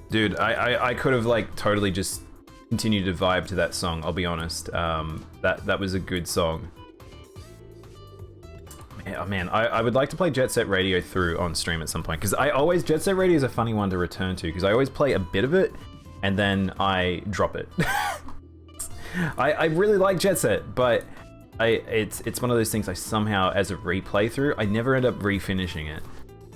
Dude, I could have like totally just continued to vibe to that song, I'll be honest. That was a good song. Oh man, I would like to play Jet Set Radio through on stream at some point, because Jet Set Radio is a funny one to return to, because I always play a bit of it, and then I drop it. I really like Jet Set, but it's one of those things I somehow, as a replay through, I never end up refinishing it.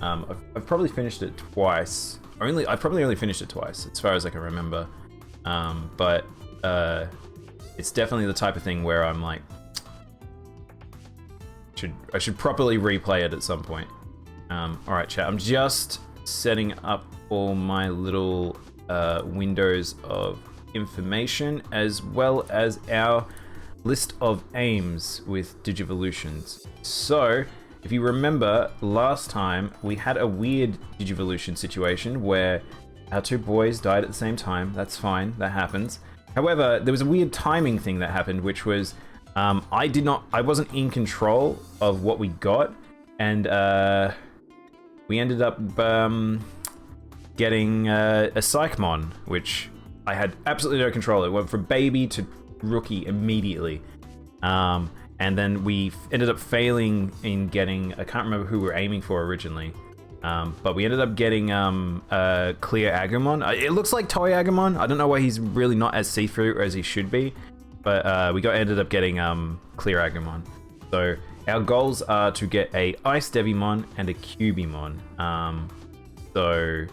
I've probably finished it twice. I probably only finished it twice, as far as I can remember. But it's definitely the type of thing where I'm like, I should properly replay it at some point. All right, chat. I'm just setting up all my little windows of information, as well as our list of aims with Digivolutions. So, if you remember, last time we had a weird Digivolution situation where our two boys died at the same time. That's fine, that happens. However, there was a weird timing thing that happened, which was I wasn't in control of what we got, and we ended up getting a Psychmon, which I had absolutely no control. It went from baby to rookie immediately. And then we ended up failing in getting, I can't remember who we were aiming for originally, but we ended up getting Clear Agumon. It looks like Toy Agumon. I don't know why he's really not as see-through as he should be, but we ended up getting Clear Agumon. So our goals are to get a Ice Devimon and a Cubimon. So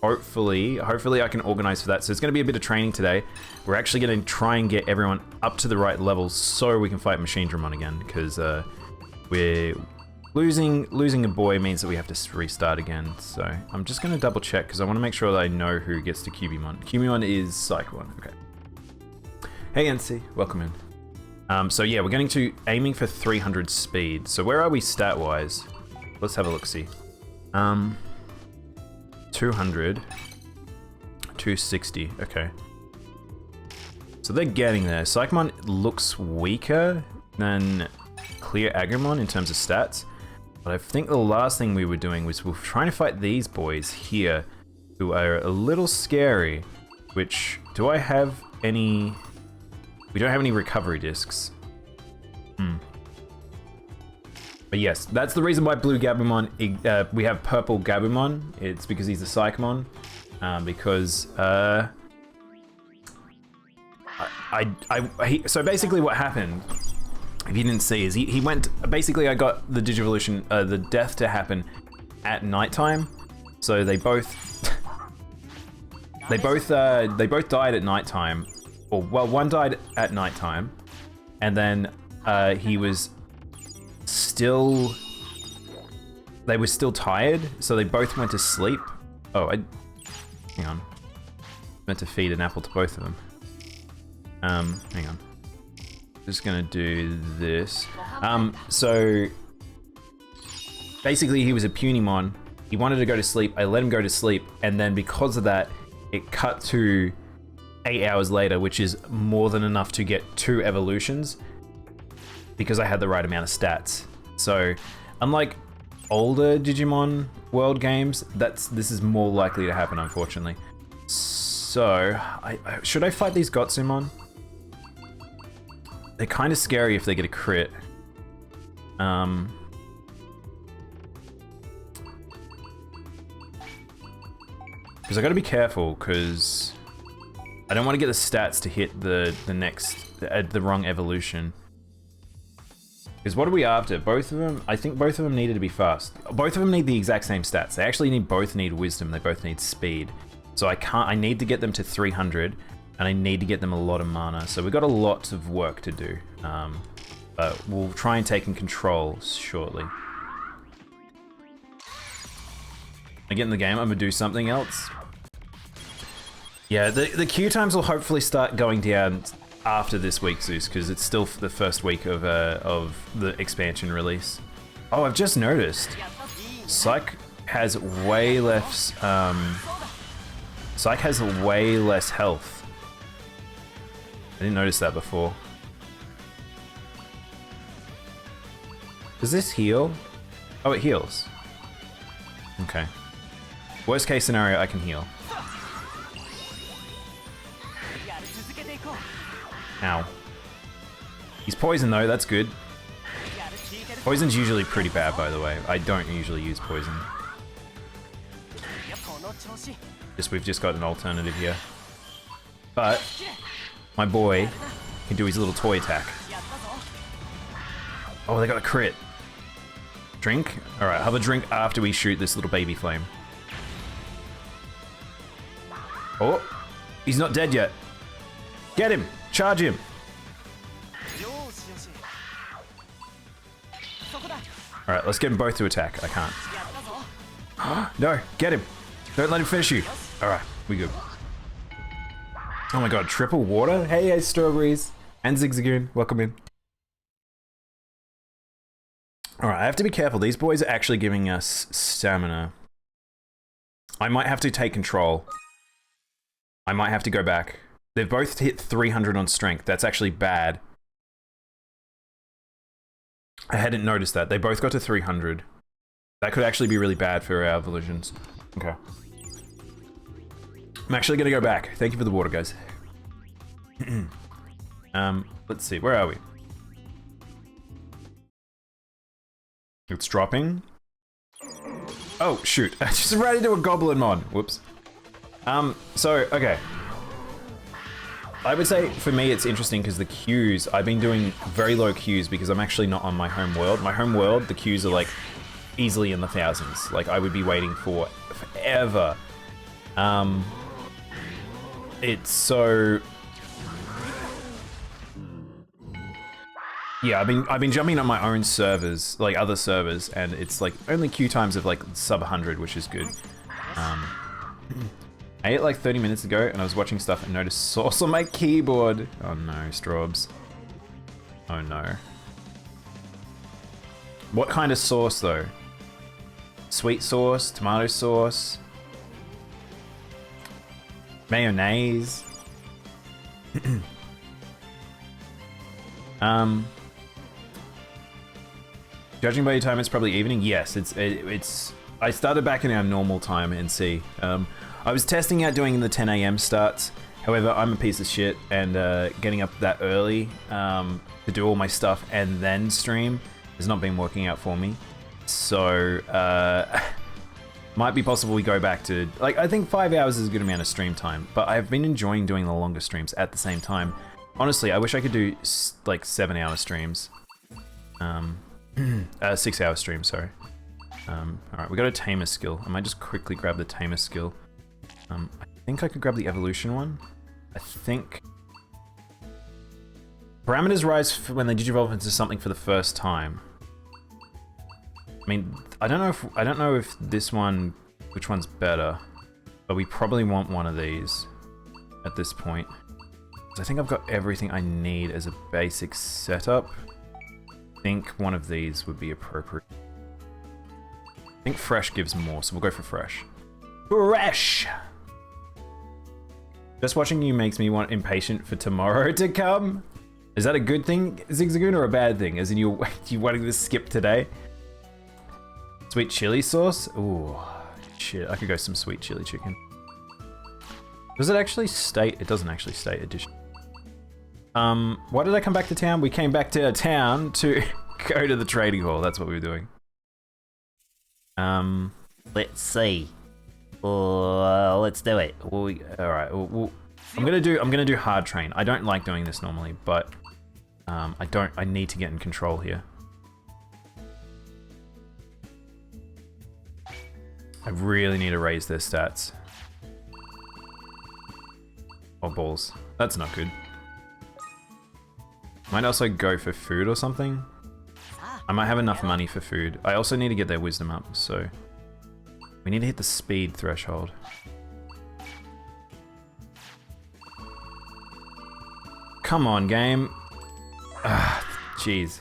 hopefully I can organize for that. So it's going to be a bit of training today. We're actually going to try and get everyone up to the right levels so we can fight Machinedramon again, because we're losing a boy means that we have to restart again. So I'm just going to double check, because I want to make sure that I know who gets to Cubimon. Cubimon is Psych-1. Okay. Hey NC, welcome in. So yeah, we're getting to aiming for 300 speed. So where are we stat-wise? Let's have a look-see. 200, 260, okay. So they're getting there. Psychmon looks weaker than Clear Agumon in terms of stats, but I think the last thing we were doing was we were trying to fight these boys here, who are a little scary, which, do I have any... We don't have any recovery discs. But yes, that's the reason why Blue Gabumon, we have Purple Gabumon. It's because he's a Psychmon. So basically what happened, if you didn't see, is he went, basically I got the Digivolution, the death to happen at nighttime. So they both, they both died at nighttime. Or, well, one died at nighttime, and then he was still, they were still tired, so they both went to sleep. Oh, hang on. Meant to feed an apple to both of them. Hang on. Just gonna do this. So basically he was a Punimon. He wanted to go to sleep. I let him go to sleep, and then because of that, it cut to 8 hours later, which is more than enough to get 2 evolutions, because I had the right amount of stats. So, unlike older Digimon World games, this is more likely to happen, unfortunately. So, should I fight these Gotsumon? They're kind of scary if they get a crit. Because I gotta be careful, because I don't want to get the stats to hit the wrong evolution. Because what are we after? Both of them? I think both of them needed to be fast. Both of them need the exact same stats. They actually both need wisdom. They both need speed. So I need to get them to 300, and I need to get them a lot of mana. So we've got a lot of work to do. But we'll try and take in control shortly. I get in the game, I'm gonna do something else. Yeah, the queue times will hopefully start going down after this week, Zeus, because it's still the first week of the expansion release. Oh, I've just noticed. Psych has way less health. I didn't notice that before. Does this heal? Oh, it heals. Okay. Worst case scenario, I can heal. Ow. He's poisoned though, that's good. Poison's usually pretty bad, by the way. I don't usually use poison. We've just got an alternative here. But my boy can do his little toy attack. Oh, they got a crit. Drink? Alright, have a drink after we shoot this little baby flame. Oh, he's not dead yet. Get him! Charge him! Alright, let's get them both to attack. I can't. No, get him! Don't let him finish you. Alright, we good. Oh my god, triple water? Hey, strawberries. And Zigzagoon, welcome in. Alright, I have to be careful. These boys are actually giving us stamina. I might have to take control. I might have to go back. They've both hit 300 on strength. That's actually bad. I hadn't noticed that. They both got to 300. That could actually be really bad for our evolutions. Okay. I'm actually gonna go back. Thank you for the water, guys. Let's see. Where are we? It's dropping. Oh, shoot. I just ran into a Goblinmon. Whoops. Okay. I would say, for me, it's interesting because the queues, I've been doing very low queues because I'm actually not on my home world. My home world, the queues are like easily in the thousands. Like, I would be waiting for forever. It's so... Yeah, I've been jumping on my own servers, like other servers, and it's like only queue times of like sub 100, which is good. I ate like 30 minutes ago, and I was watching stuff and noticed sauce on my keyboard. Oh no, Straubs. Oh no. What kind of sauce though? Sweet sauce, tomato sauce, mayonnaise. Judging by your time, it's probably evening. Yes, it's. I started back in our normal time in C. I was testing out doing the 10 AM starts. However, I'm a piece of shit, and getting up that early to do all my stuff and then stream has not been working out for me. So, might be possible we go back to, like, I think 5 hours is a good amount of stream time, but I've been enjoying doing the longer streams at the same time. Honestly, I wish I could do like 7-hour streams. 6-hour streams, sorry. Alright, we got a tamer skill. I might just quickly grab the tamer skill. I think I could grab the evolution one. I think... Parameters rise when they digivolve into something for the first time. I mean, I don't know if this one, which one's better, but we probably want one of these at this point. I think I've got everything I need as a basic setup. I think one of these would be appropriate. I think fresh gives more, so we'll go for fresh. Fresh! Just watching you makes me impatient for tomorrow to come. Is that a good thing, Zigzagoon, or a bad thing? As in you wanting to skip today? Sweet chili sauce? Ooh, shit, I could go some sweet chili chicken. Does it actually state? It doesn't actually state addition. Why did I come back to town? We came back to town to go to the trading hall. That's what we were doing. Let's see. Let's do it. All right. I'm gonna do hard train. I don't like doing this normally, but I need to get in control here. I really need to raise their stats. Oh balls. That's not good. Might also go for food or something. I might have enough money for food. I also need to get their wisdom up, so we need to hit the speed threshold. Come on, game. Ah, jeez.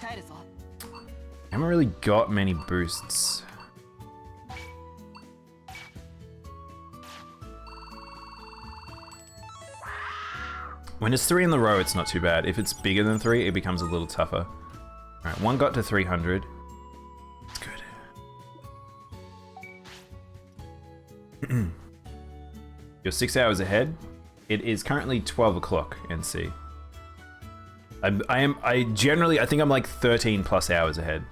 I haven't really got many boosts. When it's 3 in the row, it's not too bad. If it's bigger than 3, it becomes a little tougher. Alright, one got to 300. That's good. You're 6 hours ahead. It is currently 12 o'clock NC. I generally, I think I'm like 13 plus hours ahead.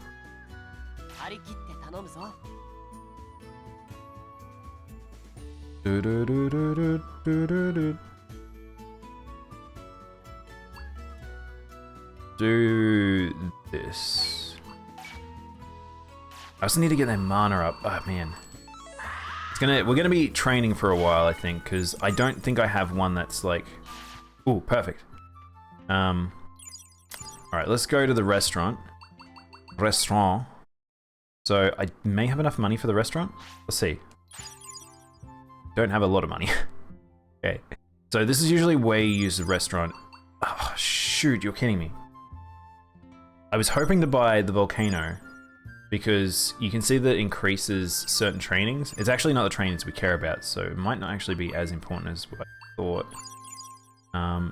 Do this. I also need to get that mana up. Oh man. We're gonna be training for a while, I think, because I don't think I have one that's like... Ooh, perfect. Alright, let's go to the restaurant. So, I may have enough money for the restaurant? Let's see. Don't have a lot of money. Okay. So this is usually where you use the restaurant. Oh, shoot, you're kidding me. I was hoping to buy the volcano, because you can see that it increases certain trainings. It's actually not the trainings we care about, so it might not actually be as important as what I thought.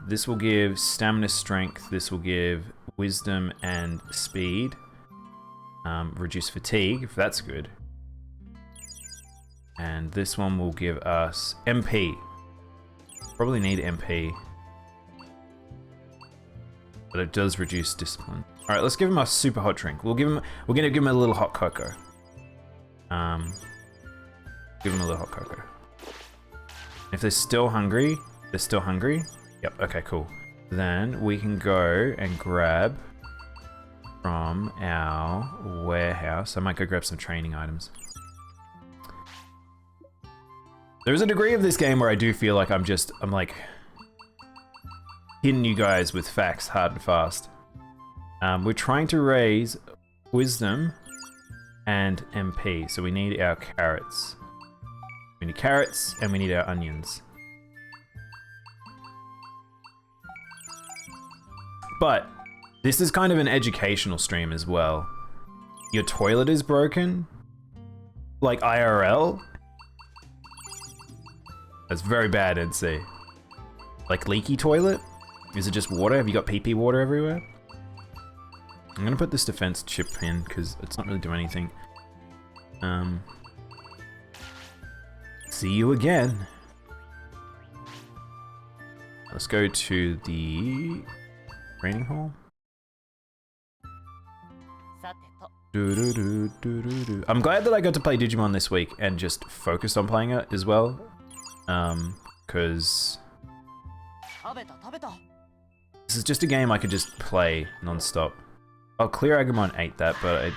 This will give stamina, strength. This will give wisdom and speed. Reduce fatigue, if that's good. And this one will give us MP. Probably need MP. But it does reduce discipline. Alright, let's give him a super hot drink. We're gonna give him a little hot cocoa. Give him a little hot cocoa. If they're still hungry, Yep, okay, cool. Then we can go and grab from our warehouse. I might go grab some training items. There's a degree of this game where I do feel like I'm like hitting you guys with facts hard and fast. We're trying to raise wisdom and MP, so we need our carrots. We need carrots and we need our onions. But this is kind of an educational stream as well. Your toilet is broken? Like IRL? That's very bad, NC. Like leaky toilet? Is it just water? Have you got pee-pee water everywhere? I'm gonna put this defense chip in because it's not really doing anything. See you again. Let's go to the training hall. I'm glad that I got to play Digimon this week and just focused on playing it as well. Because this is just a game I could just play non-stop. Oh, Clear Agumon ate that, but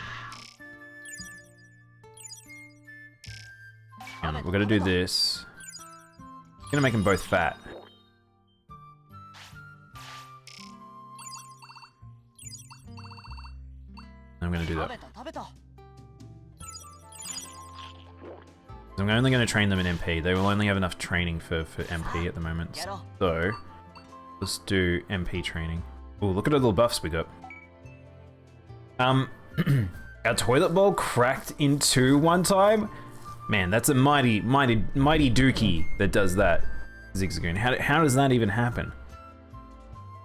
we're gonna do this. Gonna make them both fat. I'm gonna do that. I'm only gonna train them in MP. They will only have enough training for MP at the moment. So, let's do MP training. Ooh, look at the little buffs we got. Our toilet bowl cracked in two one time? Man, that's a mighty dookie that does that. Zigzagoon. How does that even happen?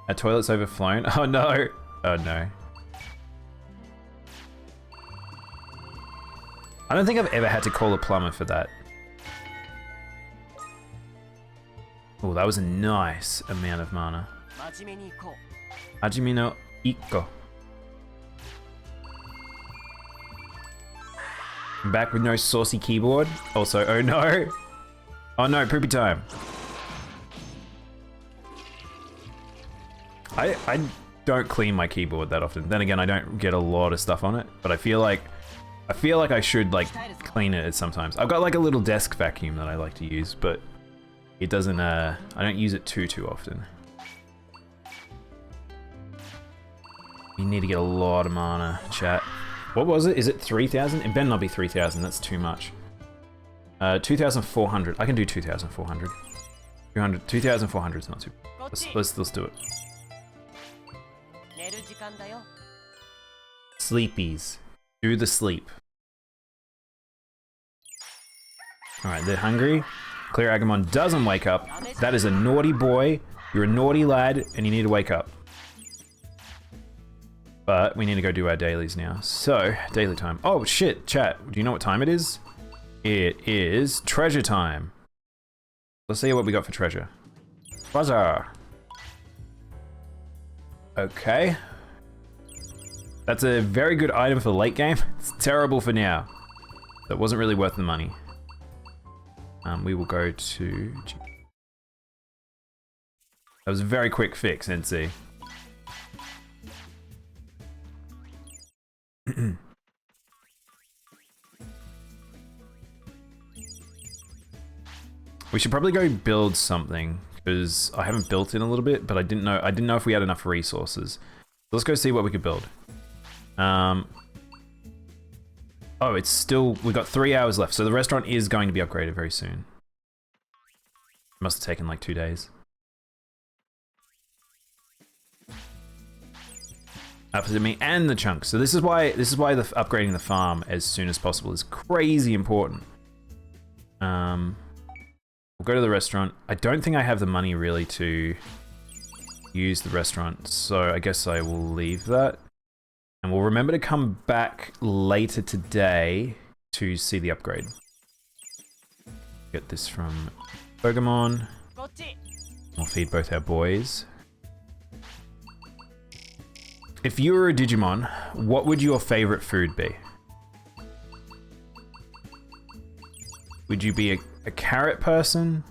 Our toilet's overflown? Oh no! Oh no. I don't think I've ever had to call a plumber for that. Oh, that was a nice amount of mana. Hajime no Ikko. I'm back with no saucy keyboard. Also, oh no! Oh no, poopy time. I don't clean my keyboard that often. Then again, I don't get a lot of stuff on it, but I feel like I should like clean it sometimes. I've got like a little desk vacuum that I like to use, but it doesn't, I don't use it too often. You need to get a lot of mana, chat. What was it? Is it 3,000? It better not be 3,000, that's too much. 2,400, I can do 2,400. 2,400 is not too bad. Let's do it. Sleepies. Do the sleep. Alright, they're hungry. Clear Agumon doesn't wake up. That is a naughty boy. You're a naughty lad, and you need to wake up. But we need to go do our dailies now. So, daily time. Oh shit, chat. Do you know what time it is? It is treasure time. Let's see what we got for treasure. Treasure. Okay. That's a very good item for late game. It's terrible for now. That wasn't really worth the money. We will go to... That was a very quick fix, NC. We should probably go build something, because I haven't built in a little bit, but I didn't know if we had enough resources. Let's go see what we could build. Oh, it's still, we've got 3 hours left, so the restaurant is going to be upgraded very soon. Must have taken like 2 days. Opposite me and the chunks. So this is why the upgrading the farm as soon as possible is crazy important. We'll go to the restaurant. I don't think I have the money really to use the restaurant, so I guess I will leave that. And we'll remember to come back later today to see the upgrade. Get this from Pokemon. We'll feed both our boys. If you were a Digimon, what would your favorite food be? Would you be a carrot person?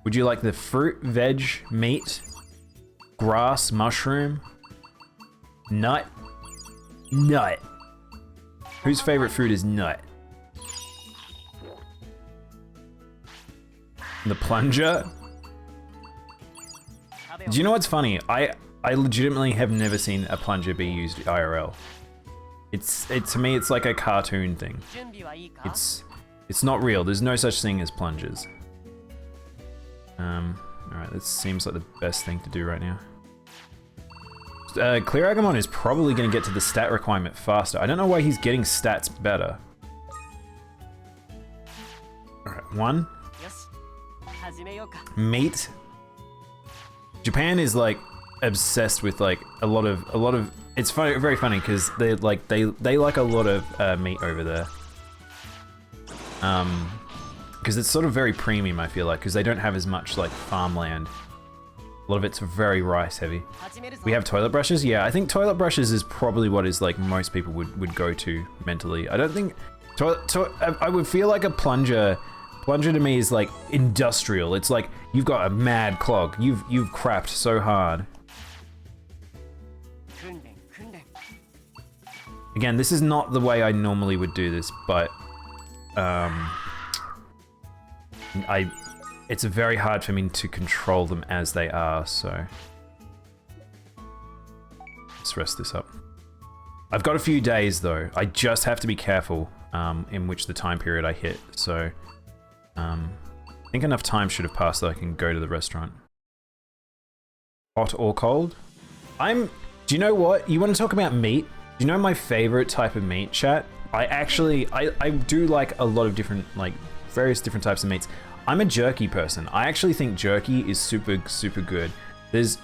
Would you like the fruit, veg, meat, grass, mushroom, nut? Nut. Whose favorite food is nut? The plunger? Do you know what's funny? I legitimately have never seen a plunger be used IRL. To me, it's like a cartoon thing. It's not real. There's no such thing as plungers. Alright, this seems like the best thing to do right now. Clear Agumon is probably going to get to the stat requirement faster. I don't know why he's getting stats better. Alright, 1. Meat. Japan is like obsessed with like a lot of. It's funny, very funny because they like a lot of meat over there. Because it's sort of very premium, I feel like, because they don't have as much like farmland. A lot of it's very rice heavy. We have toilet brushes. Yeah, I think toilet brushes is probably what is like most people would go to mentally. I don't think I would feel like a plunger. Plunger to me is like industrial. It's like you've got a mad clog. You've crapped so hard. Again, this is not the way I normally would do this, but it's very hard for me to control them as they are, so let's rest this up. I've got a few days though. I just have to be careful in which the time period I hit, so I think enough time should have passed that I can go to the restaurant. Hot or cold? Do you know what? You want to talk about meat? Do you know my favorite type of meat, chat? I do like a lot of different, like, various different types of meats. I'm a jerky person. I actually think jerky is super, super good. There's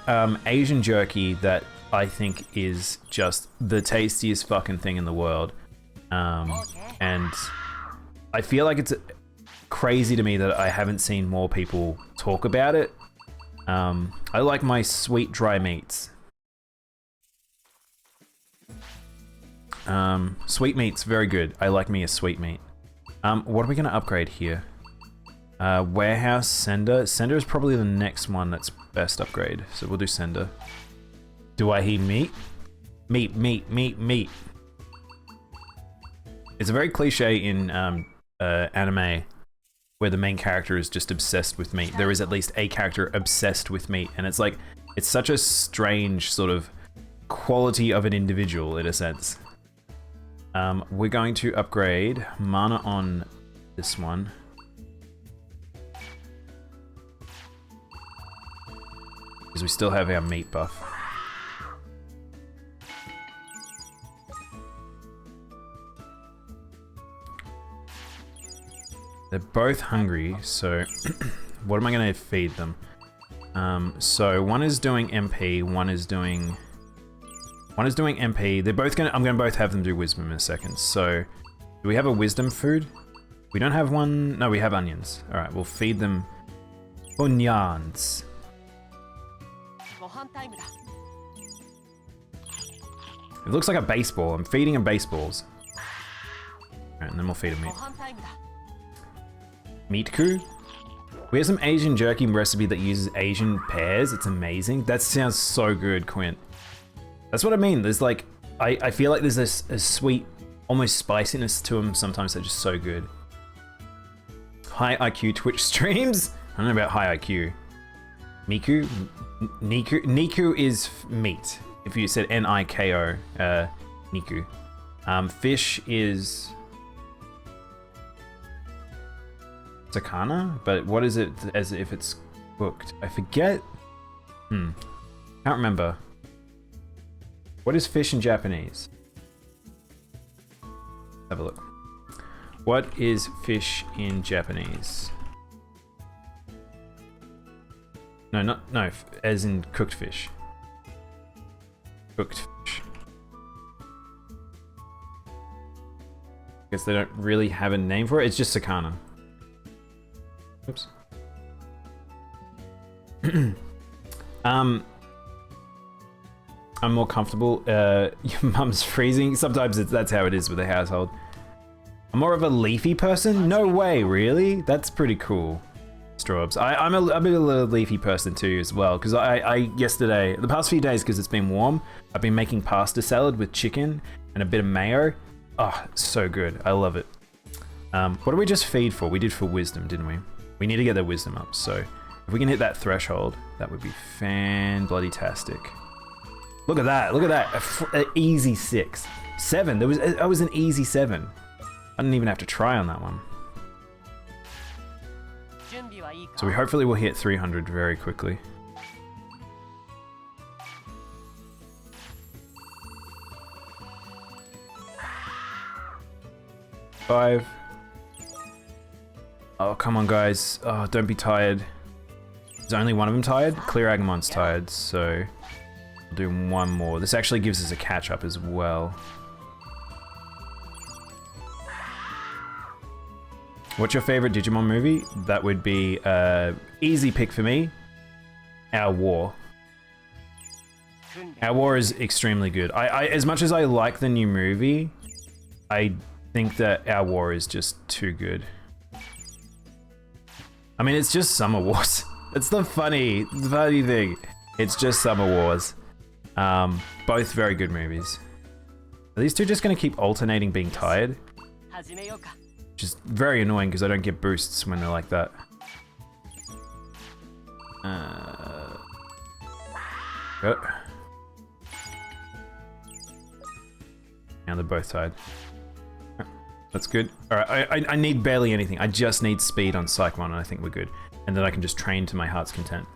Asian jerky that I think is just the tastiest fucking thing in the world. And I feel like it's crazy to me that I haven't seen more people talk about it. I like my sweet dry meats. Sweet meat's very good. I like me a sweet meat. What are we gonna upgrade here? Warehouse, Sender. Sender is probably the next one that's best upgrade. So we'll do Sender. Do I hear meat? Meat, meat, meat, meat. It's a very cliche in anime where the main character is just obsessed with meat. There is at least a character obsessed with meat, and it's like, it's such a strange sort of quality of an individual in a sense. We're going to upgrade mana on this one. Because we still have our meat buff. They're both hungry, so what am I going to feed them? So one is doing MP, one is doing MP. They're both I'm gonna both have them do wisdom in a second. So, do we have a wisdom food? We don't have one. No, we have onions. All right, we'll feed them Onions. ご飯タイムだ。 It looks like a baseball. I'm feeding him baseballs. Alright, and then we'll feed him meat. ご飯タイムだ。 Meat coup? We have some Asian jerky recipe that uses Asian pears. It's amazing. That sounds so good, Quint. That's what I mean. There's like, I feel like there's this a sweet, almost spiciness to them sometimes. They're just so good. High IQ Twitch streams? I don't know about high IQ. Miku? Niku is meat. If you said Niko, Niku. Fish is Sakana, but what is it as if it's cooked? I forget. Can't remember. What is fish in Japanese? Have a look. What is fish in Japanese? No, as in cooked fish. Cooked fish. Guess they don't really have a name for it. It's just Sakana. Oops. I'm more comfortable. Your mum's freezing. Sometimes that's how it is with a household. I'm more of a leafy person? No way, really? That's pretty cool. Straubs. I'm a little leafy person too as well, because I yesterday, the past few days, because it's been warm, I've been making pasta salad with chicken and a bit of mayo. Oh, so good. I love it. What did we just feed for? We did for wisdom, didn't we? We need to get their wisdom up, so if we can hit that threshold, that would be fan-bloody-tastic. Look at that, look at that. An easy 6. 7, that was an easy 7. I didn't even have to try on that one. So we hopefully will hit 300 very quickly. Five. Oh, come on, guys. Oh, don't be tired. Is only one of them tired? Clear Agamon's tired, so we'll do one more. This actually gives us a catch-up as well. What's your favorite Digimon movie? That would be easy pick for me. Our War. Our War is extremely good. I as much as I like the new movie, I think that Our War is just too good. I mean, it's just Summer Wars. It's the funny thing. It's just Summer Wars. Both very good movies. Are these two just gonna keep alternating being tired? Which is very annoying because I don't get boosts when they're like that. Now they're both tired. That's good. Alright, I need barely anything. I just need speed on Psychmon and I think we're good. And then I can just train to my heart's content.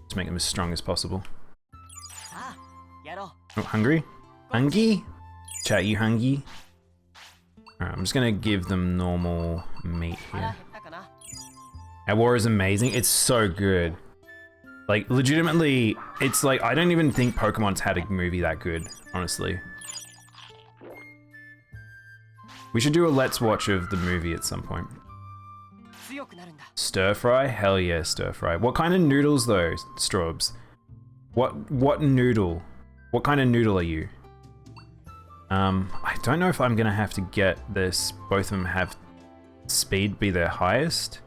To make them as strong as possible. Oh, hungry? Hungry? Chat, you hungry? Alright, I'm just gonna give them normal meat here. Our War is amazing. It's so good. Like, legitimately, it's like, I don't even think Pokemon's had a movie that good, honestly. We should do a Let's Watch of the movie at some point. Stir fry? Hell yeah, stir fry. What kind of noodles though, Straubs? What noodle? What kind of noodle are you? I don't know if I'm gonna have to get this. Both of them have speed be their highest.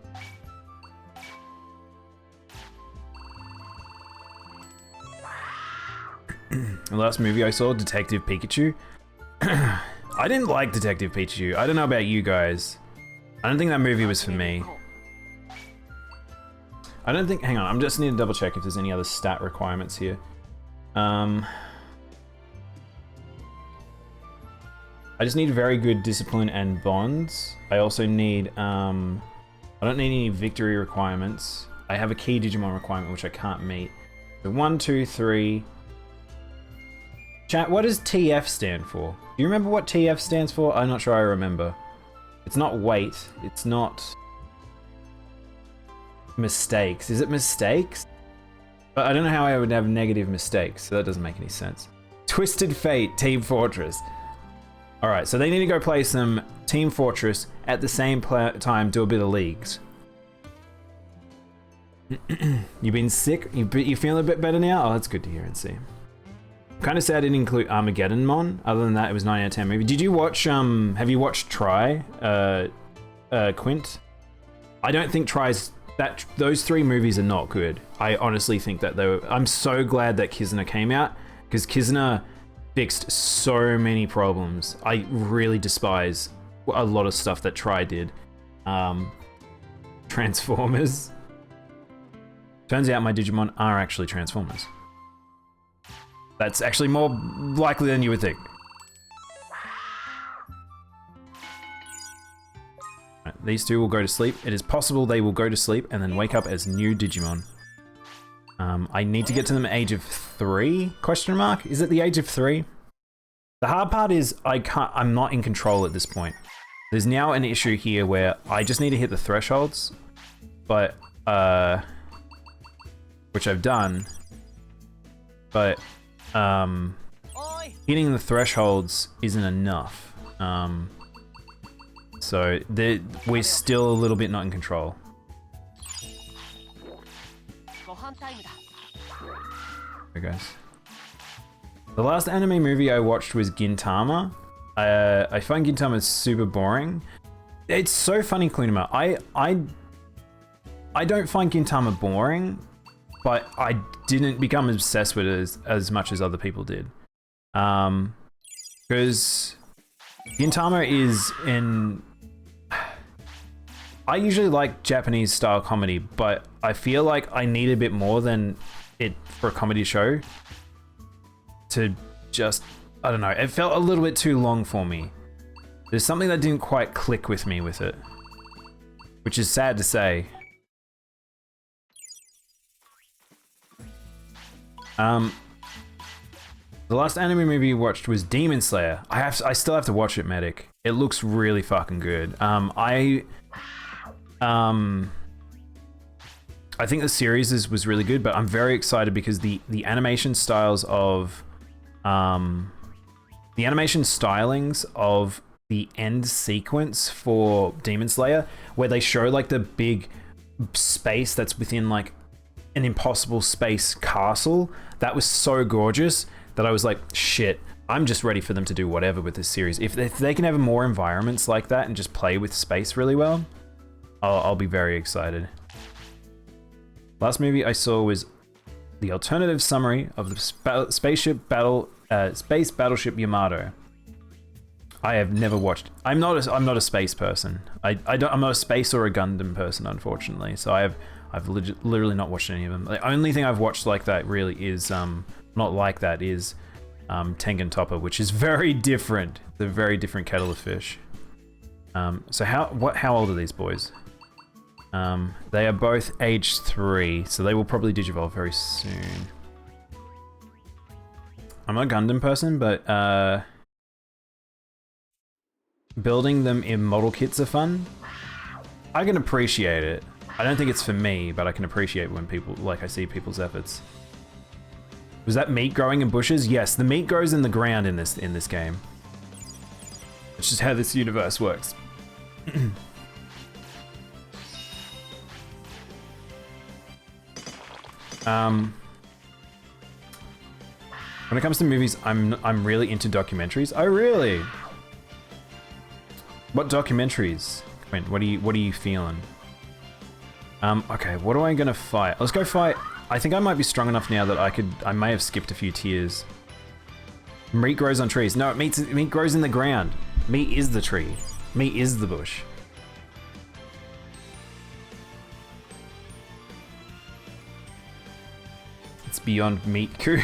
The last movie I saw, Detective Pikachu. I didn't like Detective Pikachu. I don't know about you guys. I don't think that movie was for me. I don't think, hang on, I just need to double check if there's any other stat requirements here. I just need very good discipline and bonds. I also need, I don't need any victory requirements. I have a key Digimon requirement which I can't meet. So 1, 2, 3. Chat, what does TF stand for? Do you remember what TF stands for? I'm not sure I remember. It's not weight, it's not mistakes. Is it mistakes? But I don't know how I would have negative mistakes, so that doesn't make any sense. Twisted Fate, Team Fortress. Alright, so they need to go play some Team Fortress at the same time, do a bit of leagues. You've been sick? You feeling a bit better now? Oh, that's good to hear and see. Kind of sad I didn't include Armageddonmon. Other than that, it was 9 out of 10 movie. Did you watch, have you watched Try, Quint? I don't think Try's, those 3 movies are not good. I honestly think that they were, I'm so glad that Kizuna came out, because Kizuna fixed so many problems. I really despise a lot of stuff that Try did. Transformers. Turns out my Digimon are actually Transformers. That's actually more likely than you would think. Right, these 2 will go to sleep. It is possible they will go to sleep and then wake up as new Digimon. I need to get to them at age of 3? Question mark? Is it the age of 3? The hard part is I'm not in control at this point. There's now an issue here where I just need to hit the thresholds, but which I've done, but hitting the thresholds isn't enough. So we're still a little bit not in control. There goes. The last anime movie I watched was Gintama. I find Gintama super boring. It's so funny, Klunima. I don't find Gintama boring, but I didn't become obsessed with it as much as other people did. Because Gintama is in... I usually like Japanese style comedy, but I feel like I need a bit more than it for a comedy show to just... I don't know, it felt a little bit too long for me. There's something that didn't quite click with me with it, which is sad to say. The last anime movie you watched was Demon Slayer. I still have to watch it, Medic. It looks really fucking good. I think the series was really good, but I'm very excited because the animation styles of the animation stylings of the end sequence for Demon Slayer, where they show like the big space that's within like an impossible space castle, that was so gorgeous that I was like, shit, I'm just ready for them to do whatever with this series. If they can have more environments like that and just play with space really well, I'll be very excited. Last movie I saw was the alternative summary of the Space Battleship Yamato. I have never watched. I'm not a space person. I'm not a space or a Gundam person, unfortunately. So I've literally not watched any of them. The only thing I've watched like that really is not like that is Tengen Toppa, which is very different. It's a very different kettle of fish. So how old are these boys? They are both age 3, so they will probably digivolve very soon. I'm not a Gundam person, but building them in model kits are fun. I can appreciate it. I don't think it's for me, but I can appreciate when people, like, I see people's efforts. Was that meat growing in bushes? Yes, the meat grows in the ground in this game. It's just how this universe works. When it comes to movies, I'm really into documentaries. Oh, really? What documentaries? Quint, what are you feeling? Okay, what am I gonna fight? Let's go fight. I think I might be strong enough now that I may have skipped a few tiers. Meat grows on trees. No, meat grows in the ground. Meat is the tree. Meat is the bush. It's beyond meat coup.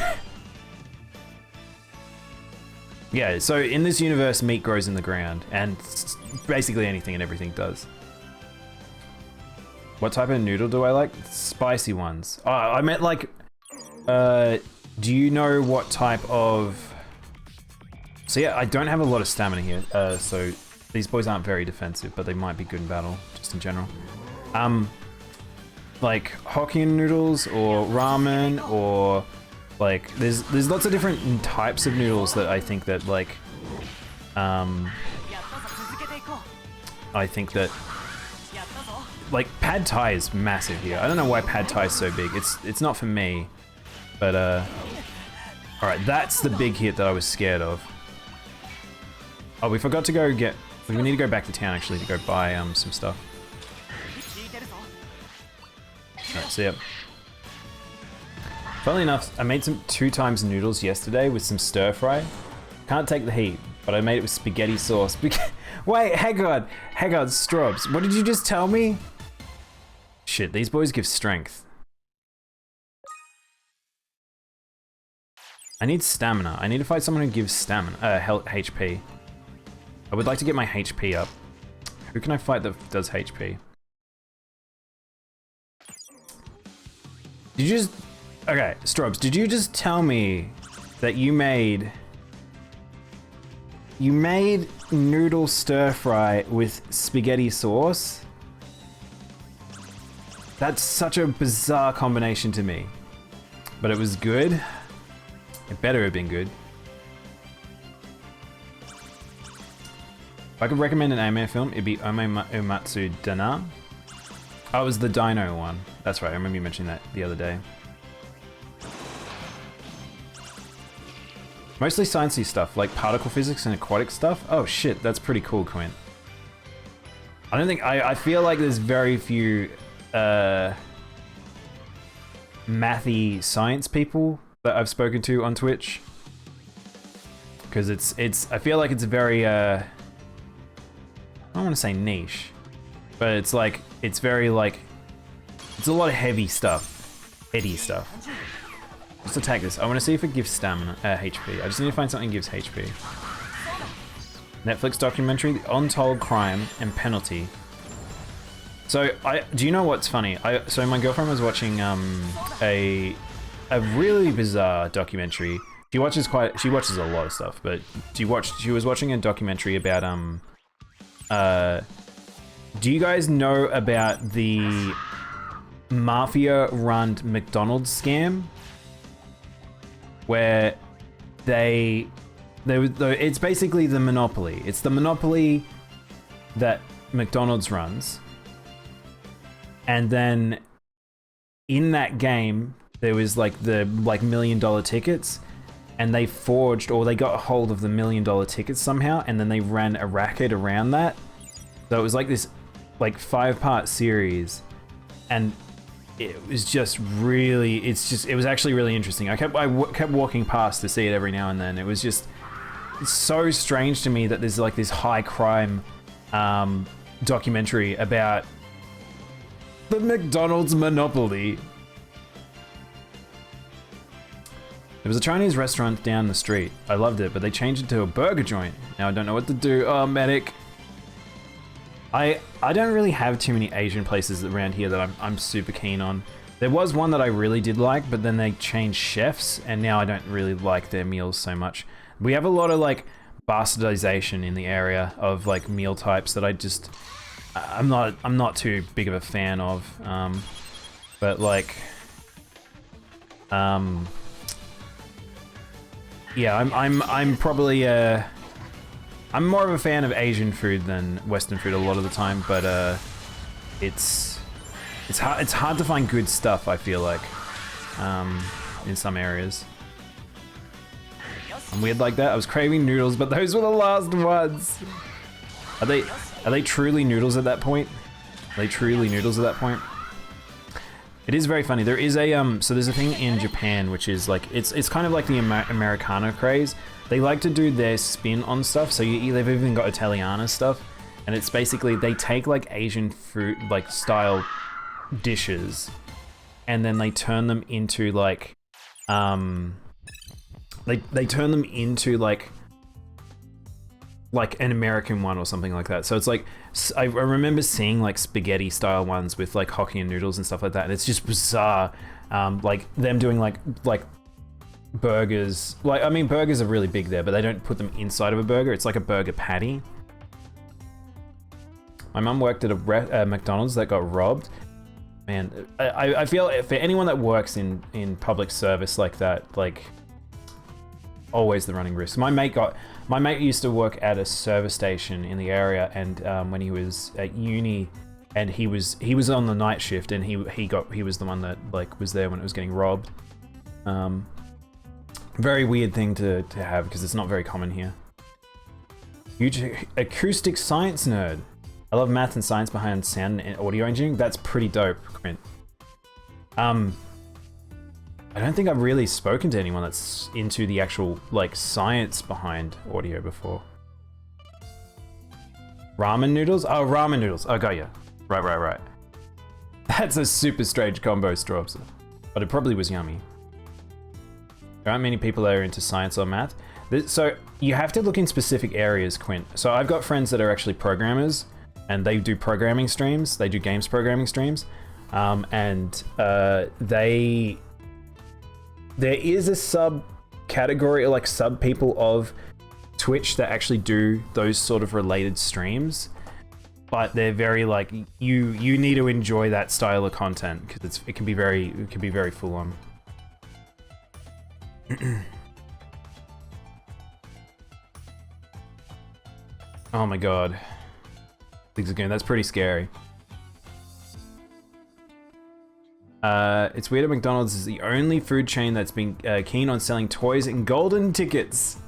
Yeah, so in this universe, meat grows in the ground, and basically anything and everything does. What type of noodle do I like? Spicy ones. Oh, I meant like, do you know what type of... So yeah, I don't have a lot of stamina here, so these boys aren't very defensive, but they might be good in battle, just in general. Like Hokkien noodles or ramen, or like there's lots of different types of noodles that I think that like I think that like pad thai is massive here. I don't know why pad thai is so big. It's not for me, but all right, that's the big hit that I was scared of. Oh, we forgot to go get. We need to go back to town actually to go buy some stuff. All right, see ya. Funnily enough, I made some 2 times noodles yesterday with some stir fry. Can't take the heat, but I made it with spaghetti sauce. Wait, hang on, Strobs. What did you just tell me? Shit, these boys give strength. I need stamina. I need to find someone who gives stamina, HP. I would like to get my HP up. Who can I fight that does HP? Did you just... Okay, Strobs, did you just tell me that you made noodle stir fry with spaghetti sauce? That's such a bizarre combination to me. But it was good. It better have been good. If I could recommend an anime film, it'd be Ome Umatsu Dana. Oh, it was the Dino one. That's right, I remember you mentioning that the other day. Mostly sciencey stuff, like particle physics and aquatic stuff. Oh shit, that's pretty cool, Quint. I don't think, I feel like there's very few mathy science people that I've spoken to on Twitch. Because I feel like it's very, I don't want to say niche, but it's like, it's very like, it's a lot of heavy stuff, heady stuff. Let's attack this. I want to see if it gives stamina, HP. I just need to find something that gives HP. Netflix documentary, The Untold Crime and Penalty. So, do you know what's funny? So my girlfriend was watching a really bizarre documentary. She watches a lot of stuff, but she was watching a documentary about do you guys know about the mafia-run McDonald's scam? Where it's basically the monopoly. It's the monopoly that McDonald's runs. And then in that game, there was like the $1 million tickets, and they forged, or they got a hold of the $1 million tickets somehow, and then they ran a racket around that. So it was like this 5-part series, and it was just really, it was actually really interesting. I kept walking past to see it every now and then. It was just so strange to me that there's like this high crime documentary about the McDonald's monopoly. There was a Chinese restaurant down the street. I loved it, but they changed it to a burger joint. Now I don't know what to do. Oh, medic. I don't really have too many Asian places around here that I'm super keen on. There was one that I really did like, but then they changed chefs, and now I don't really like their meals so much. We have a lot of like bastardization in the area of like meal types that I'm not too big of a fan of. But like, yeah, I'm probably I'm more of a fan of Asian food than Western food a lot of the time, but it's hard to find good stuff, I feel like, in some areas. I'm weird like that. I was craving noodles, but those were the last ones. Are they truly noodles at that point? Are they truly noodles at that point? It is very funny. There is a so there's a thing in Japan which is like it's kind of like the Americano craze. They like to do their spin on stuff. So they've even got Italiana stuff, and it's basically they take like Asian food like style dishes, and then they turn them into like they turn them into like an American one or something like that. So it's like, I remember seeing like spaghetti style ones with like Hokkien noodles and stuff like that, and it's just bizarre. Like them doing like burgers. Like, I mean, burgers are really big there, but they don't put them inside of a burger. It's like a burger patty. My mum worked at a McDonald's that got robbed. Man, I feel for anyone that works in public service like that, like, always the running risk. My mate used to work at a service station in the area, and when he was at uni, and he was on the night shift, and he was the one that like was there when it was getting robbed. Very weird thing to have because it's not very common here. Huge acoustic science nerd. I love math and science behind sound and audio engineering. That's pretty dope, Quint. I don't think I've really spoken to anyone that's into the actual like science behind audio before. Ramen noodles? Oh, ramen noodles. Oh, got ya. Right. That's a super strange combo, Strawbs. But it probably was yummy. There aren't many people that are into science or math. So you have to look in specific areas, Quint. So I've got friends that are actually programmers, and they do programming streams. They do games programming streams. There is a subcategory, like sub people of Twitch that actually do those sort of related streams, but they're very like you need to enjoy that style of content because it can be very full on. Oh my god, that's pretty scary. It's weird that McDonald's is the only food chain that's been keen on selling toys and golden tickets.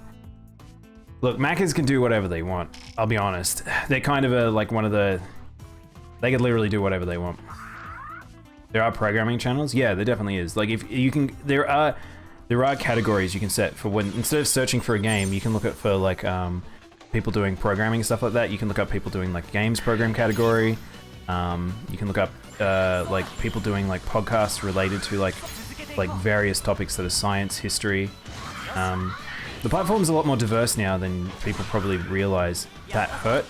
Look, Macca's can do whatever they want. I'll be honest. They're kind of like one of the... They could literally do whatever they want. There are programming channels? Yeah, there definitely is. Like, if you can... There are categories you can set for when... Instead of searching for a game, you can look at for, like, people doing programming and stuff like that. You can look up people doing, like, games program category. You can look up, like, people doing, like, podcasts related to, like various topics that are science, history. The platform's a lot more diverse now than people probably realize. That hurt.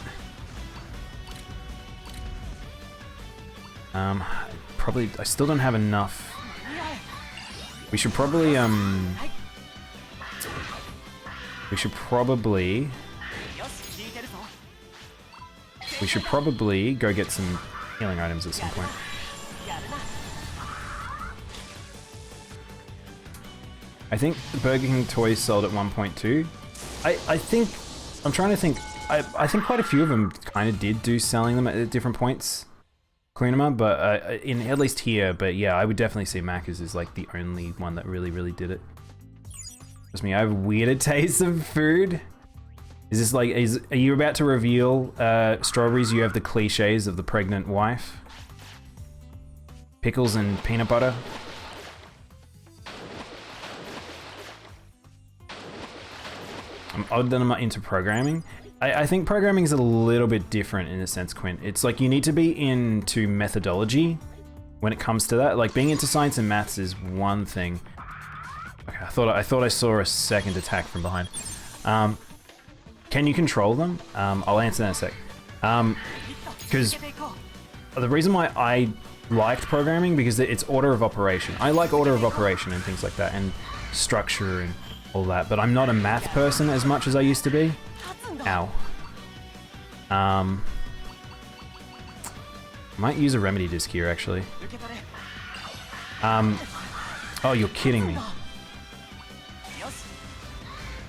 Probably, I still don't have enough. We should probably go get some healing items at some point. I think Burger King toys sold at 1.2. I think, I'm trying to think, I think quite a few of them kind of did do selling them at different points, Kunima, but in at least here, but yeah, I would definitely say Macca's is like the only one that really did it. Trust me, I have weirder tastes of food. Is this like, are you about to reveal, Strawberries, you have the cliches of the pregnant wife? Pickles and peanut butter? I'm odd that I'm not into programming. I think programming is a little bit different in a sense, Quint. It's like you need to be into methodology when it comes to that. Like being into science and maths is one thing. Okay, I thought I saw a second attack from behind. Can you control them? I'll answer that in a sec. Because the reason why I liked programming because it's order of operation. I like order of operation and things like that, and structure and all that, but I'm not a math person as much as I used to be. Ow. Might use a remedy disc here, actually. Oh, you're kidding me.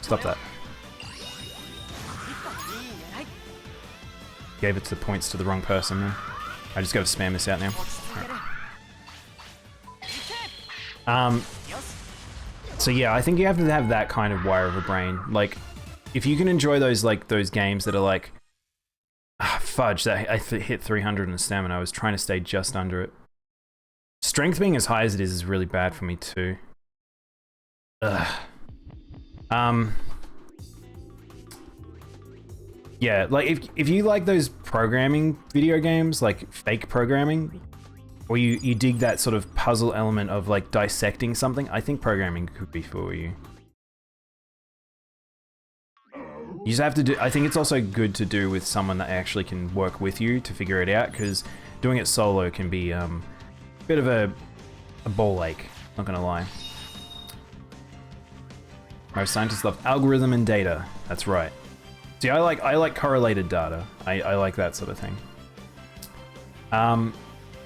Stop that. Gave it to the points to the wrong person, man. I just gotta spam this out now. Right. So yeah, I think you have to have that kind of wire of a brain. Like, if you can enjoy those games that are like, fudge, that I hit 300 in stamina. I was trying to stay just under it. Strength being as high as it is really bad for me too. Ugh. Yeah, like if you like those programming video games, like fake programming, or you dig that sort of puzzle element of like dissecting something, I think programming could be for you. You just have to do, I think it's also good to do with someone that actually can work with you to figure it out, because doing it solo can be a bit of a ball ache, not gonna lie. Most scientists love algorithm and data, that's right. See, I like correlated data. I like that sort of thing.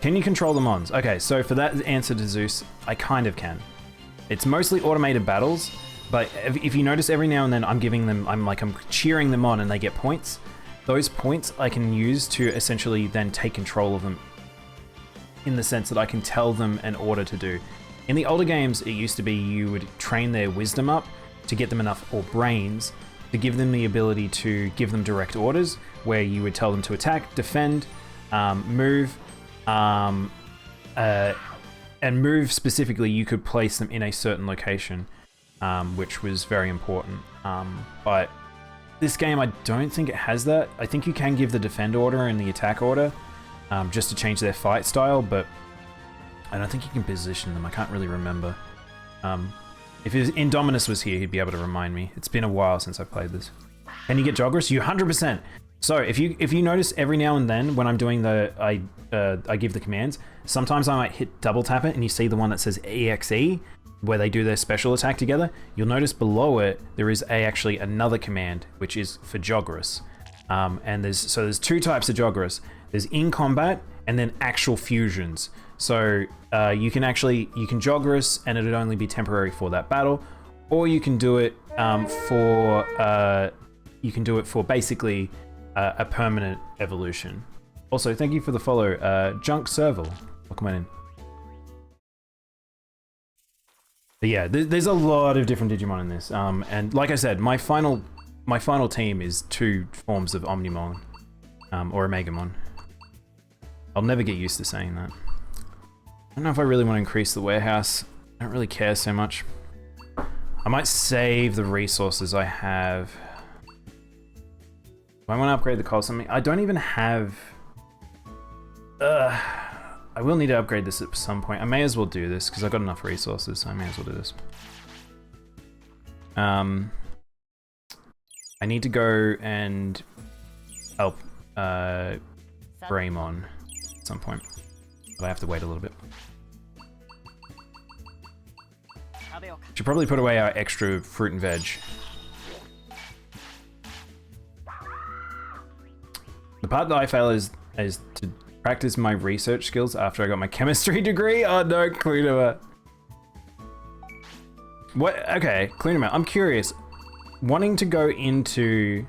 Can you control the mons? Okay, so for that answer to Zeus, I kind of can. It's mostly automated battles, but if you notice every now and then I'm cheering them on and they get points. those points I can use to essentially then take control of them, in the sense that I can tell them an order to do. In the older games, it used to be you would train their wisdom up to get them enough, or brains, to give them the ability to give them direct orders, where you would tell them to attack, defend, move, and move specifically, you could place them in a certain location, which was very important. But this game, I don't think it has that. I think you can give the defend order and the attack order, just to change their fight style, but I don't think you can position them. I can't really remember. If Indominus was here, he'd be able to remind me. It's been a while since I played this. Can you get Jogress? You 100%. So if you notice every now and then when I'm doing I give the commands, sometimes I might hit double tap it and you see the one that says EXE, where they do their special attack together. You'll notice below it there is actually another command which is for Jogress. And there's two types of Jogress. There's in combat and then actual fusions. So you can Jogress and it'd only be temporary for that battle, or you can do it for basically a permanent evolution. Also, thank you for the follow, Junk Serval. Welcome on in. But yeah, there's a lot of different Digimon in this, and like I said, my final team is 2 forms of Omnimon, or Omegamon. I'll never get used to saying that. I don't know if I really want to increase the warehouse. I don't really care so much. I might save the resources I have. Do I want to upgrade the coal something? I don't even have... I will need to upgrade this at some point. I may as well do this because I've got enough resources, so I may as well do this. I need to go and help Greymon at some point. But I have to wait a little bit. Should probably put away our extra fruit and veg. The part that I fail is to practice my research skills after I got my chemistry degree. Oh no, Clunema. What? Okay, Clunema, I'm curious. Wanting to go into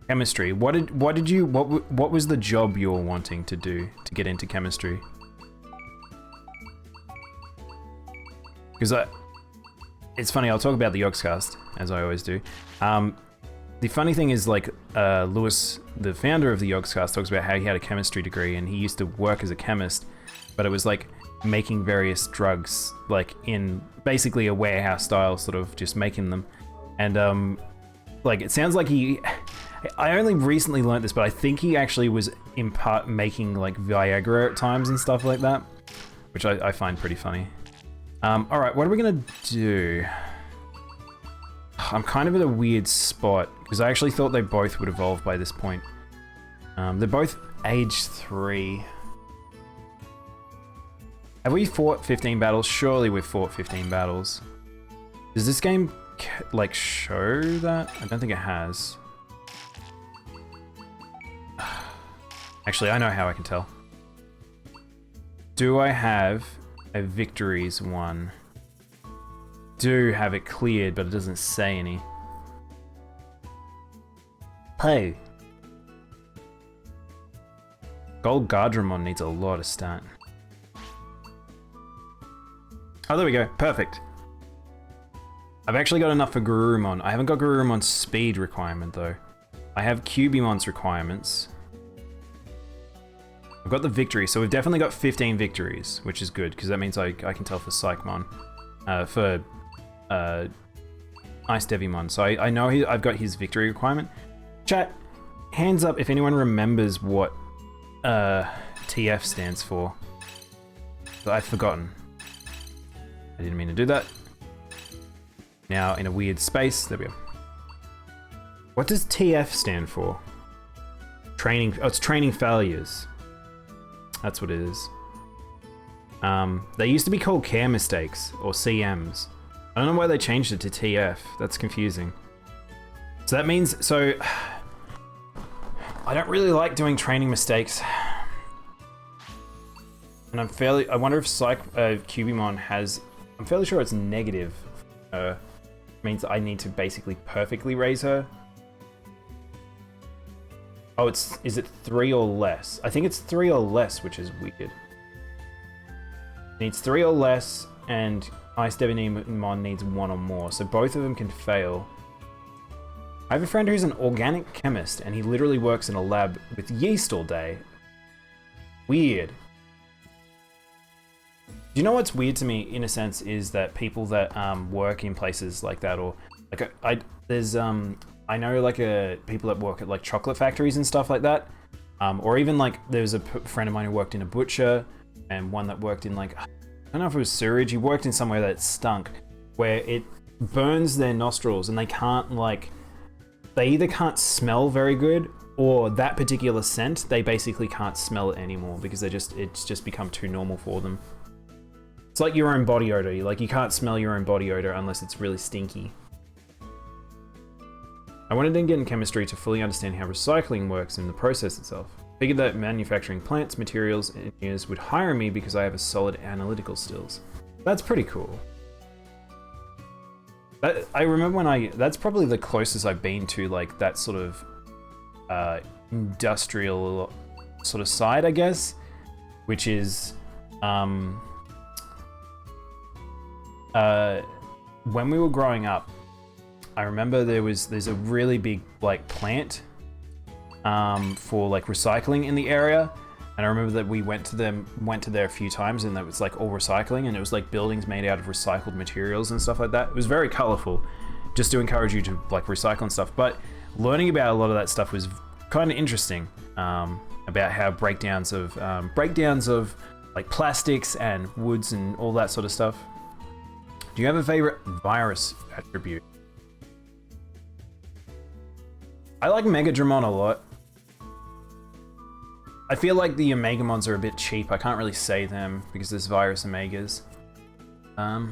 chemistry, what was the job you were wanting to do to get into chemistry? Because it's funny, I'll talk about the Yogscast, as I always do. The funny thing is, like, Lewis, the founder of the Yogscast, talks about how he had a chemistry degree and he used to work as a chemist, but it was like making various drugs, like in basically a warehouse style, sort of just making them. And like, it sounds like I only recently learned this, but I think he actually was in part making like Viagra at times and stuff like that, which I find pretty funny. All right, what are we gonna do? I'm kind of at a weird spot because I actually thought they both would evolve by this point. They're both age 3. Have we fought 15 battles? Surely we've fought 15 battles. Does this game like show that? I don't think it has. Actually, I know how I can tell. Do I have a victories one? Do have it cleared, but it doesn't say any. Pooh. Gold Guardramon needs a lot of stat. Oh, there we go. Perfect. I've actually got enough for Garurumon. I haven't got Garurumon's speed requirement, though. I have Cubimon's requirements. I've got the victory, so we've definitely got 15 victories, which is good, because that means I can tell for Psychmon. For Ice Devimon. So I know I've got his victory requirement. Chat, hands up if anyone remembers what TF stands for. I've forgotten. I didn't mean to do that. Now in a weird space, there we go. What does TF stand for? Training, oh, it's training failures. That's what it is. They used to be called care mistakes, or CMs. I don't know why they changed it to TF. That's confusing. So that means, I don't really like doing training mistakes. And I wonder if Cubimon has, I'm fairly sure it's negative. Means I need to basically perfectly raise her. Oh, is it 3 or less? I think it's 3 or less, which is weird. It needs 3 or less, and Ice Daimono needs 1 or more, so both of them can fail. I have a friend who's an organic chemist, and he literally works in a lab with yeast all day. Weird. Do you know what's weird to me, in a sense, is that people that work in places like that, or like I know like people that work at like chocolate factories and stuff like that, or even like there's a friend of mine who worked in a butcher, and one that worked in like, I don't know if it was sewage. He worked in somewhere that stunk, where it burns their nostrils, and they can't like, they either can't smell very good, or that particular scent they basically can't smell it anymore because it's just become too normal for them. It's like your own body odor. Like, you can't smell your own body odor unless it's really stinky. I wanted to get in chemistry to fully understand how recycling works in the process itself. Figured that manufacturing plants, materials, engineers would hire me because I have a solid analytical skills. That's pretty cool. I remember that's probably the closest I've been to like that sort of industrial sort of side, I guess, which is when we were growing up, I remember there's a really big like plant for like recycling in the area, and I remember that we went to there a few times, and that was like all recycling, and it was like buildings made out of recycled materials and stuff like that. It was very colorful, just to encourage you to like recycle and stuff. But learning about a lot of that stuff was kind of interesting, about how breakdowns of like plastics and woods and all that sort of stuff. Do you have a favorite virus attribute? I like Megadramon a lot. I feel like the Omegamons are a bit cheap. I can't really say them because there's virus Omegas. Not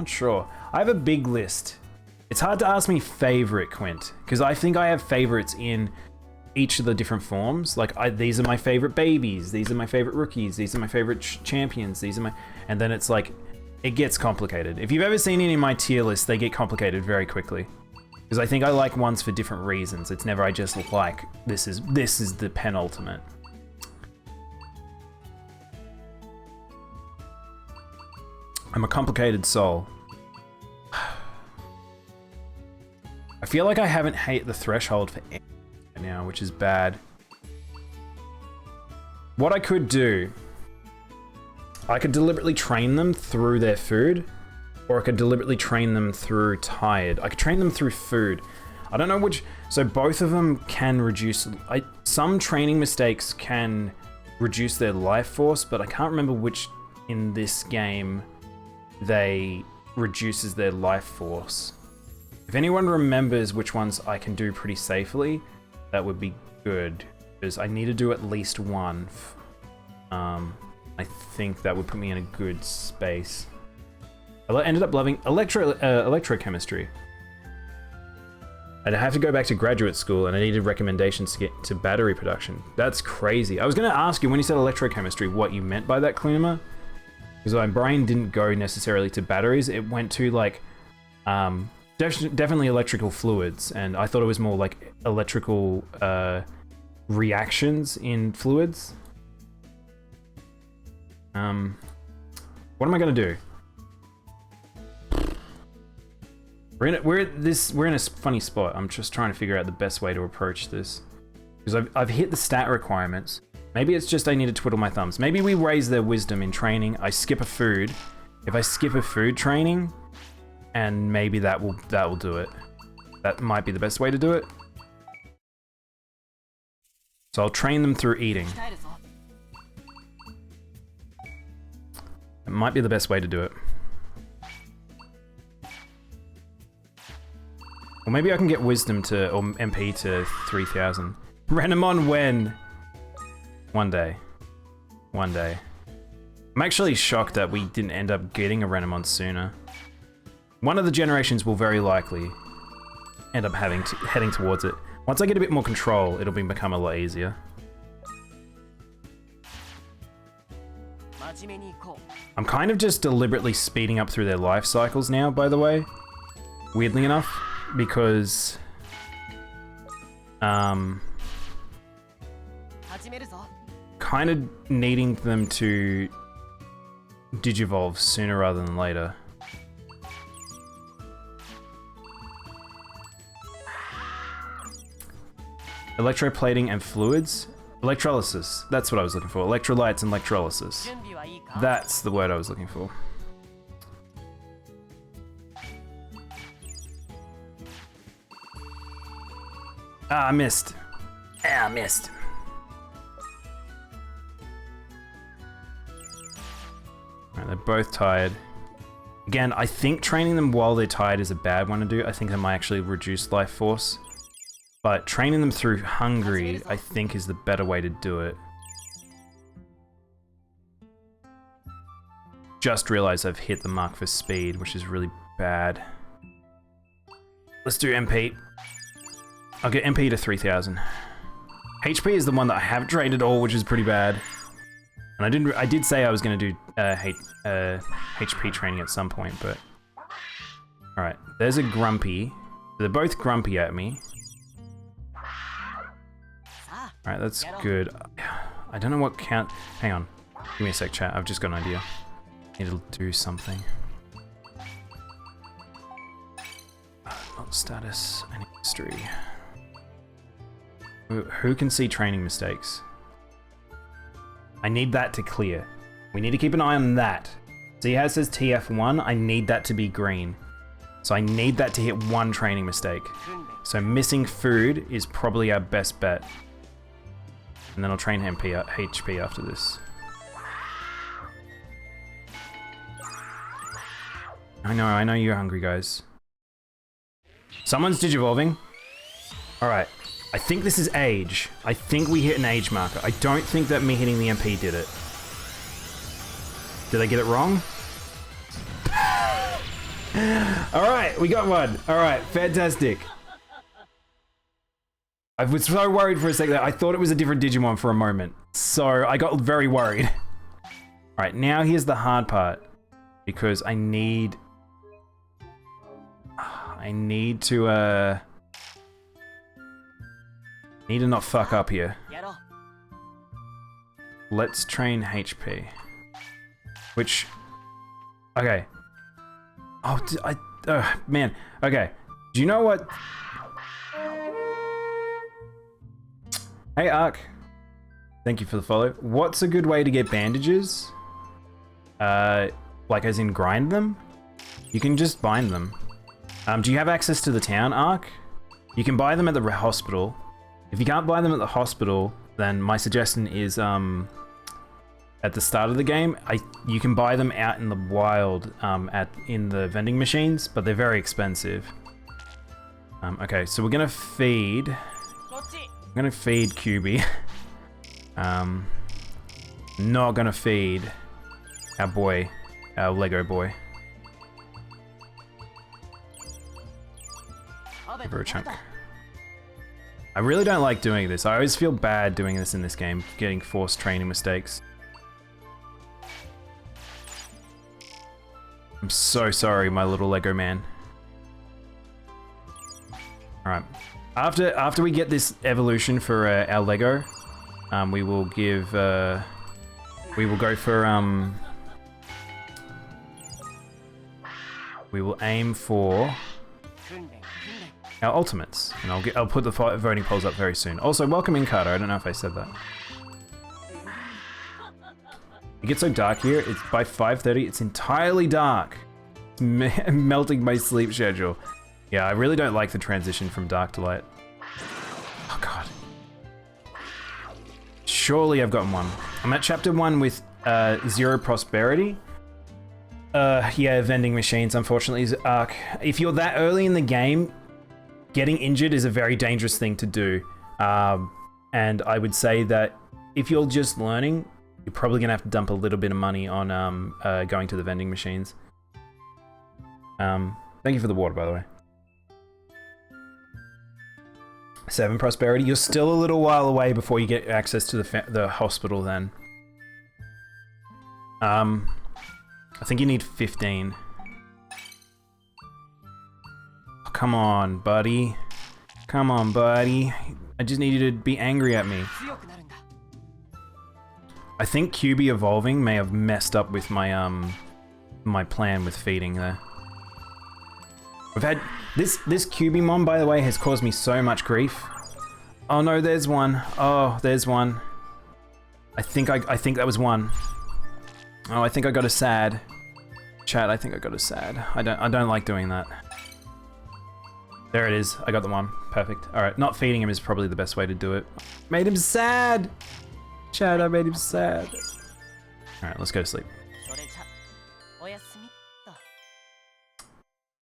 sure. I have a big list. It's hard to ask me favorite, Quint, because I think I have favorites in each of the different forms. Like, these are my favorite babies, these are my favorite rookies, these are my favorite champions, these are my... And then it's like, it gets complicated. If you've ever seen any of my tier lists, they get complicated very quickly. Because I think I like ones for different reasons. It's never I just like, this is the penultimate. I'm a complicated soul. I feel like I haven't hit the threshold for anything now, which is bad. What I could do, I could deliberately train them through their food, or I could deliberately train them through tired. I could train them through food. I don't know which, so both of them can reduce, some training mistakes can reduce their life force, but I can't remember which in this game they reduces their life force. If anyone remembers which ones I can do pretty safely, that would be good, because I need to do at least one. I think that would put me in a good space. I ended up loving electrochemistry. I'd have to go back to graduate school, and I needed recommendations to get to battery production. That's crazy. I was going to ask you, when you said electrochemistry, what you meant by that, Klima? Because my brain didn't go necessarily to batteries. It went to, like, definitely electrical fluids, and I thought it was more like electrical reactions in fluids. What am I going to do? We're in a funny spot. I'm just trying to figure out the best way to approach this, because I've hit the stat requirements. Maybe it's just I need to twiddle my thumbs. Maybe we raise their wisdom in training. I skip a food. If I skip a food training, and maybe that will do it. That might be the best way to do it. So I'll train them through eating. It might be the best way to do it. Or maybe I can get wisdom to, or MP to 3000. Renamon when? One day. One day. I'm actually shocked that we didn't end up getting a Renamon sooner. One of the generations will very likely end up heading towards it. Once I get a bit more control, it'll become a lot easier. I'm kind of just deliberately speeding up through their life cycles now, by the way. Weirdly enough, because 始めるぞ kind of needing them to digivolve sooner rather than later. Electroplating and fluids? Electrolysis. That's what I was looking for. Electrolytes and electrolysis. 準備はいいか That's the word I was looking for. Ah, I missed. Ah, I missed. Alright, they're both tired. Again, I think training them while they're tired is a bad one to do. I think that might actually reduce life force. But training them through hungry, I think, is the better way to do it. Just realized I've hit the mark for speed, which is really bad. Let's do MP. I'll get MP to 3000. HP is the one that I haven't trained at all, which is pretty bad. And I did say I was going to do HP training at some point, but... Alright, there's a Grumpy. They're both grumpy at me. Alright, that's good. I don't know what count... Hang on. Give me a sec, chat. I've just got an idea. Need to do something. Not status, any history. Who can see training mistakes? I need that to clear. We need to keep an eye on that. See how it says TF1? I need that to be green. So I need that to hit one training mistake. So missing food is probably our best bet. And then I'll train HP after this. I know you're hungry, guys. Someone's digivolving. Alright. I think this is age. I think we hit an age marker. I don't think that me hitting the MP did it. Did I get it wrong? Alright, we got one. Alright, fantastic. I was so worried for a second. I thought it was a different Digimon for a moment. So I got very worried. Alright, now here's the hard part. Because I need to not fuck up here. Let's train HP. Which... Okay. Oh, man. Okay. Do you know what... Hey, Ark. Thank you for the follow. What's a good way to get bandages? Like as in grind them? You can just bind them. Do you have access to the town, Ark? You can buy them at the hospital. If you can't buy them at the hospital, then my suggestion is at the start of the game, you can buy them out in the wild in the vending machines, but they're very expensive. Okay, so we're gonna feed. I'm gonna feed QB. Not gonna feed our boy, our Lego boy. Give her a chunk. I really don't like doing this. I always feel bad doing this in this game, getting forced training mistakes. I'm so sorry, my little Lego man. Alright. After we get this evolution for our Lego, we will give... we will go for... we will aim for... our ultimates, and I'll put the voting polls up very soon. Also, welcome in, Carter. I don't know if I said that. It gets so dark here. It's by 5:30. It's entirely dark. It's melting my sleep schedule. Yeah, I really don't like the transition from dark to light. Oh god. Surely I've gotten one. I'm at chapter 1 with 0 prosperity. Yeah, vending machines. Unfortunately, is Arc. If you're that early in the game, getting injured is a very dangerous thing to do, and I would say that if you're just learning, you're probably gonna have to dump a little bit of money on going to the vending machines. Thank you for the water, by the way. 7 prosperity. You're still a little while away before you get access to the hospital. Then, I think you need 15. Come on, buddy. Come on, buddy. I just need you to be angry at me. 強くなるんだ I think QB evolving may have messed up with my my plan with feeding there. We've had this QBmon, by the way, has caused me so much grief. Oh no, there's one. Oh, there's one. I think that was one. Oh, I think I got a sad. Chat, I think I got a sad. I don't like doing that. There it is. I got the one. Perfect. All right, not feeding him is probably the best way to do it. Made him sad. Chat, I made him sad. All right, let's go to sleep. それじゃおやすみっと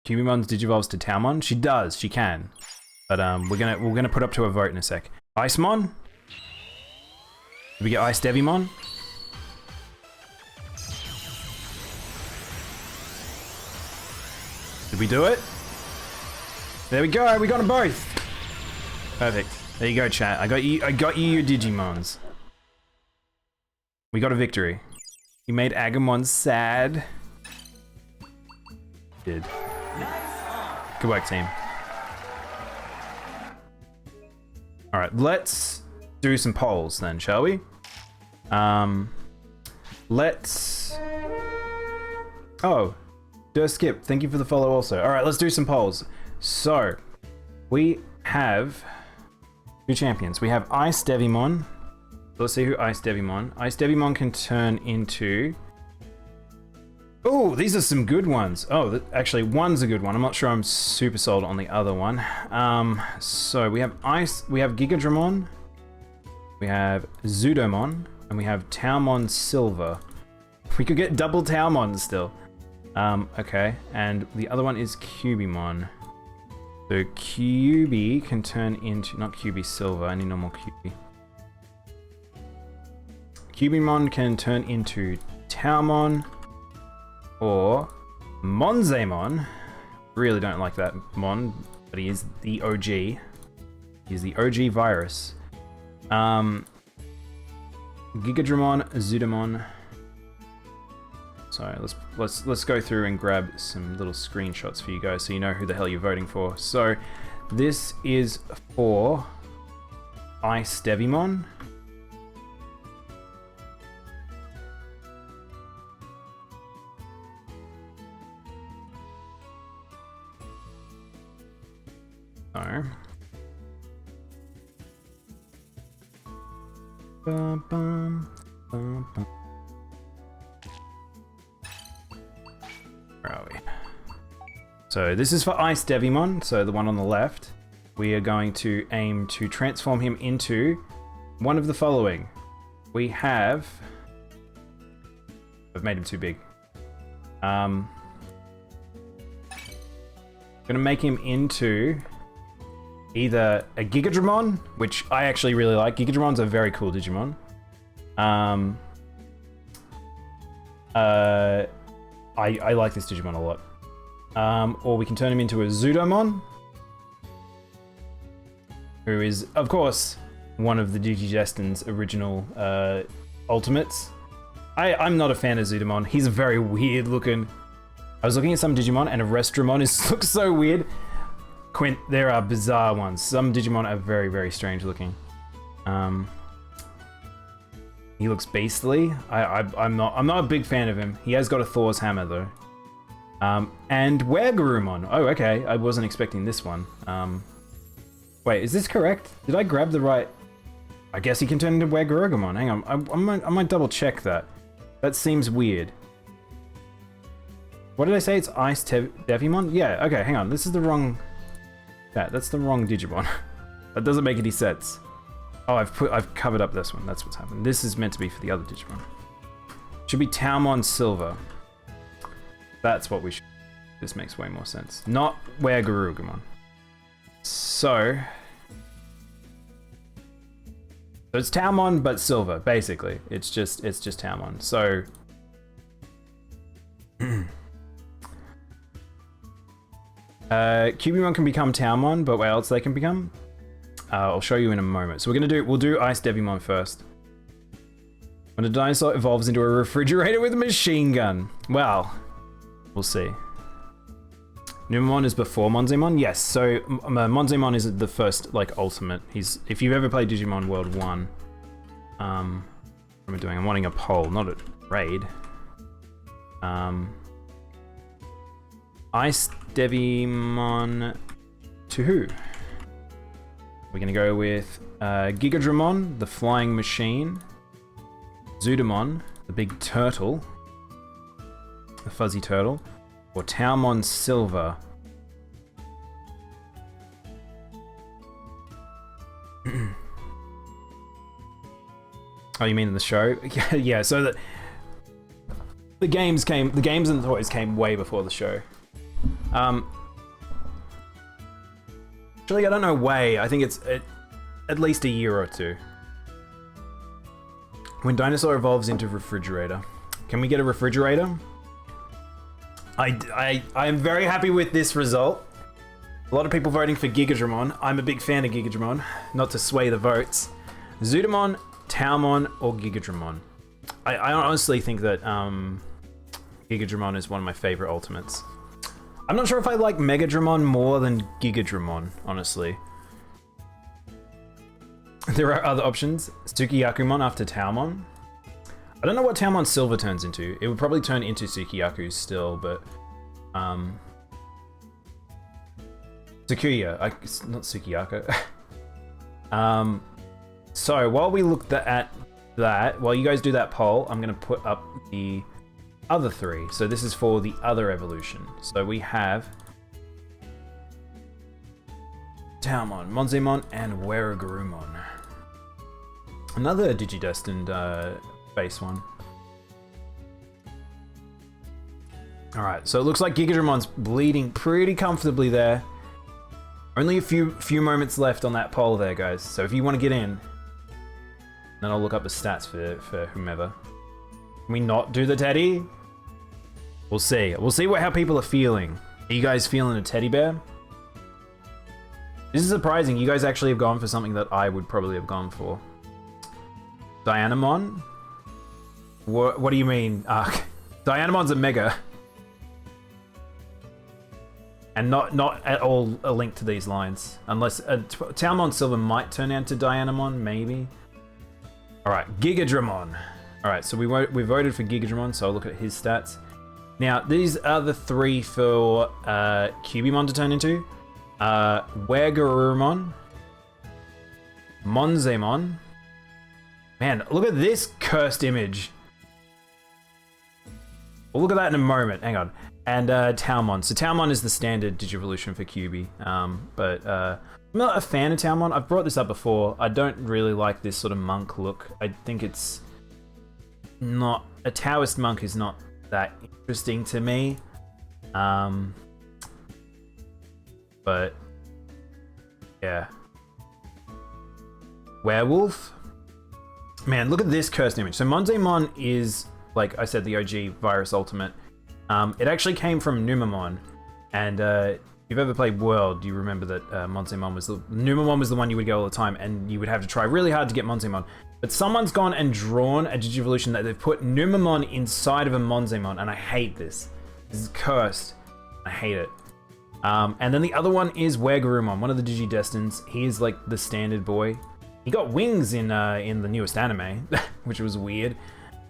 Cubimon digivolves to Taumon? She does, she can. But we're gonna put up to a vote in a sec. Icemon? Did we get Ice Devimon? Did we do it? There we go, we got them both! Perfect. There you go, chat. I got you your Digimons. We got a victory. You made Agumon sad. Did. Good work, team. Alright, let's do some polls then, shall we? Let's... Oh, Skip, thank you for the follow also. Alright, let's do some polls. So, we have two champions. We have Ice Devimon. Let's see who Ice Devimon. Ice Devimon can turn into... Oh, these are some good ones. Oh, actually, one's a good one. I'm not sure I'm super sold on the other one. So we have Gigadramon, we have Zudomon, and we have Taumon Silver. We could get double Taumon still. Okay, and the other one is Cubimon. So QB can turn into, not QB Silver, I need normal QB. Cubimon can turn into Taumon or Monzemon. Really don't like that Mon, but he is the OG. He's the OG virus. Gigadramon, Zudomon. So let's go through and grab some little screenshots for you guys so you know who the hell you're voting for. So this is for Ice Devimon. So bum, bum, bum, bum. Where are we? So this is for Ice Devimon, so the one on the left. We are going to aim to transform him into one of the following. We have... I've made him too big. I'm gonna make him into either a Gigadramon, which I actually really like. Gigadramons are very cool Digimon. I like this Digimon a lot. Or we can turn him into a Zudomon, who is, of course, one of the Digidestined's original ultimates. I'm not a fan of Zudomon. He's very weird looking. I was looking at some Digimon and a Restramon looks so weird. Quint, there are bizarre ones. Some Digimon are very, very strange looking. He looks beastly. I'm not a big fan of him. He has got a Thor's hammer though. And Weregarurumon. Oh, okay. I wasn't expecting this one. Wait, is this correct? Did I grab the right? I guess he can turn into Weregarurumon. Hang on, I might double check that. That seems weird. What did I say? It's Ice Devimon? Yeah. Okay, hang on. This is the wrong. That's the wrong Digimon. That doesn't make any sense. Oh, I've covered up this one. That's what's happened. This is meant to be for the other Digimon. Should be Taumon Silver. That's what we should. This makes way more sense. Not Weregarurumon. So it's Taumon but silver, basically. It's just Taumon. So Cubimon can become Taumon, but what else they can become? I'll show you in a moment. So we'll do Ice Devimon first. When a dinosaur evolves into a refrigerator with a machine gun. Well, we'll see. Numamon is before Monzemon? Yes, so Monzemon is the first, like, ultimate. If you've ever played Digimon World 1, what am I doing? I'm wanting a poll, not a raid. Ice Devimon to who? We're gonna go with Gigadramon, the flying machine, Zudamon, the big turtle, the fuzzy turtle, or Taumon Silver. Oh, you mean in the show? Yeah. So the games and the toys came way before the show. Actually, I don't know way. I think it's at least a year or two. When dinosaur evolves into refrigerator. Can we get a refrigerator? I am very happy with this result. A lot of people voting for Gigadramon. I'm a big fan of Gigadramon, not to sway the votes. Zudamon, Taumon, or Gigadramon. I honestly think that Gigadramon is one of my favorite ultimates. I'm not sure if I like Megadramon more than Gigadramon, honestly. There are other options. Sukiyakumon after Taumon. I don't know what Taumon Silver turns into. It would probably turn into Sukiyaku still, but Sukuya, not Sukiyaku. So while we look at that, while you guys do that poll, I'm gonna put up the other three. So this is for the other evolution. So we have Taumon, Monzemon, and Weragarumon. Another Digidestined base one. Alright, so it looks like Gigadramon's bleeding pretty comfortably there. Only a few moments left on that poll there, guys. So if you want to get in, then I'll look up the stats for whomever. Can we not do the teddy? We'll see. We'll see how people are feeling. Are you guys feeling a teddy bear? This is surprising. You guys actually have gone for something that I would probably have gone for. Dianamon? What do you mean? Dianamon's a mega. And not at all a link to these lines. Unless Taumon Silver might turn into Dianamon, maybe. Alright, Gigadramon. Alright, so we voted for Gigadramon, so I'll look at his stats. Now, these are the three for Cubimon to turn into. Weragarumon. Monzemon. Man, look at this cursed image. We'll look at that in a moment. Hang on. And Taumon. So Taumon is the standard Digivolution for Cubi. But I'm not a fan of Taumon. I've brought this up before. I don't really like this sort of monk look. I think it's not... A Taoist monk is not that interesting to me. But... yeah. Werewolf? Man, look at this cursed image. So Monzemon is, like I said, the OG Virus Ultimate. It actually came from Numamon, and if you've ever played World, you remember that Monzemon was Numamon was the one you would get all the time, and you would have to try really hard to get Monzemon. But someone's gone and drawn a Digivolution that they've put Numamon inside of a Monzemon, and I hate this. This is cursed. I hate it. And then the other one is Weragarumon, one of the Digidestins. He is like the standard boy. He got wings in the newest anime, which was weird.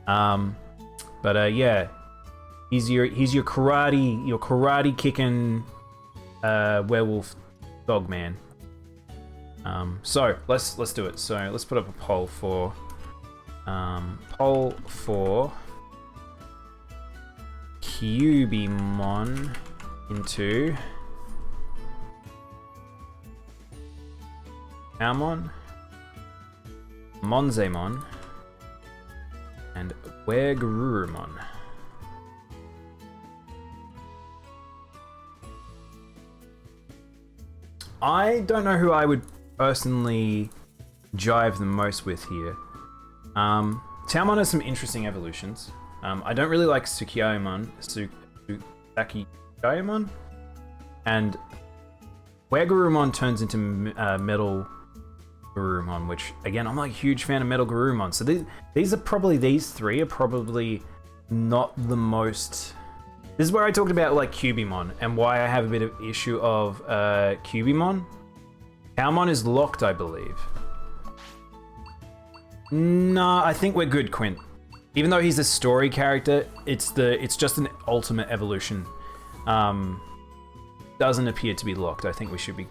But yeah, he's your karate kicking werewolf dog man. So let's do it. So let's put up a poll for Cubimon into Taumon, Monzemon, and Weragarumon. I don't know who I would personally jive the most with here. Taumon has some interesting evolutions. I don't really like Sukiyakumon, and Weragarumon turns into Metal Garurumon, which again, I'm not a huge fan of Metal Garurumon. So these three are probably not the most This is where I talked about like Cubimon and why I have a bit of issue of Cubimon. Palmon is locked, I believe. Nah, I think we're good, Quint. Even though he's a story character, it's just an ultimate evolution. Doesn't appear to be locked. I think we should be.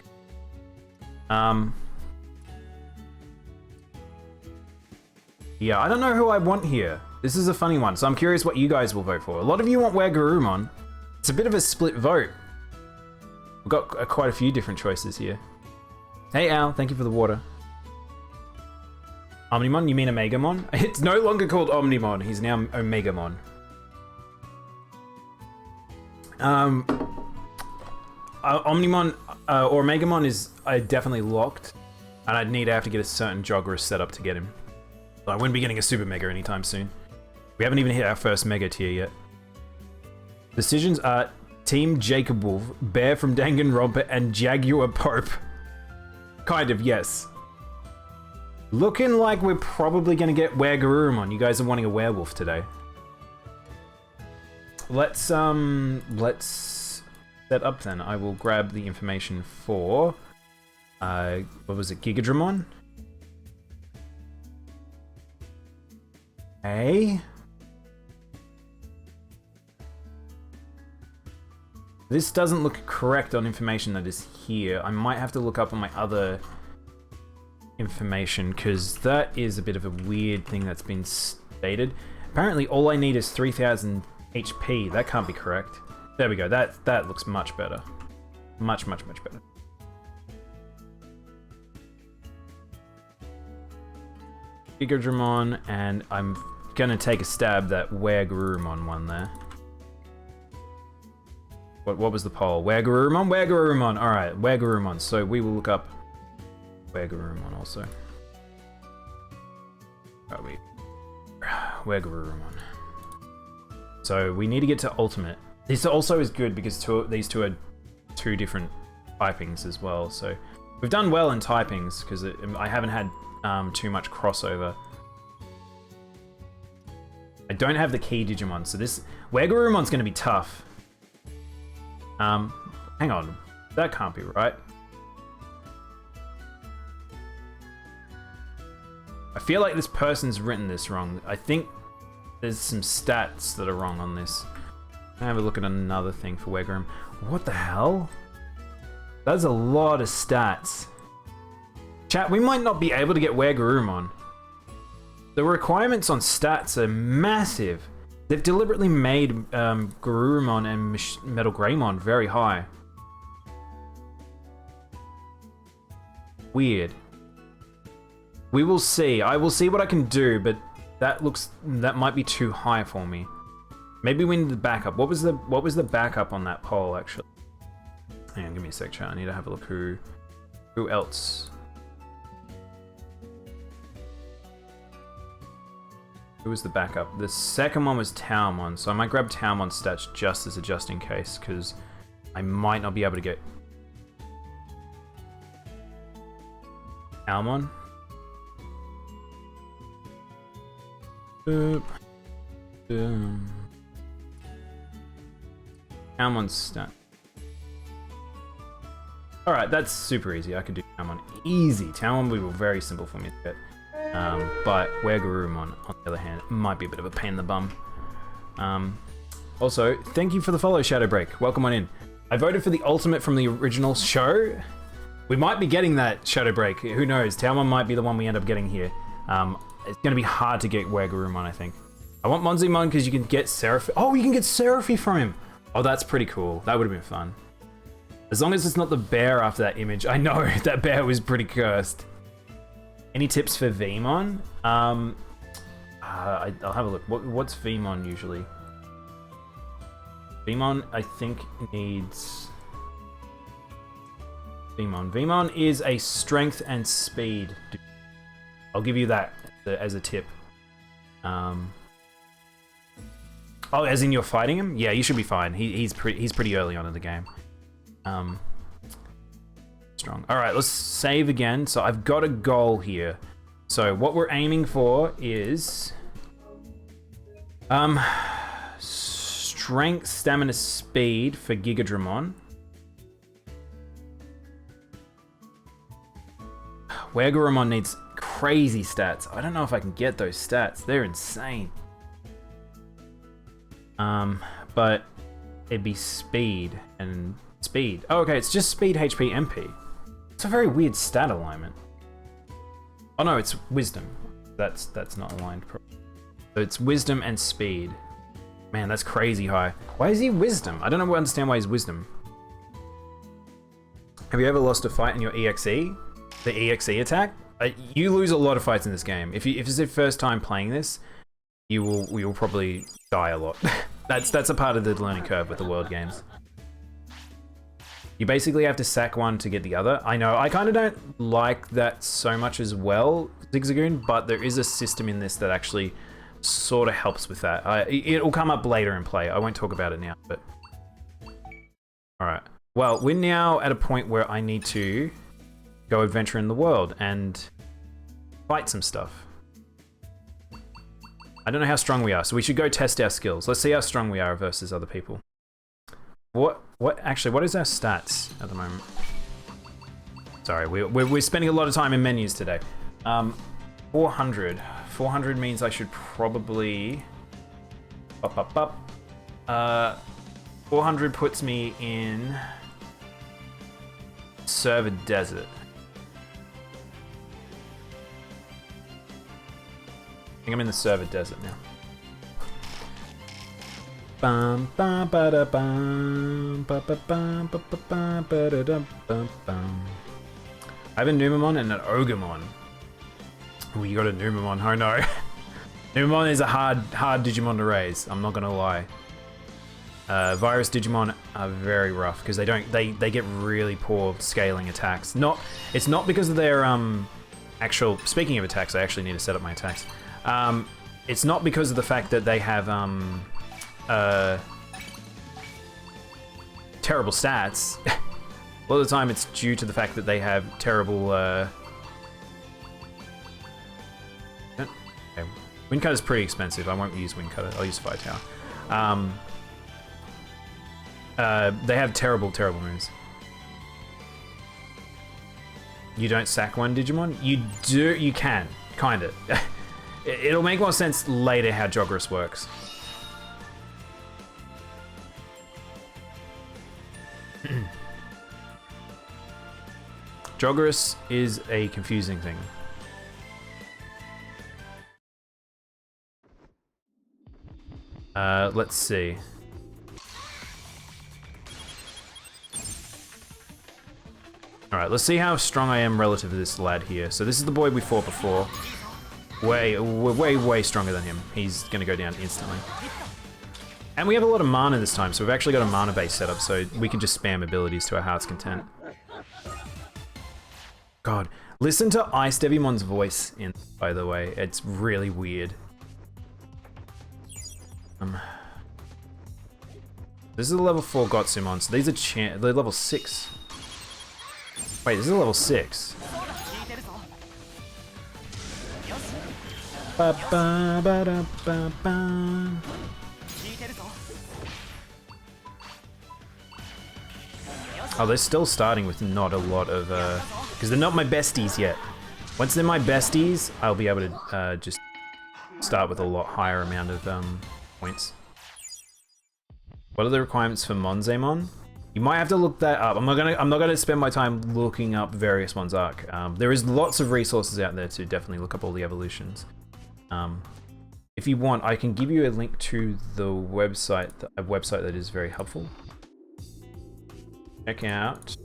Yeah, I don't know who I want here. This is a funny one, so I'm curious what you guys will vote for. A lot of you want Wagurumon. It's a bit of a split vote. We've got quite a few different choices here. Hey Al, thank you for the water. Omnimon, you mean Omegamon? It's no longer called Omnimon, he's now Omegamon. Omnimon or Omegamon is definitely locked, and I'd need to have to get a certain Joggerus set up to get him. So I wouldn't be getting a Super Mega anytime soon. We haven't even hit our first Mega tier yet. Decisions are Team Jacobwolf, Bear from Danganronpa, and Jaguar Pope. Kind of, yes. Looking like we're probably going to get Wagurumon. You guys are wanting a werewolf today. Let's set up then. I will grab the information for what was it, Gigadramon? Hey. This doesn't look correct on information that is here. I might have to look up on my other information because that is a bit of a weird thing that's been stated. Apparently all I need is 3000 HP. That can't be correct. There we go. That looks much better. Much better. Gigadramon, and I'm gonna take a stab at Wagurumon one there. What was the poll? Wagurumon? Wagurumon! Alright, Wagurumon. So we will look up Wagurumon also. Are we? Wagurumon. So we need to get to Ultimate. This also is good because these two are two different typings as well. So we've done well in typings because I haven't had too much crossover. I don't have the key Digimon, so this Wagurumon's going to be tough. Hang on, that can't be right. I feel like this person's written this wrong. I think there's some stats that are wrong on this. I'll have a look at another thing for Wagurumon. What the hell? That's a lot of stats. Chat, we might not be able to get Wagurumon. The requirements on stats are massive. They've deliberately made Garurumon and Metal Greymon very high. Weird. We will see. I will see what I can do, but that might be too high for me. Maybe we need the backup. What was the backup on that poll actually? Hang on, give me a sec, chat. I need to have a look who else. Who was the backup? The second one was Taomon, so I might grab Taomon's stats just as a just in case, because I might not be able to get Taomon. Taomon's stat. Alright, that's super easy. I could do Taomon easy. Taomon will be very simple for me to get. But Wagurumon, on the other hand, might be a bit of a pain in the bum. Also, thank you for the follow, Shadowbreak. Welcome on in. I voted for the ultimate from the original show. We might be getting that, Shadowbreak. Who knows? Taomon might be the one we end up getting here. It's going to be hard to get Wagurumon, I think. I want Monzimon because you can get Seraphi. Oh, you can get Seraphi from him. Oh, that's pretty cool. That would have been fun. As long as it's not the bear after that image. I know, that bear was pretty cursed. Any tips for Vmon? I'll have a look. What's Vmon usually? Vmon, I think, needs... Vmon. Vmon is a strength and speed. I'll give you that as a tip. Oh, as in you're fighting him? Yeah, you should be fine. He's pretty early on in the game. Strong. All right, let's save again. So I've got a goal here. So what we're aiming for is strength, stamina, speed for Gigadramon. Weguramon needs crazy stats. I don't know if I can get those stats. They're insane. But it'd be speed and speed. Oh, okay, it's just speed, HP, MP. It's a very weird stat alignment. Oh no, it's wisdom. That's not aligned properly. So it's wisdom and speed. Man, that's crazy high. Why is he wisdom? I don't understand why he's wisdom. Have you ever lost a fight in your EXE? The EXE attack? You lose a lot of fights in this game. If it's your first time playing this, you will probably die a lot. That's a part of the learning curve with the world games. You basically have to sack one to get the other. I know, I kind of don't like that so much as well, Zigzagoon, but there is a system in this that actually sort of helps with that. It'll come up later in play. I won't talk about it now, but... Alright. Well, we're now at a point where I need to go adventure in the world and fight some stuff. I don't know how strong we are, so we should go test our skills. Let's see how strong we are versus other people. Actually, what is our stats at the moment? Sorry, we're spending a lot of time in menus today. 400. 400 means I should probably... 400 puts me in... Server Desert. I think I'm in the Server Desert now. Bum bum ba da bum ba ba bum ba ba bum ba da dum bum bum. I have a Numamon and an Ogremon. Oh, you got a Numamon. Oh no. Numamon is a hard Digimon to raise. I'm not gonna lie. Virus Digimon are very rough because they get really poor scaling attacks. It's not because of their actual. Speaking of attacks, I actually need to set up my attacks. It's not because of the fact that they have terrible stats. A lot of the time it's due to the fact that they have terrible okay. Wind is pretty expensive. I won't use Wind Cutter. I'll use Fire Tower. They have terrible moves. You don't sack one Digimon? You can, kinda. It'll make more sense later how Joggerus works. Joggerus is a confusing thing. Let's see. Alright, let's see how strong I am relative to this lad here. So this is the boy we fought before. Way stronger than him. He's gonna go down instantly. And we have a lot of mana this time, so we've actually got a mana base set up, so we can just spam abilities to our heart's content. God, listen to Ice Devimon's voice in, by the way. It's really weird. This is a level 4 Gotsumon, so these are they're level 6. Wait, this is a level 6. Ba ba ba da ba ba. Oh, they're still starting with not a lot of because they're not my besties yet. Once they're my besties, I'll be able to just start with a lot higher amount of points. What are the requirements for Monzemon? You might have to look that up. I'm not gonna spend my time looking up various ones arc. There is lots of resources out there to definitely look up all the evolutions. If you want, I can give you a link to the website, a website that is very helpful. Check out.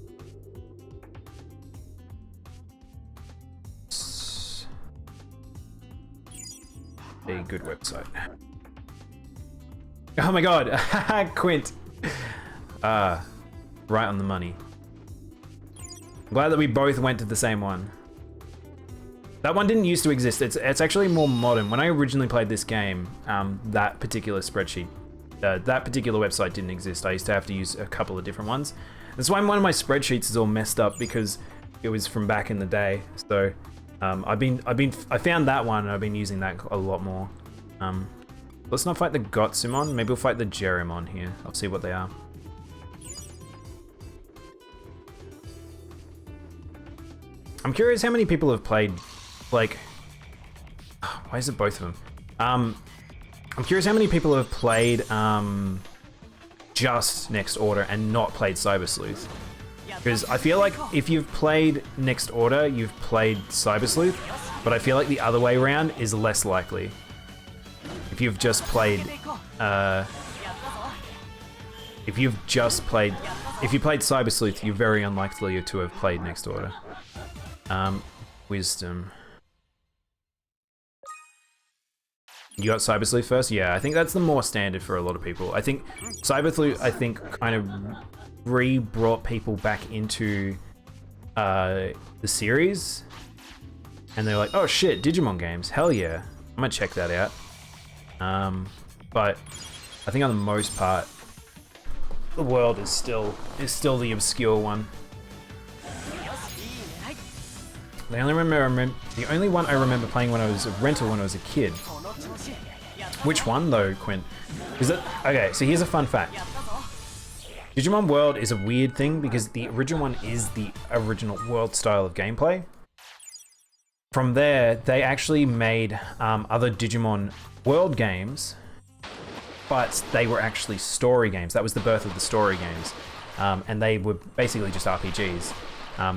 A good website. Oh my god, Quint. Right on the money. I'm glad that we both went to the same one. That one didn't used to exist. It's actually more modern. When I originally played this game, that particular spreadsheet, that particular website didn't exist. I used to have to use a couple of different ones. That's why one of my spreadsheets is all messed up because it was from back in the day. So I found that one and I've been using that a lot more. Let's not fight the Gotsumon. Maybe we'll fight the Jerimon here. I'll see what they are. I'm curious how many people have played, like... Why is it both of them? I'm curious how many people have played just Next Order and not played Cyber Sleuth. Because I feel like if you've played Next Order, you've played Cyber Sleuth, but I feel like the other way around is less likely. If you've just played, if you played Cyber Sleuth, you're very unlikely to have played Next Order. Wisdom. You got Cyber Sleuth first? Yeah, I think that's the more standard for a lot of people. I think Cyber Sleuth, kind of re-brought people back into the series. And they're like, oh shit, Digimon games, hell yeah. I'm gonna check that out. But I think on the most part, the world is still the obscure one. The only one I remember playing when I was a rental when I was a kid. Which one though, Quint? Is it okay? So here's a fun fact. Digimon World is a weird thing because the original one is the original World style of gameplay. From there, they actually made other Digimon World games, but they were actually story games. That was the birth of the story games, and they were basically just RPGs.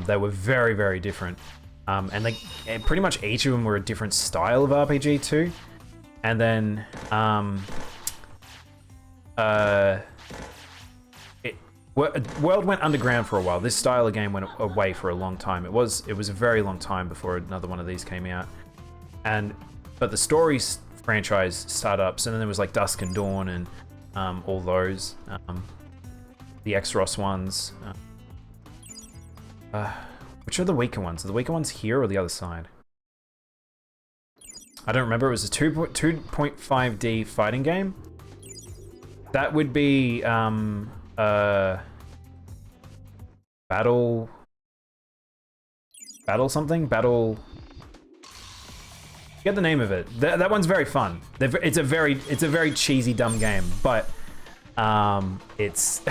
They were very, very different. And pretty much each of them were a different style of RPG too. And then, World went underground for a while. This style of game went away for a long time. It was a very long time before another one of these came out. But the story franchise startups, and then there was like Dusk and Dawn and all those, the X-Ross ones. Which are the weaker ones? Are the weaker ones here or the other side? I don't remember. It was a 2.5D fighting game. That would be Battle something? Get the name of it. That one's very fun. It's a very cheesy, dumb game, but it's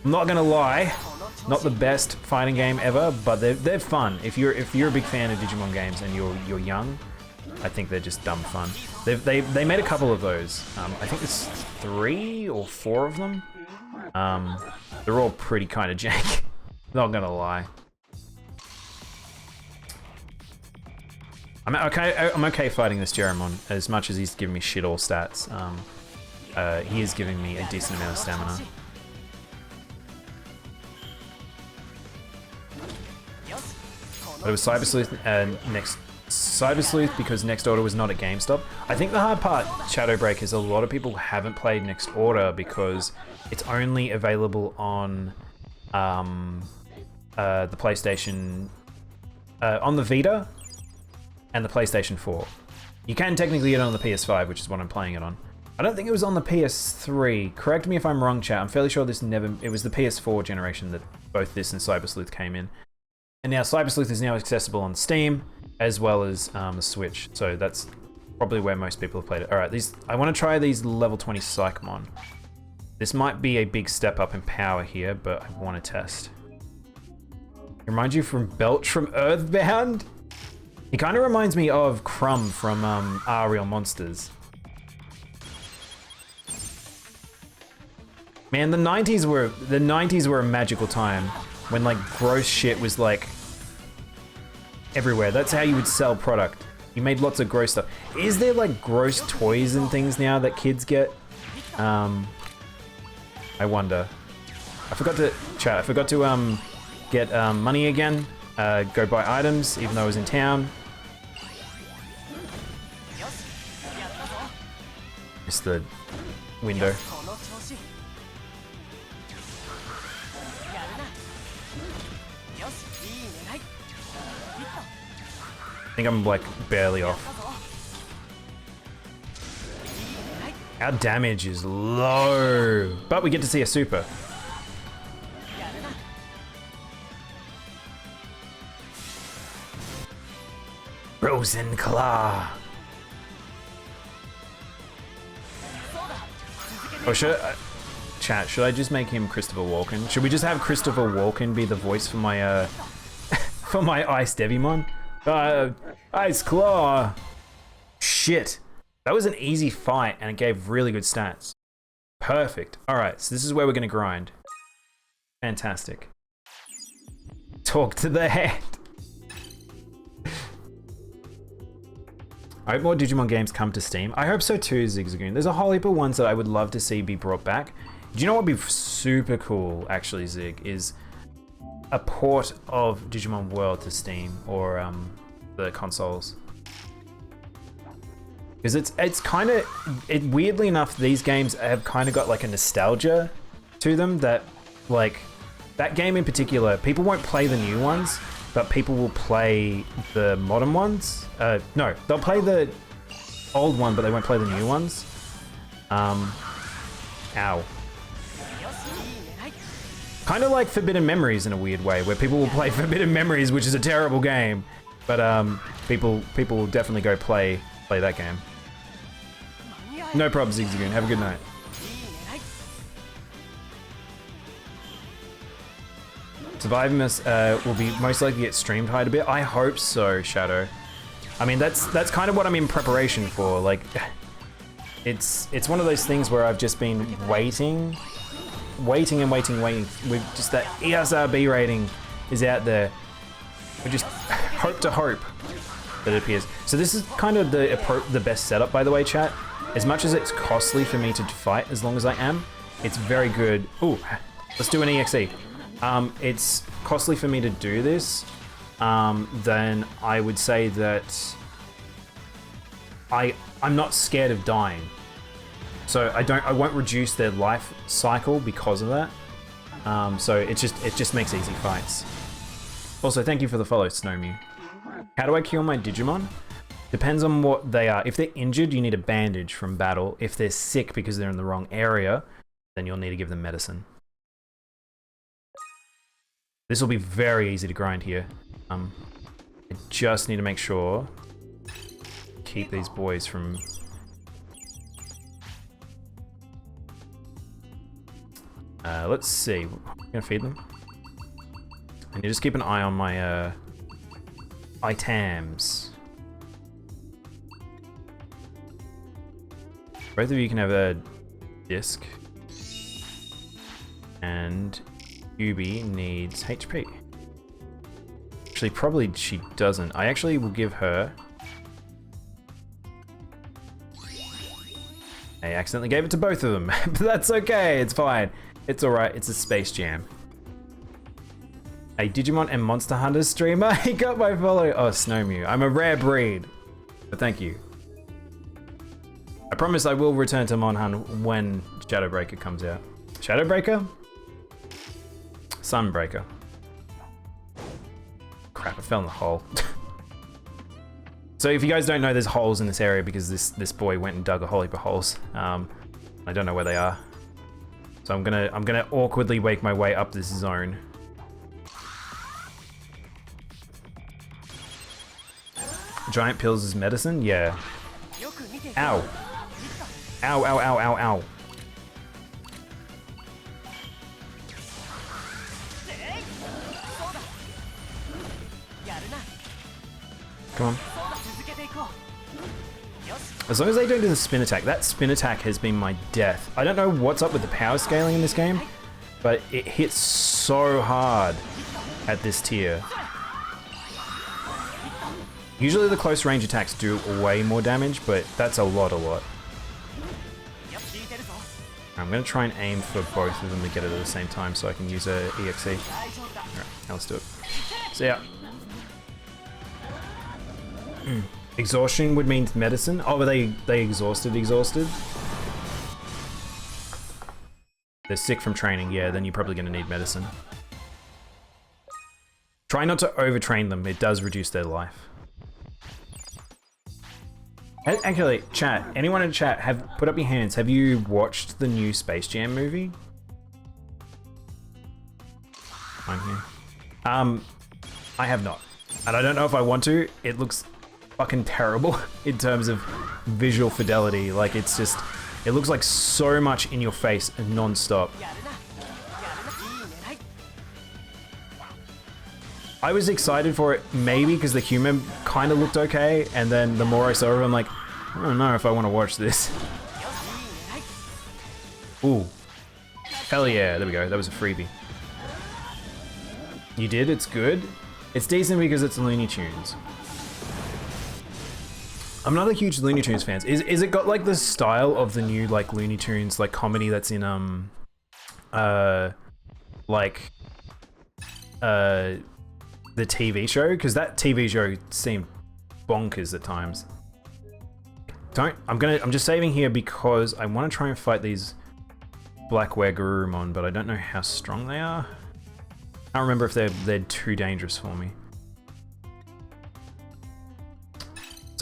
I'm not gonna lie, not the best fighting game ever, but they're fun. If you're a big fan of Digimon games and you're young, I think they're just dumb fun. They made a couple of those. I think there's 3 or 4 of them. They're all pretty kind of jank. Not gonna lie. I'm okay fighting this Jerimon as much as he's giving me shit all stats. He is giving me a decent amount of stamina. But it was Cyber Sleuth Cyber Sleuth because Next Order was not at GameStop. I think the hard part, Shadowbreak, is a lot of people haven't played Next Order because it's only available on the PlayStation, on the Vita and the PlayStation 4. You can technically get it on the PS5, which is what I'm playing it on. I don't think it was on the PS3. Correct me if I'm wrong, chat. I'm fairly sure it was the PS4 generation that both this and Cyber Sleuth came in. And now Cyber Sleuth is now accessible on Steam, as well as the Switch. So that's probably where most people have played it. All right, I want to try these level 20 Psychmon. This might be a big step up in power here, but I want to test. Remind you from Belch from Earthbound? He kind of reminds me of Crumb from Are Real Monsters. Man, the 90s were a magical time when like gross shit was like everywhere. That's how you would sell product. You made lots of gross stuff. Is there like gross toys and things now that kids get? I wonder. I forgot to chat. I forgot to get money again. Go buy items even though I was in town. Missed the window. I think I'm like barely off. Our damage is low, but we get to see a super. Frozen Claw. Or should I, chat, should I just make him Christopher Walken? Should we just have Christopher Walken be the voice for my for my Ice Devimon? Ice Claw. Shit. That was an easy fight and it gave really good stats. Perfect. Alright, so this is where we're gonna grind. Fantastic. Talk to the head. I hope more Digimon games come to Steam. I hope so too, Zigzagoon. There's a whole heap of ones that I would love to see be brought back. Do you know what would be super cool, actually, Zig, is a port of DigimonWorld to Steam or the consoles. Because it's kind of, weirdly enough, these games have kind of got like a nostalgia to them that, like, that game in particular, people won't play the new ones, but people will play the modern ones. No, they'll play the old one, but they won't play the new ones. Ow. Kind of like Forbidden Memories in a weird way, where people will play Forbidden Memories, which is a terrible game, but people will definitely go play that game. No problem, Zigzagoon. Have a good night. Survivors will be most likely get streamed high a bit. I hope so, Shadow. I mean, that's kind of what I'm in preparation for. Like, it's one of those things where I've just been waiting. With just that ESRB rating is out there. We just hope that it appears. So this is kind of the best setup, by the way, chat. As much as it's costly for me to fight as long as I am, it's very good. Ooh, let's do an EXE. It's costly for me to do this, then I would say that I'm not scared of dying. So I won't reduce their life cycle because of that. So it just makes easy fights. Also, thank you for the follow, Snowmew. How do I cure my Digimon? Depends on what they are. If they're injured, you need a bandage from battle. If they're sick because they're in the wrong area, then you'll need to give them medicine. This will be very easy to grind here. I just need to make sure keep these boys from. Let's see. I'm gonna feed them. And you just keep an eye on my items. Both of you can have a disc. And Yubi needs HP. Actually, probably she doesn't. I actually will give her. I accidentally gave it to both of them, but that's okay. It's fine. It's alright. It's a Space Jam. A Digimon and Monster Hunter streamer. He got my follow. Oh, Snowmew. I'm a rare breed. But thank you. I promise I will return to Monhun when Shadowbreaker comes out. Shadowbreaker? Sunbreaker. Crap, I fell in the hole. So if you guys don't know, there's holes in this area because this boy went and dug a whole heap of holes. I don't know where they are. So I'm gonna awkwardly wake my way up this zone. Giant pills is medicine? Yeah. Ow. Ow, ow, ow, ow, ow. Come on. As long as they don't do the spin attack. That spin attack has been my death. I don't know what's up with the power scaling in this game, but it hits so hard at this tier. Usually the close range attacks do way more damage, but that's a lot. I'm gonna try and aim for both of them to get it at the same time so I can use a EXE. Alright, now let's do it. So yeah. Exhaustion would mean medicine. Oh, but they exhausted? They're sick from training, yeah, then you're probably gonna need medicine. Try not to overtrain them, it does reduce their life. Actually, chat, anyone in chat, put up your hands. Have you watched the new Space Jam movie? I'm here. I have not. And I don't know if I want to. It looks fucking terrible in terms of visual fidelity. Like, it's just, It looks like so much in your face and non-stop. I was excited for it maybe because the humor kind of looked okay, and then the more I saw of it, I'm like, I don't know if I want to watch this. Ooh. Hell yeah, there we go, that was a freebie. You did, it's good. It's decent because it's Looney Tunes. I'm not a huge Looney Tunes fan. Is it got like the style of the new like Looney Tunes like comedy that's in the TV show? Because that TV show seemed bonkers at times. I'm just saving here because I want to try and fight these Blackware Garurumon, but I don't know how strong they are. I don't remember if they're too dangerous for me.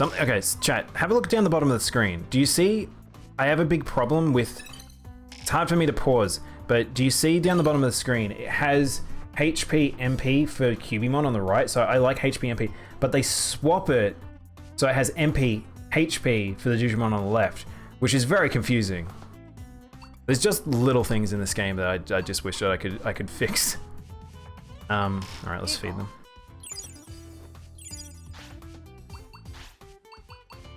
Okay, chat, have a look down the bottom of the screen. Do you see? I have a big problem with. It's hard for me to pause, but do you see down the bottom of the screen? It has HP MP for Cubimon on the right, so I like HP MP, but they swap it so it has MP HP for the Digimon on the left, which is very confusing. There's just little things in this game that I just wish that I could fix. All right, let's feed them.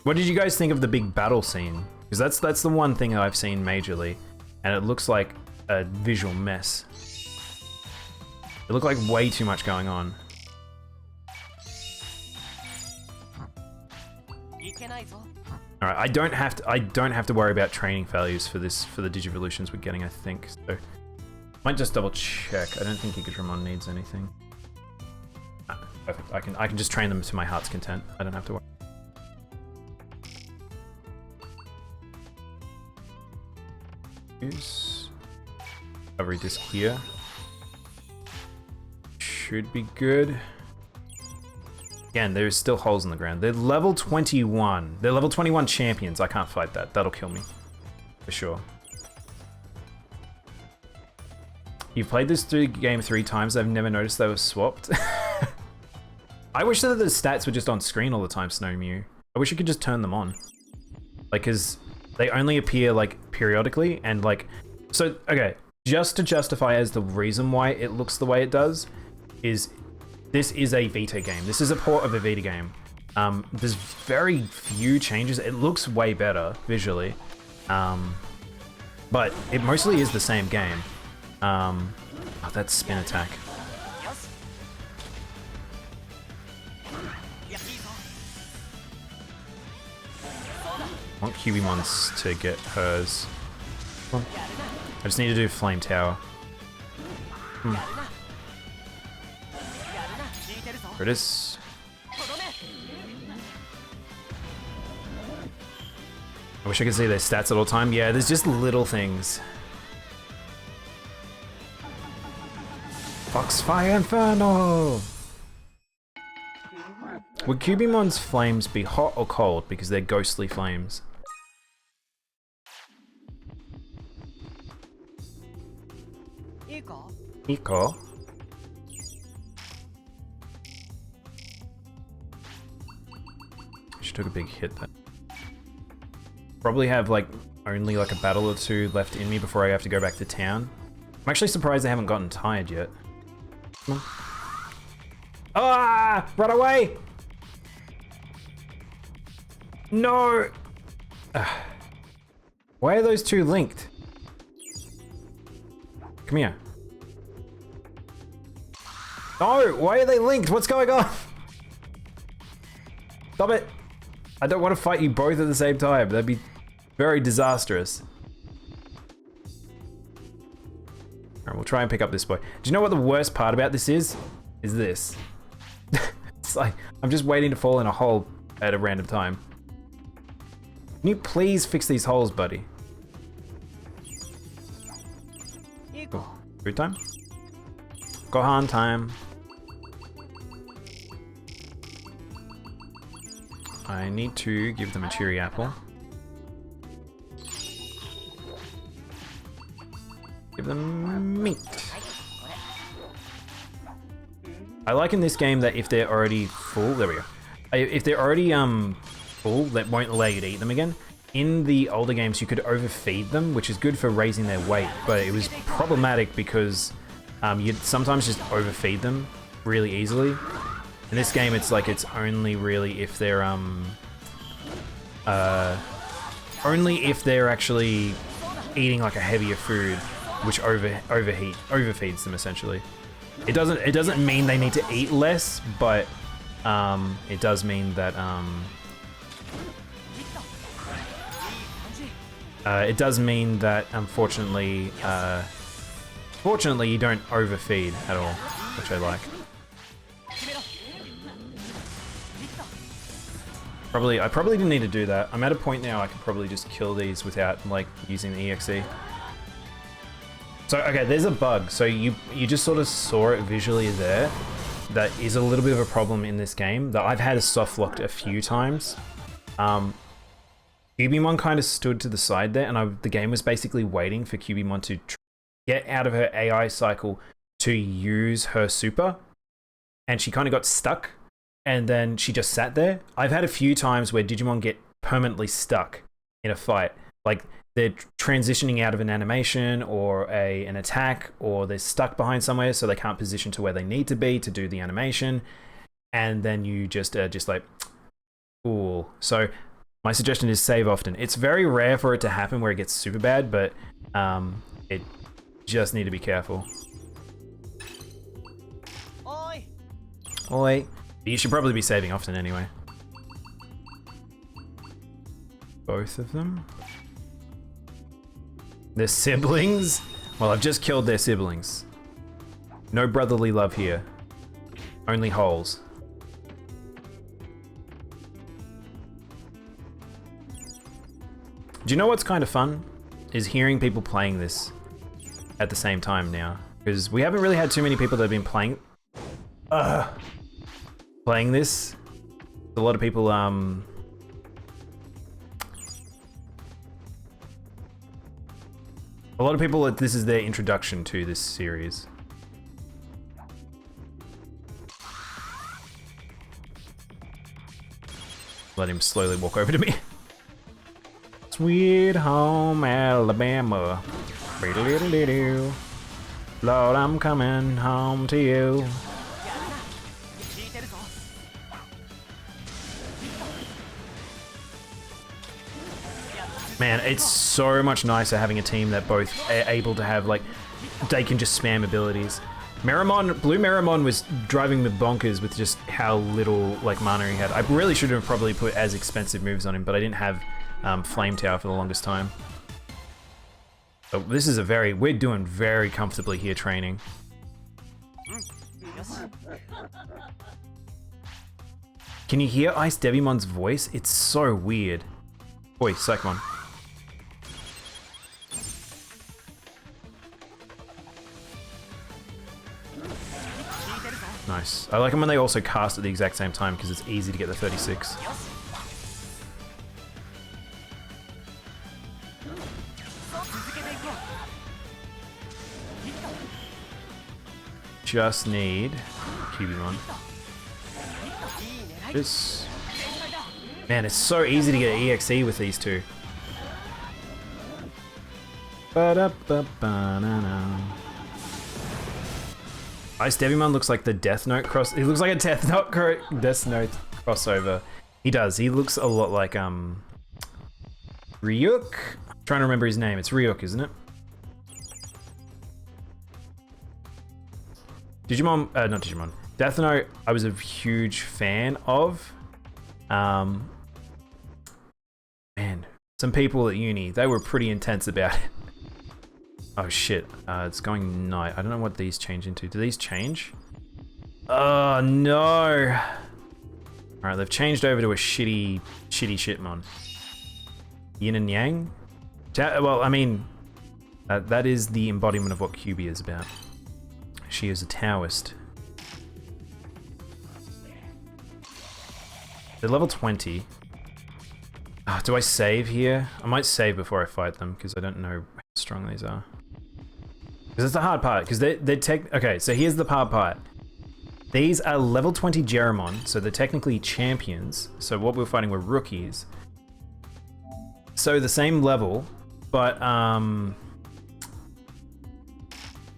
What did you guys think of the big battle scene? Because that's the one thing that I've seen majorly, and it looks like a visual mess. It looked like way too much going on. All right, I don't have to worry about training values for the Digivolutions we're getting, I think. So might just double check. I don't think Digimon needs anything. Ah, perfect. I can just train them to my heart's content. I don't have to worry. Use recovery disc here. Should be good. Again, there's still holes in the ground. They're level 21. They're level 21 champions. I can't fight that. That'll kill me. For sure. You've played this game 3 times. I've never noticed they were swapped. I wish that the stats were just on screen all the time, Snow Mew. I wish you could just turn them on. Like, cause they only appear like periodically and like, so, okay. Just to justify as the reason why it looks the way it does is this is a Vita game. This is a port of a Vita game. There's very few changes. It looks way better visually. But it mostly is the same game. Oh, that's spin attack. I want Cubimons to get hers. I just need to do Flame Tower. There it is. I wish I could see their stats at all time. Yeah, there's just little things. Foxfire Inferno! Would Cubimon's flames be hot or cold because they're ghostly flames? Eco. She took a big hit there. Probably have like only like a battle or two left in me before I have to go back to town. I'm actually surprised they haven't gotten tired yet. Come on. Ah! Run away! No! Why are those two linked? Come here. No! Why are they linked? What's going on? Stop it! I don't want to fight you both at the same time. That'd be very disastrous. Alright, we'll try and pick up this boy. Do you know what the worst part about this is? Is this. It's like, I'm just waiting to fall in a hole at a random time. Can you please fix these holes, buddy? Cool. Food time? Gohan time. I need to give them a cherry apple. Give them meat. I like in this game that if they're already full, there we go. If they're already full, that won't allow you to eat them again. in the older games you could overfeed them, which is good for raising their weight, but it was problematic because you'd sometimes just overfeed them really easily. In this game, it's like it's only really if they're actually eating like a heavier food, which overfeeds them essentially. It doesn't mean they need to eat less, but it does mean that unfortunately, fortunately you don't overfeed at all, which I like. I probably didn't need to do that. I'm at a point now I can probably just kill these without like using the EXE. So okay, there's a bug. So you just sort of saw it visually there. That is a little bit of a problem in this game that I've had a soft locked a few times. Cubimon kind of stood to the side there, and the game was basically waiting for Cubimon to get out of her AI cycle to use her super, and she kind of got stuck. And then she just sat there. I've had a few times where Digimon get permanently stuck in a fight. Like they're transitioning out of an animation or an attack, or they're stuck behind somewhere so they can't position to where they need to be to do the animation. And then you just like, cool. So my suggestion is save often. It's very rare for it to happen where it gets super bad, but it just need to be careful. Oi! Oi. You should probably be saving often anyway. Both of them? They're siblings? Well, I've just killed their siblings. No brotherly love here. Only holes. Do you know what's kind of fun? Is hearing people playing this at the same time now. Because we haven't really had too many people that have been playing this. A lot of people this is their introduction to this series. Let him slowly walk over to me. Sweet home Alabama. Lord, I'm coming home to you. Man, it's so much nicer having a team that both are able to have, like, they can just spam abilities. Blue Meramon was driving me bonkers with just how little, like, mana he had. I really should have probably put as expensive moves on him, but I didn't have Flame Tower for the longest time. So this is we're doing very comfortably here training. Can you hear Ice Devimon's voice? It's so weird. Oi, Psychmon. Nice. I like them when they also cast at the exact same time because it's easy to get the 36. Just need Cubimon. This. Man, it's so easy to get an EXE with these two. Ice Devimon looks like the Death Note cross. He looks like a Death Note crossover. He does. He looks a lot like Ryuk. I'm trying to remember his name. It's Ryuk, isn't it? Digimon, not Digimon. Death Note. I was a huge fan of. Man, some people at uni, they were pretty intense about it. Oh shit, it's going night. I don't know what these change into. Do these change? Oh no! Alright, they've changed over to a shitty shitmon. Yin and Yang? Well, I mean, that is the embodiment of what QB is about. She is a Taoist. They're level 20. Do I save here? I might save before I fight them, because I don't know how strong these are. Because it's the hard part, because they're okay, so here's the hard part. These are level 20 Jeremon, so they're technically champions. So what we're fighting were rookies. so the same level, but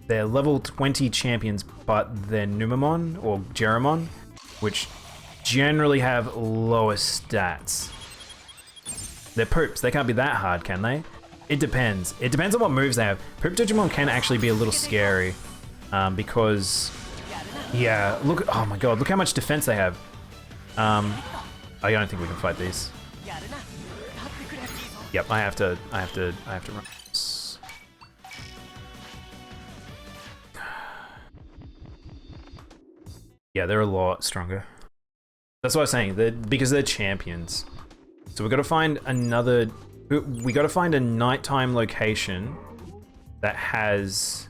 they're level 20 champions, but they're Numamon or Jeramon, which generally have lower stats. They're poops. They can't be that hard, can they? It depends. It depends on what moves they have. Poop Digimon can actually be a little scary because, yeah, look. Oh my god, look how much defense they have. I don't think we can fight these. Yep, I have to run. Yeah, they're a lot stronger. That's what I was saying. Because they're champions. So we got to find another. We got to find a nighttime location that has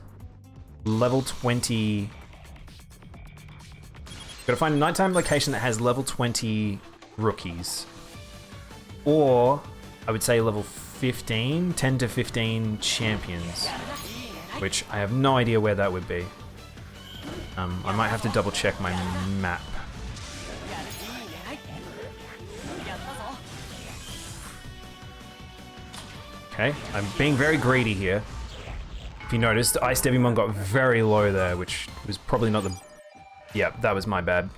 level 20. Got to find a nighttime location that has level 20 rookies, or I would say level 15, 10 to 15 champions, which I have no idea where that would be. I might have to double check my map. Okay, I'm being very greedy here. If you noticed, Ice Devimon got very low there, which was probably not the... Yeah, that was my bad.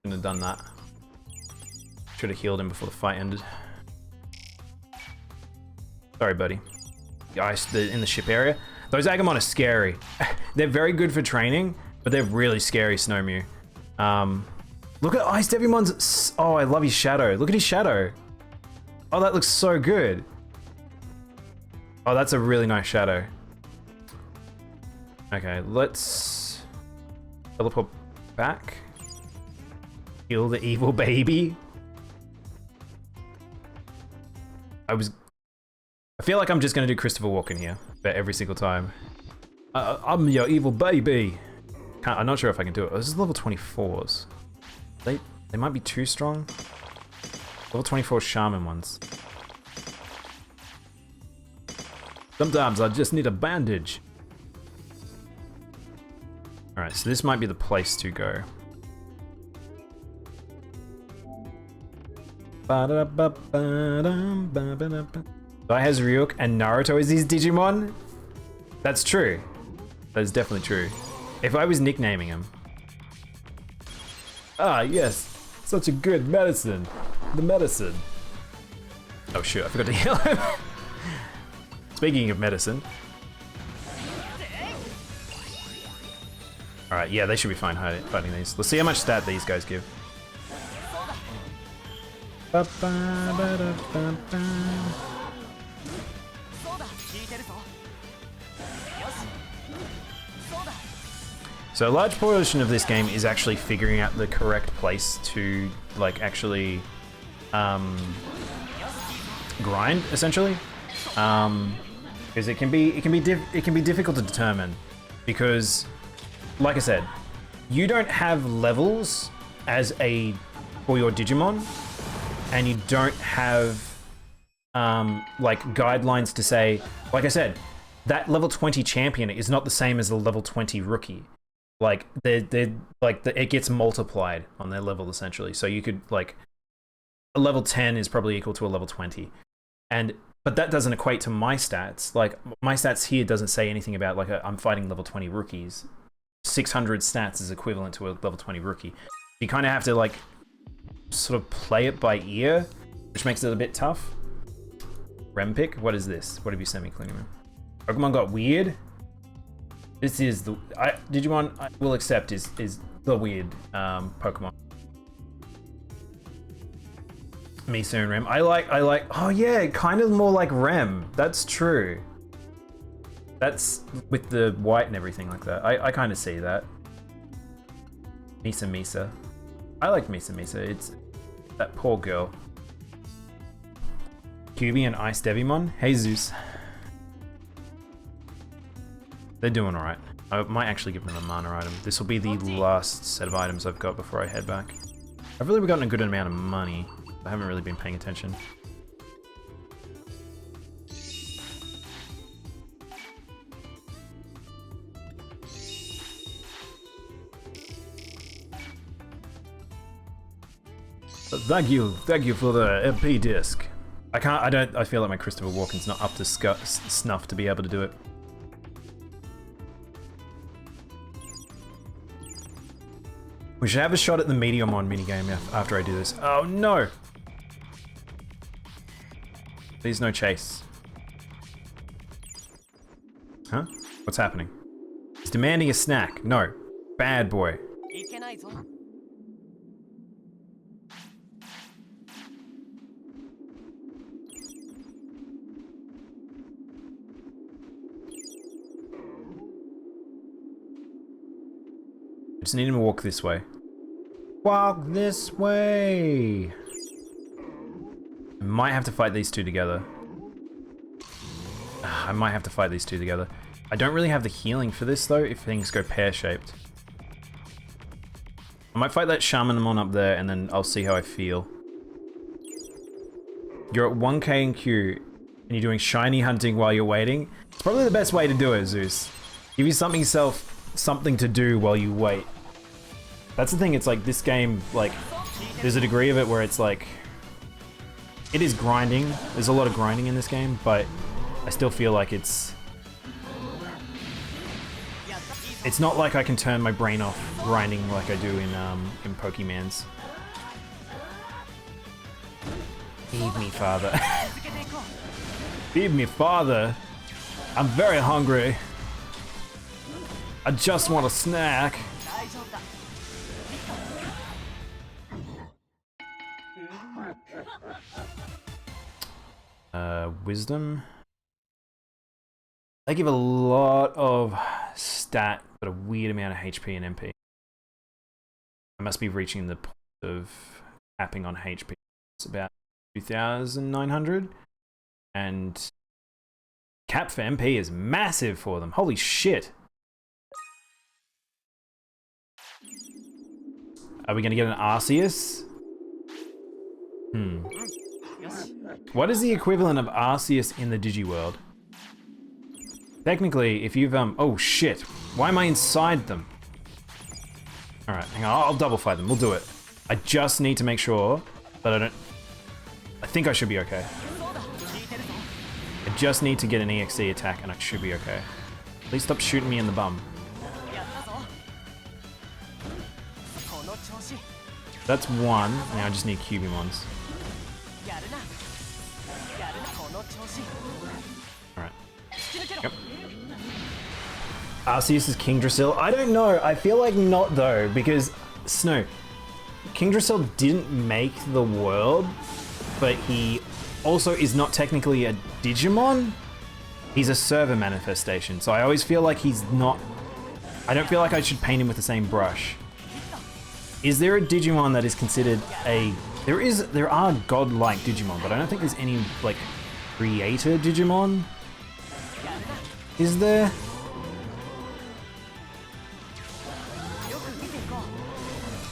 Shouldn't have done that. Should have healed him before the fight ended. Sorry, buddy. Ice in the ship area. Those Agumon are scary. They're very good for training, but they're really scary, Snowmew. Look at Ice Devimon's... Oh, I love his shadow. Look at his shadow. Oh, that looks so good. Oh, that's a really nice shadow. Okay, let's teleport back. Kill the evil baby. I feel like I'm just gonna do Christopher Walken here, but every single time. I'm your evil baby. I'm not sure if I can do it. This is level 24s. They might be too strong. Level 24 shaman ones. Sometimes I just need a bandage. Alright, so this might be the place to go. Dai has Ryuk and Naruto is his Digimon? That's true. That is definitely true. If I was nicknaming him. Ah, yes. Such a good medicine. The medicine. Oh shoot, I forgot to heal him. Speaking of medicine. Alright, yeah, they should be fine fighting these. Let's see how much stat these guys give. So a large portion of this game is actually figuring out the correct place to, like, actually grind, essentially. Because it can be difficult to determine, because, like I said, you don't have levels for your Digimon, and you don't have like guidelines to say, like I said, that level 20 champion is not the same as the level 20 rookie. Like it gets multiplied on their level essentially. So you could, like, a level 10 is probably equal to a level 20, but that doesn't equate to my stats. Like, my stats here doesn't say anything about, like, I'm fighting level 20 rookies. 600 stats is equivalent to a level 20 rookie. You kind of have to, like, sort of play it by ear, which makes it a bit tough. Rem pick? What is this? What have you sent me, Clingman? Pokemon got weird? This is the... Digimon, I will accept, is the weird Pokemon. Misa and Rem. I like, oh yeah, kind of more like Rem. That's true. That's with the white and everything like that. I kind of see that. Misa. I like Misa. It's that poor girl. QB and Ice Devimon. Hey Zeus. They're doing alright. I might actually give them a mana item. This will be the last set of items I've got before I head back. I've really gotten a good amount of money. I haven't really been paying attention. Thank you for the MP disc. I can't. I feel like my Christopher Walken's not up to snuff to be able to do it. We should have a shot at the Meteormon minigame after I do this. Oh no! Please no chase. Huh? What's happening? He's demanding a snack. No. Bad boy. いけないぞ I just need him to walk this way. Walk this way! I might have to fight these two together. I might have to fight these two together. I don't really have the healing for this though, if things go pear-shaped. I might fight that Shamanamon up there and then I'll see how I feel. You're at 1k in queue and you're doing shiny hunting while you're waiting. It's probably the best way to do it, Zeus. Give you something to do while you wait. That's the thing, it's like this game, like, there's a degree of it where it's like, it is grinding. There's a lot of grinding in this game, but I still feel like it's not like I can turn my brain off grinding like I do in Pokemans. Feed me, father. Feed me, father. I'm very hungry. I just want a snack. Wisdom. They give a lot of stat, but a weird amount of HP and MP. I must be reaching the point of capping on HP. It's about 2,900. And cap for MP is massive for them. Holy shit. Are we going to get an Arceus? What is the equivalent of Arceus in the DigiWorld? Technically, if you've, oh shit. Why am I inside them? Alright, hang on, I'll double fight them, we'll do it. I just need to make sure that I don't... I think I should be okay. I just need to get an EXE attack and I should be okay. Please stop shooting me in the bum. That's one, now I just need Cubimons. Alright. Yep. Arceus is Kingdrasil? I don't know, I feel like not though, because Snow, Kingdrasil didn't make the world, but he also is not technically a Digimon. He's a server manifestation, so I always feel like he's not... I don't feel like I should paint him with the same brush. Is there a Digimon that is considered a... There are godlike Digimon, but I don't think there's any, like, creator Digimon. Is there?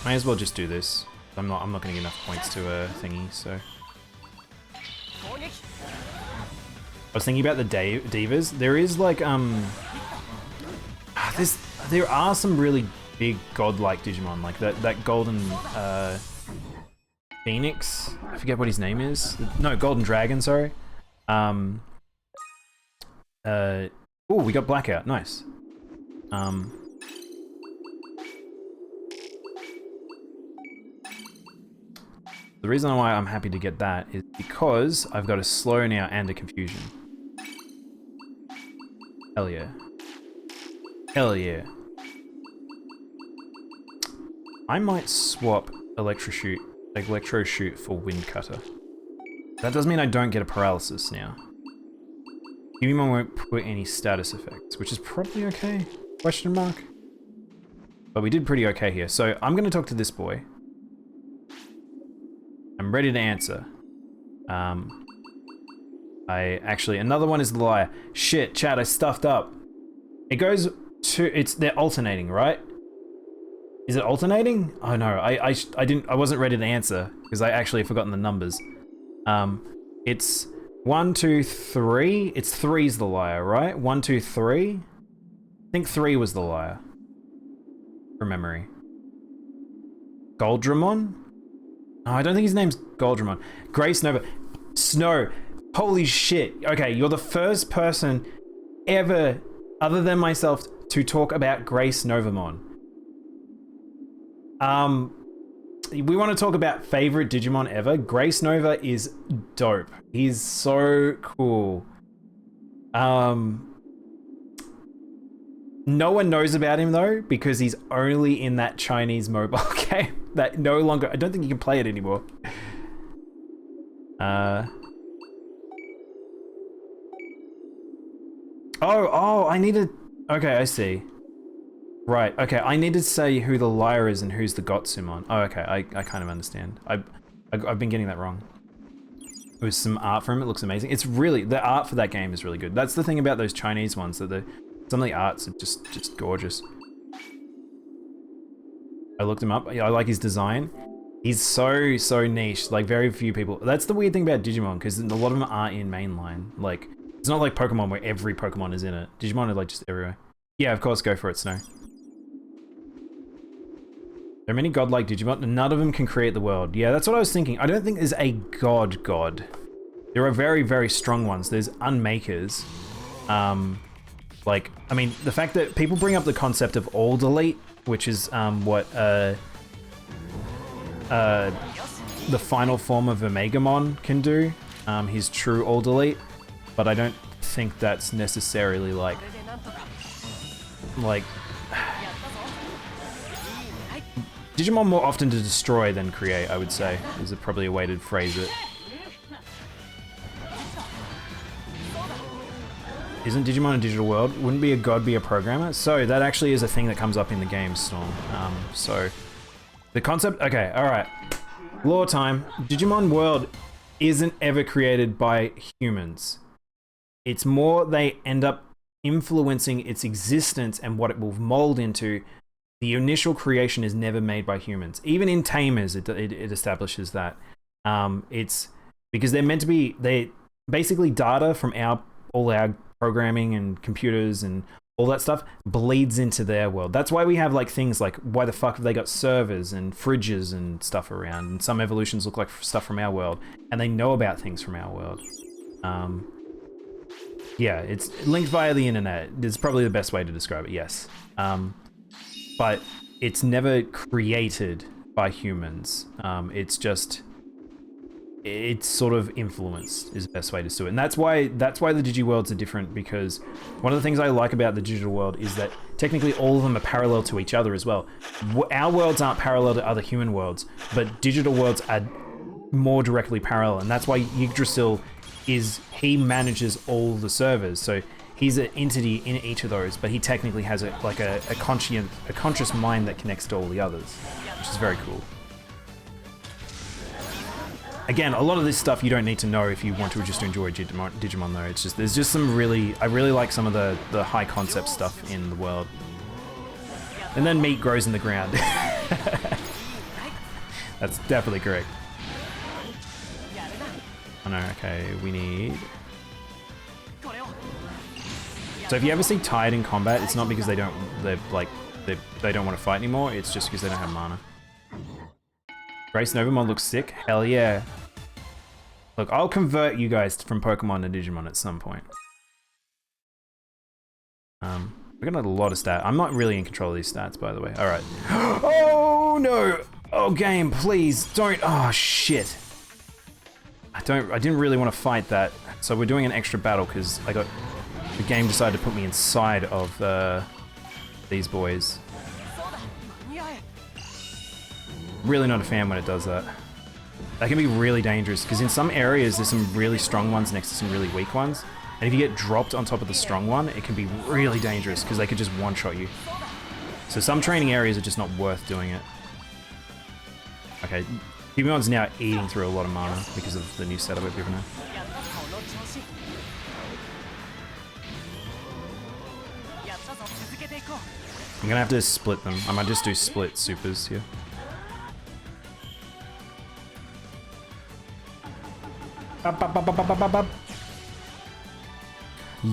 May as well just do this. I'm not gonna get enough points to a thingy, so. I was thinking about the divas. There is like there are some really big godlike Digimon, like that golden Phoenix. I forget what his name is. No, Golden Dragon. Sorry. Oh, we got Blackout. Nice. The reason why I'm happy to get that is because I've got a slow now and a confusion. Hell yeah. Hell yeah. I might swap Electro Shoot for Wind Cutter. That does mean I don't get a paralysis now. Digimon won't put any status effects, which is probably okay? Question mark? But we did pretty okay here. So I'm gonna talk to this boy. I'm ready to answer. Another one is the liar. Shit, chat, I stuffed up. It goes to, they're alternating, right? Is it alternating? Oh no, I wasn't ready to answer because I actually had forgotten the numbers. It's 1, 2, 3. It's 3's the liar, right? 1, 2, 3. I think 3 was the liar. From memory. Goldramon? Oh, I don't think his name's Goldramon. Grace Nova. Snow. Holy shit. Okay, you're the first person ever, other than myself, to talk about Grace Novamon. We want to talk about favorite Digimon ever. Grace Nova is dope. He's so cool. No one knows about him though, because he's only in that Chinese mobile game that no longer, I don't think you can play it anymore. Oh, I need to, okay, I see. Right, okay, I need to say who the liar is and who's the Gotsumon. Oh, okay, I kind of understand. I've been getting that wrong. There's some art for him, it looks amazing. It's really, the art for that game is really good. That's the thing about those Chinese ones, that some of the arts are just gorgeous. I looked him up, I like his design. He's so niche, like very few people. That's the weird thing about Digimon, because a lot of them are in mainline. Like, it's not like Pokemon where every Pokemon is in it. Digimon are like just everywhere. Yeah, of course, go for it, Snow. There are many godlike Digimon, and none of them can create the world. Yeah, that's what I was thinking. I don't think there's a god. There are very strong ones. There's unmakers. Like, I mean, the fact that people bring up the concept of all delete, which is what the final form of Omegamon can do, his true all delete, but I don't think that's necessarily like Digimon more often to destroy than create, I would say, is probably a way to phrase it. Isn't Digimon a digital world? Wouldn't be a god be a programmer? So that actually is a thing that comes up in the game, Storm. So the concept, okay, all right. Lore time. Digimon World isn't ever created by humans. It's more they end up influencing its existence and what it will mold into. The initial creation is never made by humans. Even in Tamers, it establishes that. It's because they're meant to be, they basically data from all our programming and computers and all that stuff bleeds into their world. That's why we have like things like, why the fuck have they got servers and fridges and stuff around? And some evolutions look like stuff from our world, and they know about things from our world. Yeah, it's linked via the internet. It's probably the best way to describe it, yes. But it's never created by humans. It's sort of influenced is the best way to do it. And that's why the Digiworlds are different, because one of the things I like about the digital world is that technically all of them are parallel to each other as well. Our worlds aren't parallel to other human worlds, but digital worlds are more directly parallel. And that's why Yggdrasil he manages all the servers. So he's an entity in each of those, but he technically has a conscious mind that connects to all the others, which is very cool. Again, a lot of this stuff you don't need to know if you want to just enjoy Digimon though. It's just, there's just some I really like some of the high concept stuff in the world. And then meat grows in the ground. That's definitely correct. Oh no, okay, we need... So if you ever see tired in combat, it's not because they don't want to fight anymore, it's just because they don't have mana. Grace Novamon looks sick. Hell yeah. Look, I'll convert you guys from Pokemon to Digimon at some point. We're gonna have a lot of stats. I'm not really in control of these stats, by the way. Alright. Oh no! Oh game, please don't. Oh shit. I didn't really want to fight that. So we're doing an extra battle because the game decided to put me inside of these boys. Really not a fan when it does that. That can be really dangerous, because in some areas there's some really strong ones next to some really weak ones. And if you get dropped on top of the strong one, it can be really dangerous, because they could just one-shot you. So some training areas are just not worth doing it. Okay, Digimon's now eating through a lot of mana because of the new setup we've given her. I'm gonna have to split them. I might just do split supers here.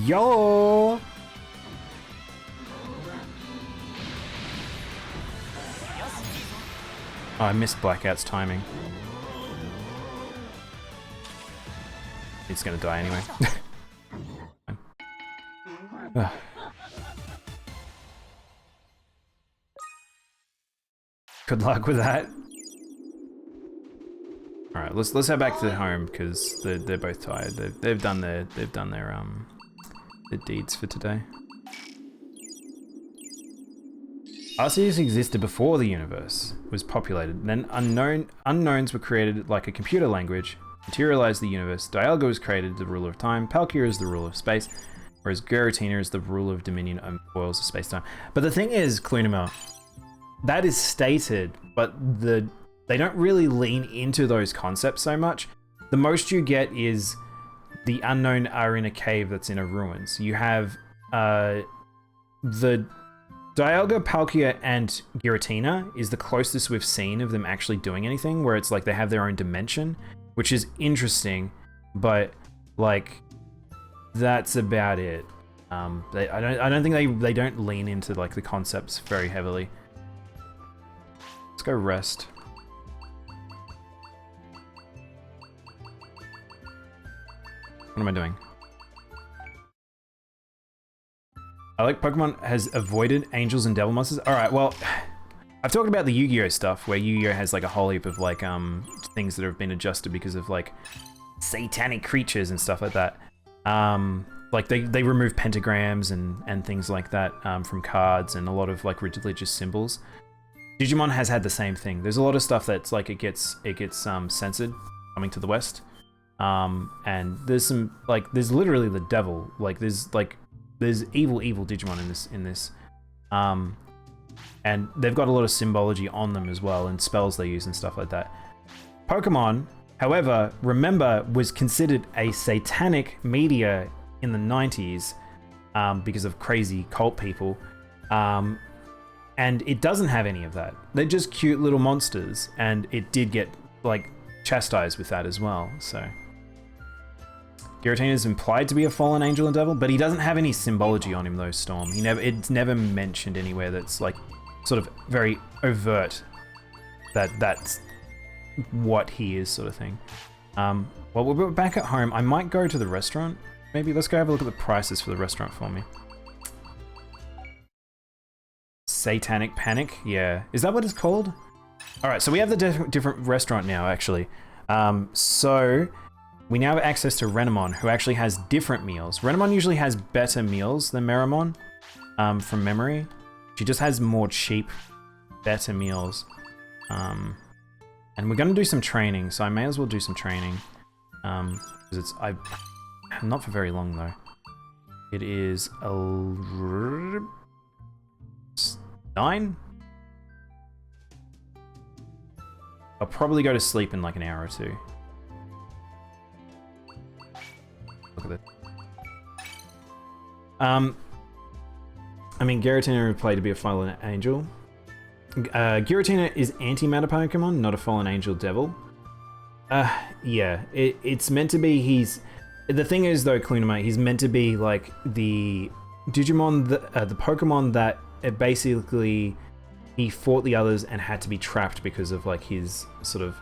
Yo! Oh, I missed Blackout's timing. it's gonna die anyway. Good luck with that. All right, let's head back to home because they're both tired. They've done their deeds for today. Arceus existed before the universe was populated. Then unknowns were created like a computer language, materialized the universe. Dialga was created, the ruler of time. Palkia is the ruler of space, whereas Giratina is the ruler of dominion and spoils of space-time. But the thing is, Clunima, that is stated, but they don't really lean into those concepts so much. The most you get is the unknown are in a cave that's in a ruins. You have the Dialga, Palkia, and Giratina is the closest we've seen of them actually doing anything, where it's like they have their own dimension, which is interesting, but like that's about it. I don't think they don't lean into like the concepts very heavily. Let's go rest. What am I doing? I like Pokemon has avoided angels and devil monsters. All right, well, I've talked about the Yu-Gi-Oh stuff where Yu-Gi-Oh has like a whole heap of like things that have been adjusted because of like satanic creatures and stuff like that. Like they remove pentagrams and things like that from cards and a lot of like religious symbols. Digimon has had the same thing. There's a lot of stuff that's like it gets censored coming to the West. And there's some like there's literally the devil. Like there's evil Digimon in this. And they've got a lot of symbology on them as well and spells they use and stuff like that. Pokemon, however, remember, was considered a satanic media in the 90s because of crazy cult people. And it doesn't have any of that. They're just cute little monsters, and it did get like chastised with that as well, so. Giratina is implied to be a fallen angel and devil, but he doesn't have any symbology on him though, Storm. It's never mentioned anywhere that's like sort of very overt that that's what he is, sort of thing. Well, we're back at home. I might go to the restaurant. Maybe let's go have a look at the prices for the restaurant for me. Satanic Panic, yeah. Is that what it's called? All right, so we have the different restaurant now, actually. So we now have access to Renamon, who actually has different meals. Renamon usually has better meals than Meramon, from memory. She just has more cheap, better meals. And we're gonna do some training, so I may as well do some training. Because not for very long though. It is 9? I'll probably go to sleep in like an hour or two. Look at this. I mean, Giratina would play to be a fallen angel. Giratina is anti-matter Pokemon, not a fallen angel devil. Yeah, it's meant to be. The thing is though, Clunima, he's meant to be like the Digimon, the Pokemon that basically he fought the others and had to be trapped because of like his sort of.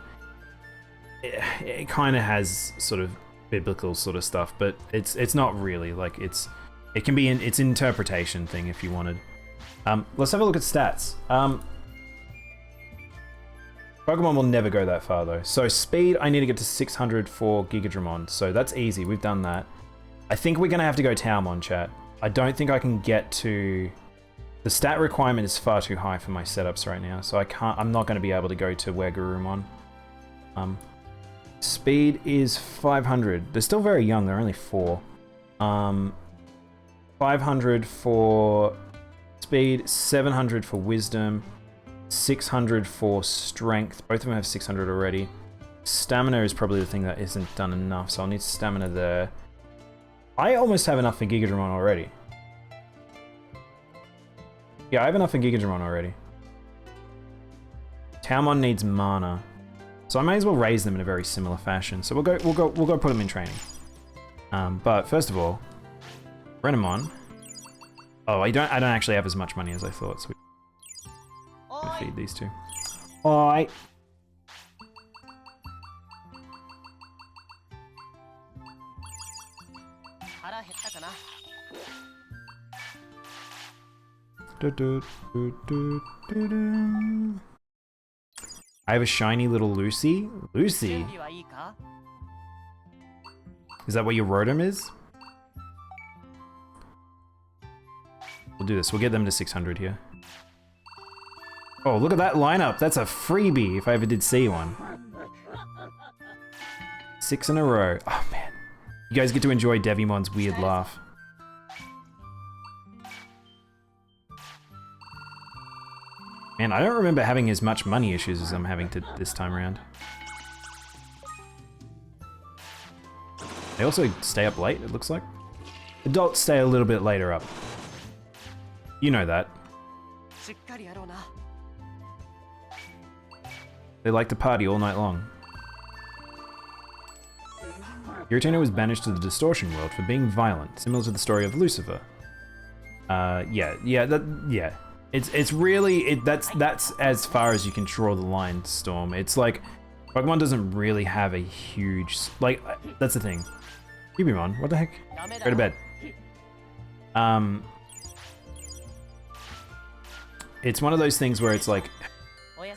It kind of has sort of biblical sort of stuff, but it's not really like it's an interpretation thing if you wanted. Let's have a look at stats. Pokemon will never go that far though. So speed, I need to get to 600 for Gigadramon, so that's easy. We've done that. I think we're gonna have to go Taumon, chat. I don't think I can get to. The stat requirement is far too high for my setups right now, so I'm not gonna be able to go to Wegarumon. Speed is 500. They're still very young, they're only 4. 500 for speed, 700 for wisdom, 600 for strength. Both of them have 600 already. Stamina is probably the thing that isn't done enough, so I'll need stamina there. I almost have enough for Gigadramon already. Yeah, I have enough for Gigadramon already. Taumon needs mana. So I may as well raise them in a very similar fashion. So we'll go put them in training. But first of all, Renamon. Oh, I don't actually have as much money as I thought, so we're gonna feed these two. Oi. 腹減ったかな。I have a shiny little Lucy. 準 Lucy? 備はいいか？ Is that what your rotom is? We'll do this. We'll get them to 600 here. Oh, look at that lineup. That's a freebie if I ever did see one. 6 in a row. Oh, man. You guys get to enjoy Devimon's weird laugh. Man, I don't remember having as much money issues as I'm having this time around. They also stay up late, it looks like. Adults stay a little bit later up. You know that. しっかりやろうな。 They like to party all night long. Giratina was banished to the Distortion World for being violent, similar to the story of Lucifer. Yeah. It's really that's as far as you can draw the line, Storm. It's like Pokemon doesn't really have a huge that's the thing. Digimon, what the heck? Go to bed. It's one of those things where it's like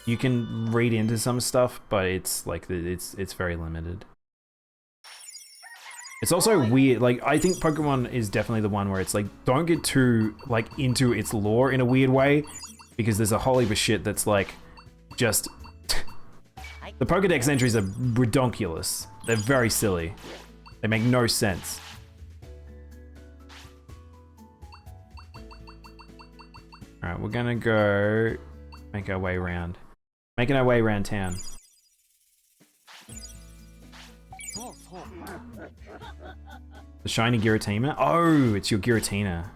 you can read into some stuff, but it's like it's very limited. It's also weird, like, I think Pokemon is definitely the one where it's like, don't get too, like, into its lore in a weird way, because there's a whole heap of shit that's like, just... The Pokedex entries are redonkulous. They're very silly. They make no sense. Alright, we're gonna go make our way around. Making our way around town. The shiny Giratina? Oh, it's your Giratina.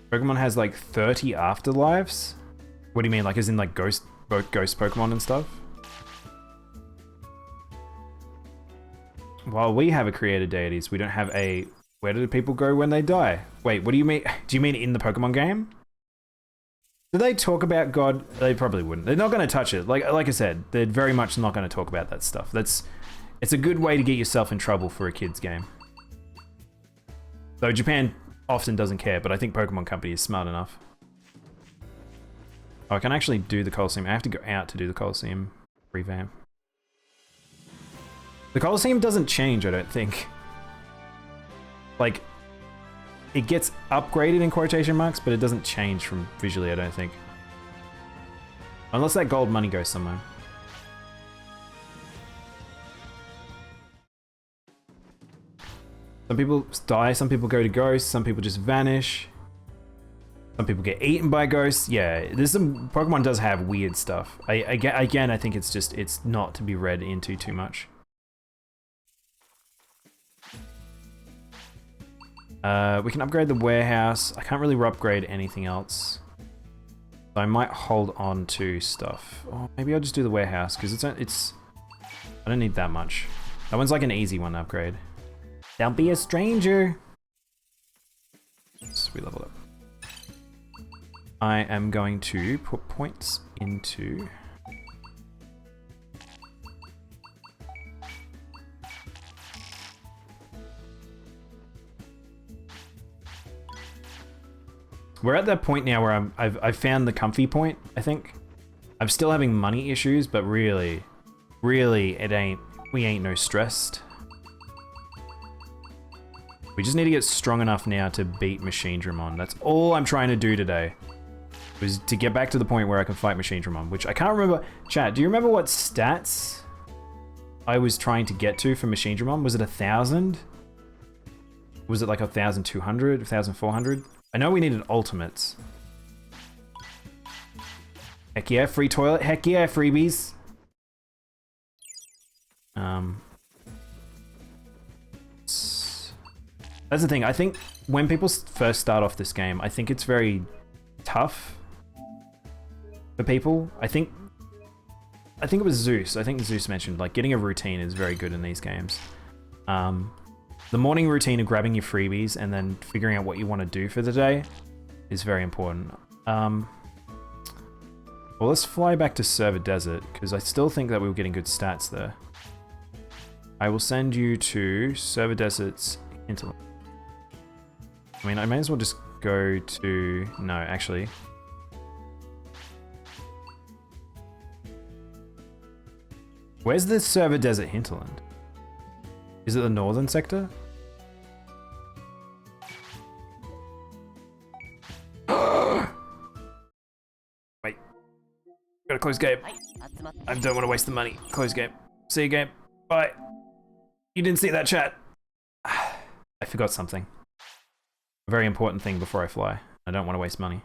Pokemon has like 30 afterlives? What do you mean? Like as in like ghost Pokemon and stuff? While we have a created deities, we don't have a... Where do people go when they die? Wait, what do you mean? Do you mean in the Pokemon game? Do they talk about God? They probably wouldn't. They're not going to touch it. Like I said, they're very much not going to talk about that stuff. It's a good way to get yourself in trouble for a kid's game. Though Japan often doesn't care, but I think Pokemon Company is smart enough. Oh, I can actually do the Coliseum. I have to go out to do the Coliseum revamp. The Coliseum doesn't change, I don't think. Like, it gets upgraded in quotation marks, but it doesn't change from visually, I don't think. Unless that gold money goes somewhere. Some people die, some people go to ghosts, some people just vanish. Some people get eaten by ghosts. Yeah, Pokemon does have weird stuff. Again, I think it's not to be read into too much. We can upgrade the warehouse. I can't really upgrade anything else. So I might hold on to stuff. Or maybe I'll just do the warehouse, because I don't need that much. That one's like an easy one to upgrade. Don't be a stranger! So we level up. I am going to put points into... We're at that point now where I've found the comfy point, I think. I'm still having money issues, but really, we ain't no stressed. We just need to get strong enough now to beat Machinedramon. That's all I'm trying to do today. Was to get back to the point where I can fight Machinedramon, which I can't remember. Chat, do you remember what stats I was trying to get to for Machinedramon? Was it 1,000? Was it like 1,200, 1,400? I know we needed ultimates. Heck yeah, free toilet. Heck yeah, freebies. That's the thing. I think when people first start off this game, I think it's very tough for people. I think it was Zeus. I think Zeus mentioned like getting a routine is very good in these games. The morning routine of grabbing your freebies and then figuring out what you want to do for the day is very important. Well, let's fly back to Server Desert, because I still think that we were getting good stats there. I will send you to Server Desert's hinterland. I mean, I may as well just go to... No, actually. Where's the Server Desert hinterland? Is it the northern sector? Wait. Gotta close game. I don't want to waste the money. Close game. See you, game. Bye. You didn't see that chat. I forgot something. A very important thing before I fly. I don't want to waste money.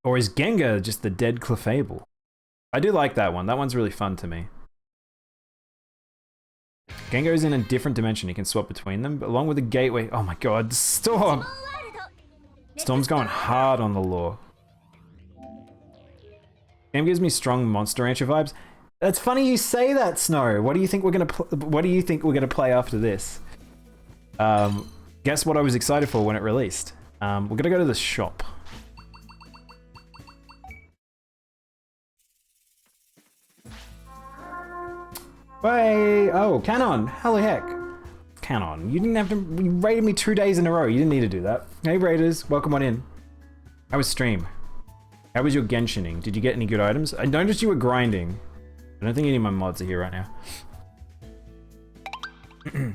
Or is Gengar just the dead Clefable? I do like that one. That one's really fun to me. Gengar is in a different dimension. You can swap between them, but along with the gateway. Oh my god, Storm! Storm's going hard on the lore. Game gives me strong Monster Rancher vibes. That's funny you say that, Snow. What do you think we're gonna play after this? Guess what I was excited for when it released. We're gonna go to the shop. Hey, oh, Canon, holy heck. Canon, you didn't have to, you raided me 2 days in a row. You didn't need to do that. Hey Raiders, welcome on in. How was stream? How was your Genshining? Did you get any good items? I noticed you were grinding. I don't think any of my mods are here right now. You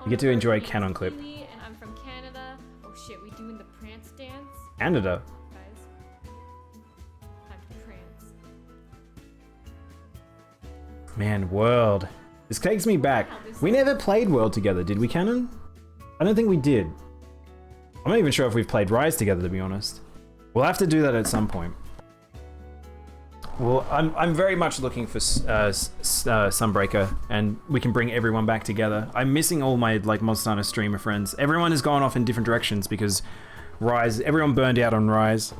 get to enjoy a Canon clip. And I'm from Canada. Oh shit, we doing the prance dance? Canada? Guys. Time to prance. Man, World. This takes me back. We never played World together, did we, Canon? I don't think we did. I'm not even sure if we've played Rise together, to be honest. We'll have to do that at some point. Well, I'm very much looking for Sunbreaker, and we can bring everyone back together. I'm missing all my like Monster Hunter streamer friends. Everyone has gone off in different directions because Rise. Everyone burned out on Rise.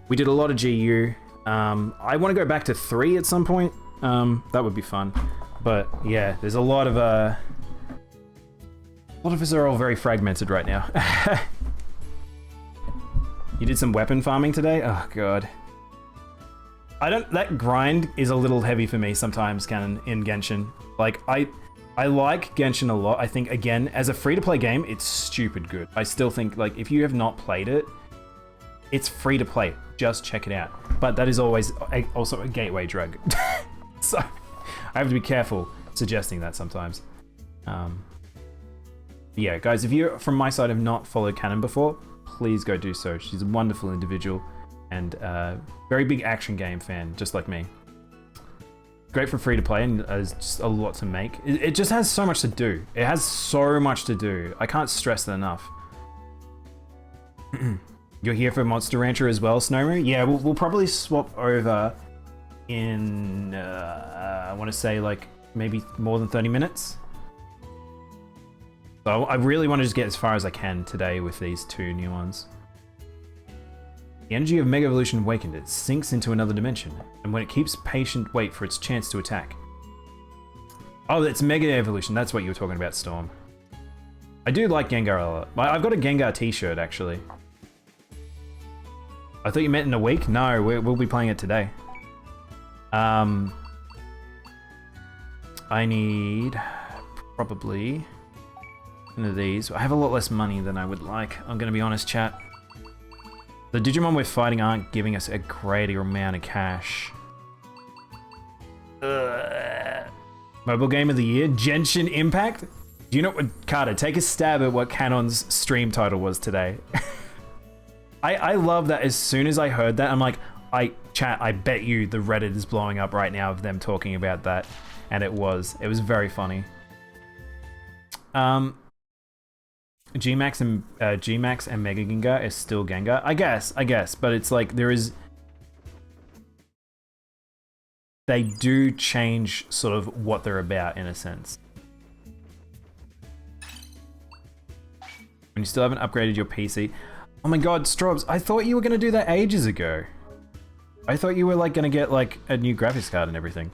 We did a lot of GU. I want to go back to 3 at some point. That would be fun. But yeah, there's a lot of us are all very fragmented right now. You did some weapon farming today? Oh god. That grind is a little heavy for me sometimes, Canon, in Genshin. Like, I like Genshin a lot. I think, again, as a free-to-play game, it's stupid good. I still think, like, if you have not played it, it's free to play. Just check it out. But that is always also a gateway drug. So, I have to be careful suggesting that sometimes. Yeah, guys, if you, from my side, have not followed Canon before, please go do so. She's a wonderful individual. And very big action game fan, just like me. Great for free to play, and there's just a lot to make. It just has so much to do. It has so much to do. I can't stress that enough. You're here for Monster Rancher as well, Snowmo? Yeah, we'll probably swap over in, I want to say like maybe more than 30 minutes. So I really want to just get as far as I can today with these 2 new ones. The energy of Mega Evolution awakened. It sinks into another dimension, and when it keeps patient wait for its chance to attack. Oh, that's Mega Evolution. That's what you were talking about, Storm. I do like Gengar a lot. I've got a Gengar t-shirt, actually. I thought you meant in a week? No, we'll be playing it today. I need probably one of these. I have a lot less money than I would like. I'm going to be honest, chat. The Digimon we're fighting aren't giving us a greater amount of cash. Mobile Game of the Year? Genshin Impact? Do you know what, Carter, take a stab at what Canon's stream title was today. I love that as soon as I heard that, I'm like, chat, I bet you the Reddit is blowing up right now of them talking about that. And it was very funny. G-Max and Mega Gengar is still Gengar. I guess, but it's like they do change sort of what they're about in a sense. When you still haven't upgraded your PC. Oh my god, Strobs, I thought you were gonna do that ages ago. I thought you were like gonna get like a new graphics card and everything.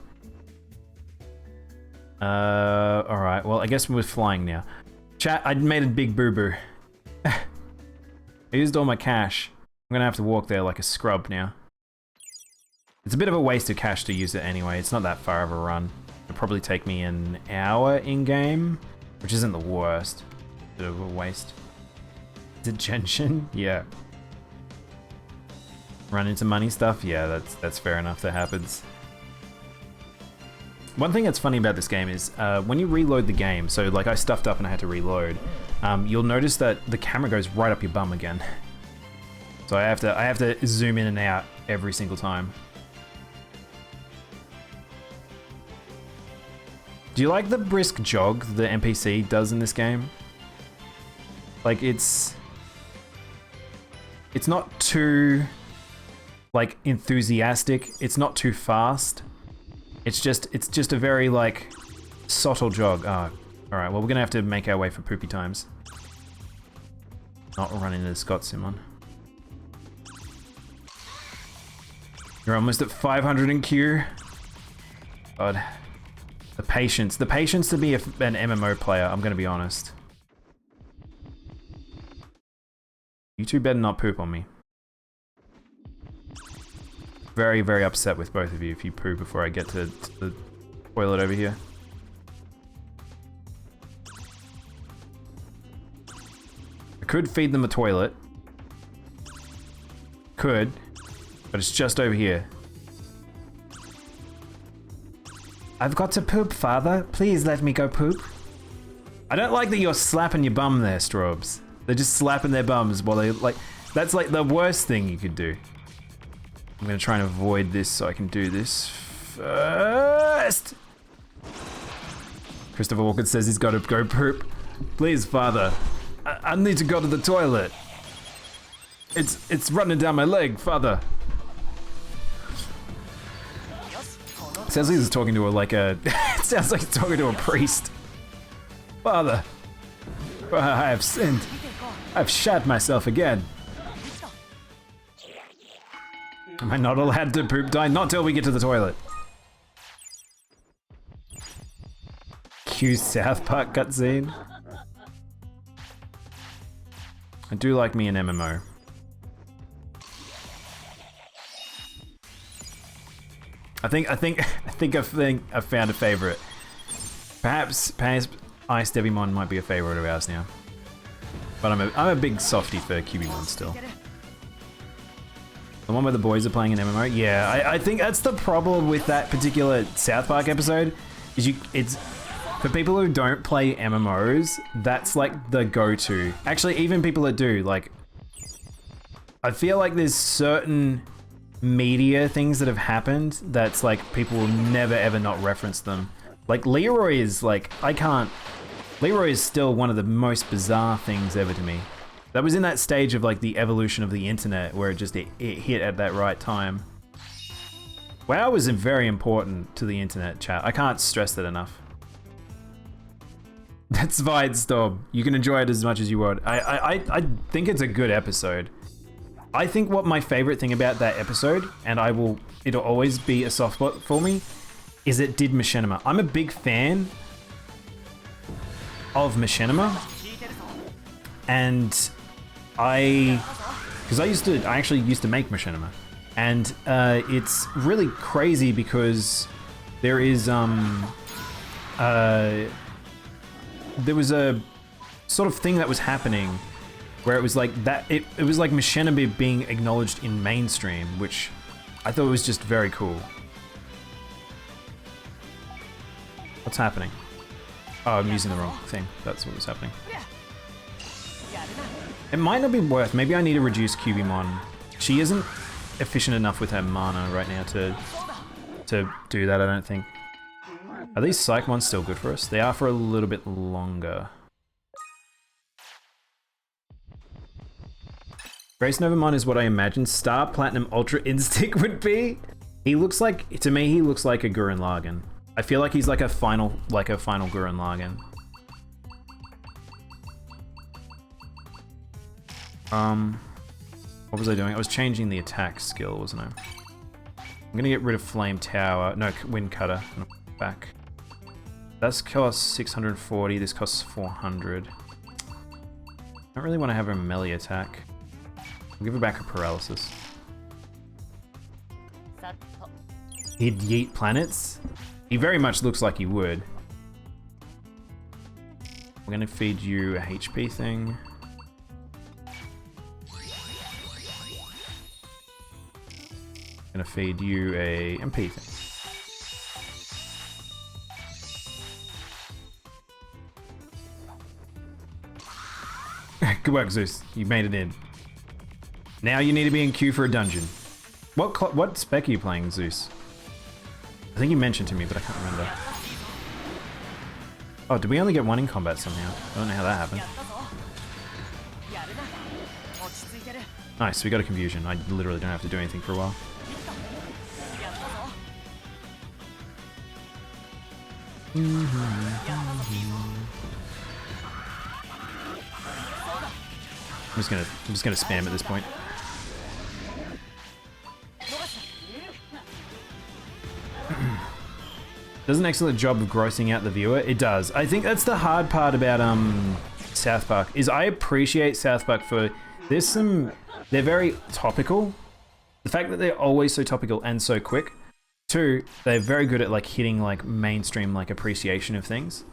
Alright, well, I guess we're flying now. Chat, I made a big boo-boo. I used all my cash. I'm gonna have to walk there like a scrub now. It's a bit of a waste of cash to use it anyway. It's not that far of a run. It'll probably take me an hour in-game, which isn't the worst. Bit of a waste. Is it Genshin? Yeah. Run into money stuff? Yeah, that's fair enough. That happens. One thing that's funny about this game is when you reload the game, so like I stuffed up and I had to reload, you'll notice that the camera goes right up your bum again. So I have to zoom in and out every single time. Do you like the brisk jog the NPC does in this game? Like it's not too like enthusiastic, it's not too fast. It's just a very like subtle jog. Oh, alright, well we're gonna have to make our way for poopy times. Not run into the Scott Simon. You're almost at 500 in queue. God. The patience to be an MMO player, I'm gonna be honest. You two better not poop on me. Very, very upset with both of you if you poo before I get to the toilet over here. I could feed them a toilet. Could, but it's just over here. I've got to poop, father. Please let me go poop. I don't like that you're slapping your bum there, Strobes. They're just slapping their bums while they like... That's like the worst thing you could do. I'm gonna try and avoid this so I can do this first. Christopher Walken says he's got to go poop. Please, father. I need to go to the toilet. It's running down my leg, father. Sounds like he's talking to it sounds like he's talking to a priest. Father, I have sinned. I've shat myself again. Am I not allowed to poop die? Not till we get to the toilet. Cue South Park cutscene. I do like me an MMO. I think I've found a favorite. Perhaps Ice Devimon might be a favorite of ours now. But I'm a big softie for QB1 still. The one where the boys are playing an MMO? Yeah, I think that's the problem with that particular South Park episode. It's for people who don't play MMOs, that's like the go-to. Actually, even people that do, like, I feel like there's certain media things that have happened that's like people will never ever not reference them. Like Leroy is like, Leroy is still one of the most bizarre things ever to me. That was in that stage of like the evolution of the internet where it hit at that right time. WoW was very important to the internet, chat. I can't stress that enough. That's Videstorm. You can enjoy it as much as you want. I think it's a good episode. I think what my favorite thing about that episode, and it'll always be a soft spot for me, is it did machinima. I'm a big fan of machinima, and I actually used to make machinima, and it's really crazy because there is there was a sort of thing that was happening where it was like that, it was like machinima being acknowledged in mainstream, which I thought was just very cool. What's happening? Oh, I'm using the wrong thing. That's what was happening. It might not be worth, maybe I need to reduce QBmon. She isn't efficient enough with her mana right now to do that, I don't think. Are these Psychmons still good for us? They are for a little bit longer. Grace Novamon is what I imagine Star Platinum Ultra Instinct would be. He looks like, to me, he looks like a Gurren Lagann. I feel like he's like a final Gurren Lagann. What was I doing? I was changing the attack skill, wasn't I? I'm gonna get rid of Flame Tower. No, Wind Cutter. Back. That costs 640, this costs 400. I don't really want to have a melee attack. I'll give her back her paralysis. He'd yeet planets? He very much looks like he would. We're gonna feed you a HP thing. Gonna feed you a MP thing. Good work, Zeus. You made it in. Now you need to be in queue for a dungeon. What spec are you playing, Zeus? I think you mentioned to me, but I can't remember. Oh, did we only get one in combat somehow? I don't know how that happened. Nice, we got a confusion. I literally don't have to do anything for a while. I'm just gonna spam at this point. Does an excellent job of grossing out the viewer. It does. I think that's the hard part about South Park, is I appreciate South Park for they're very topical. The fact that they're always so topical and so quick. 2, they're very good at like hitting like mainstream like appreciation of things.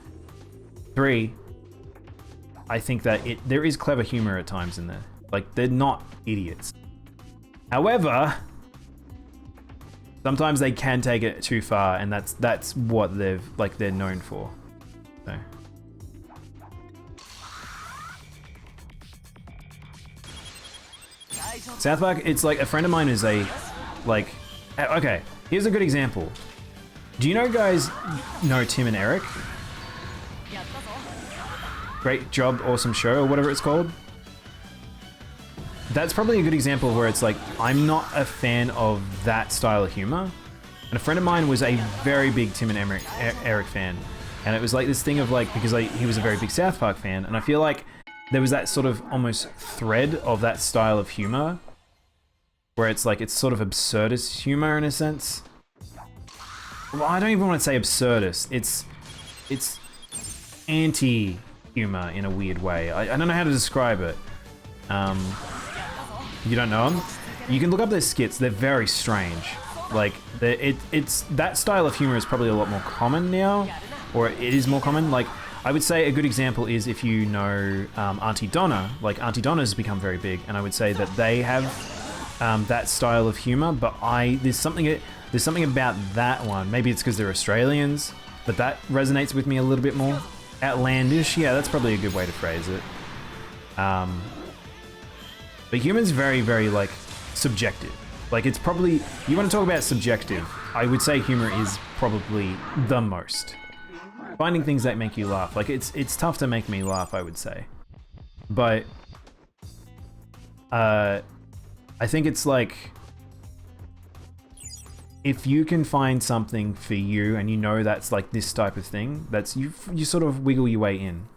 3, I think that there is clever humor at times in there. Like, they're not idiots. However, sometimes they can take it too far, and that's what they're known for. So. South Park, it's like a friend of mine is okay, here's a good example. Do you guys know Tim and Eric? Great job, awesome show, or whatever it's called. That's probably a good example of where it's like, I'm not a fan of that style of humor. And a friend of mine was a very big Tim and Eric fan. And it was like this thing of like, because he was a very big South Park fan, and I feel like there was that sort of almost thread of that style of humor, where it's like, it's sort of absurdist humor in a sense. Well, I don't even want to say absurdist. It's anti-humor in a weird way. I don't know how to describe it. You don't know them? You can look up their skits. They're very strange. Like, it's that style of humor is probably a lot more common now, or it is more common. Like, I would say a good example is if you know Auntie Donna. Like, Auntie Donna's become very big, and I would say that they have that style of humor. But there's something about that one. Maybe it's because they're Australians, but that resonates with me a little bit more. Outlandish, yeah, that's probably a good way to phrase it. But humor's very, very, like, subjective. Like, it's probably, you want to talk about subjective, I would say humor is probably the most. Finding things that make you laugh. Like, it's tough to make me laugh, I would say. But, I think it's like, if you can find something for you and you know that's like this type of thing, that's you sort of wiggle your way in.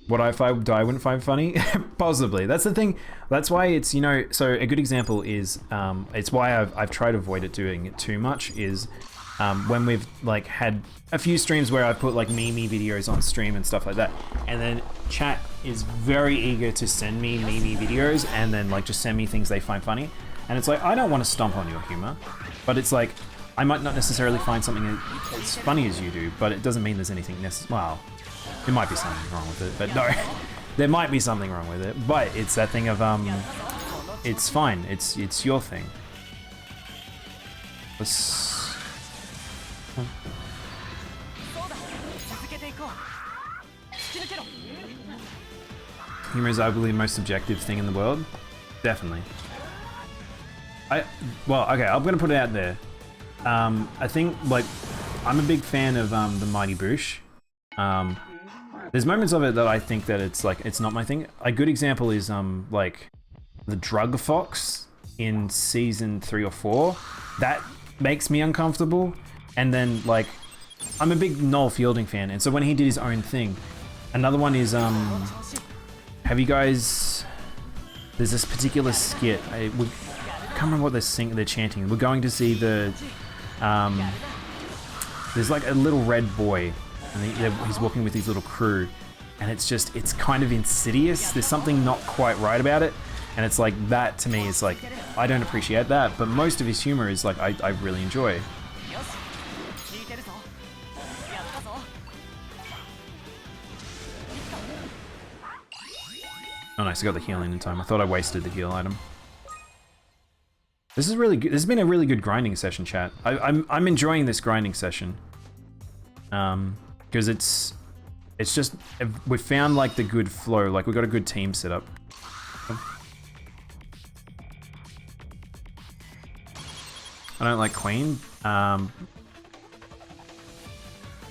What I wouldn't find funny? Possibly. That's the thing. That's why it's, so a good example is, it's why I've tried to avoid doing it too much, is when we've like had a few streams where I've put like meme videos on stream and stuff like that, and then chat is very eager to send me meme videos and then like just send me things they find funny. And it's like, I don't want to stomp on your humor, but it's like, I might not necessarily find something as funny as you do, but it doesn't mean there's anything well, there might be something wrong with it, but no, there might be something wrong with it, but it's that thing of, it's fine, it's your thing. Humor is arguably the most subjective thing in the world. Definitely. Well, okay, I'm gonna put it out there. I think, like, I'm a big fan of the Mighty Boosh. There's moments of it that I think that it's like, it's not my thing. A good example is like the Drug Fox in season 3 or 4. That makes me uncomfortable. And then like, I'm a big Noel Fielding fan, and so when he did his own thing, another one is have you guys? There's this particular skit. I can't remember what they're chanting. We're going to see the there's like a little red boy, and he's walking with his little crew, and it's kind of insidious. There's something not quite right about it, and it's like that to me is like, I don't appreciate that, but most of his humor is like, I really enjoy. Oh nice, I got the healing in time. I thought I wasted the heal item. This is really good. This has been a really good grinding session, chat. I'm enjoying this grinding session. Because it's just, we found like the good flow, like we got a good team set up. I don't like Queen.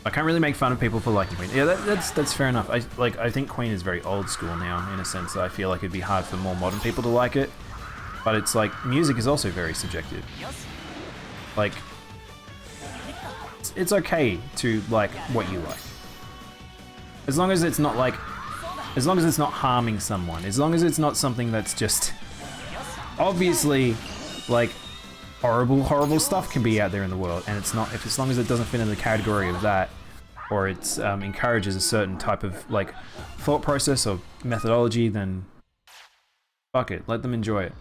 I can't really make fun of people for liking Queen. Yeah, that's fair enough. I think Queen is very old school now, in a sense that I feel like it'd be hard for more modern people to like it. But it's like, music is also very subjective. Like, it's okay to like what you like. As long as it's not like, as long as it's not harming someone, as long as it's not something that's just, obviously, like, horrible stuff can be out there in the world, and it's not, as long as it doesn't fit in the category of that, or it encourages a certain type of like thought process or methodology, then fuck it, let them enjoy it.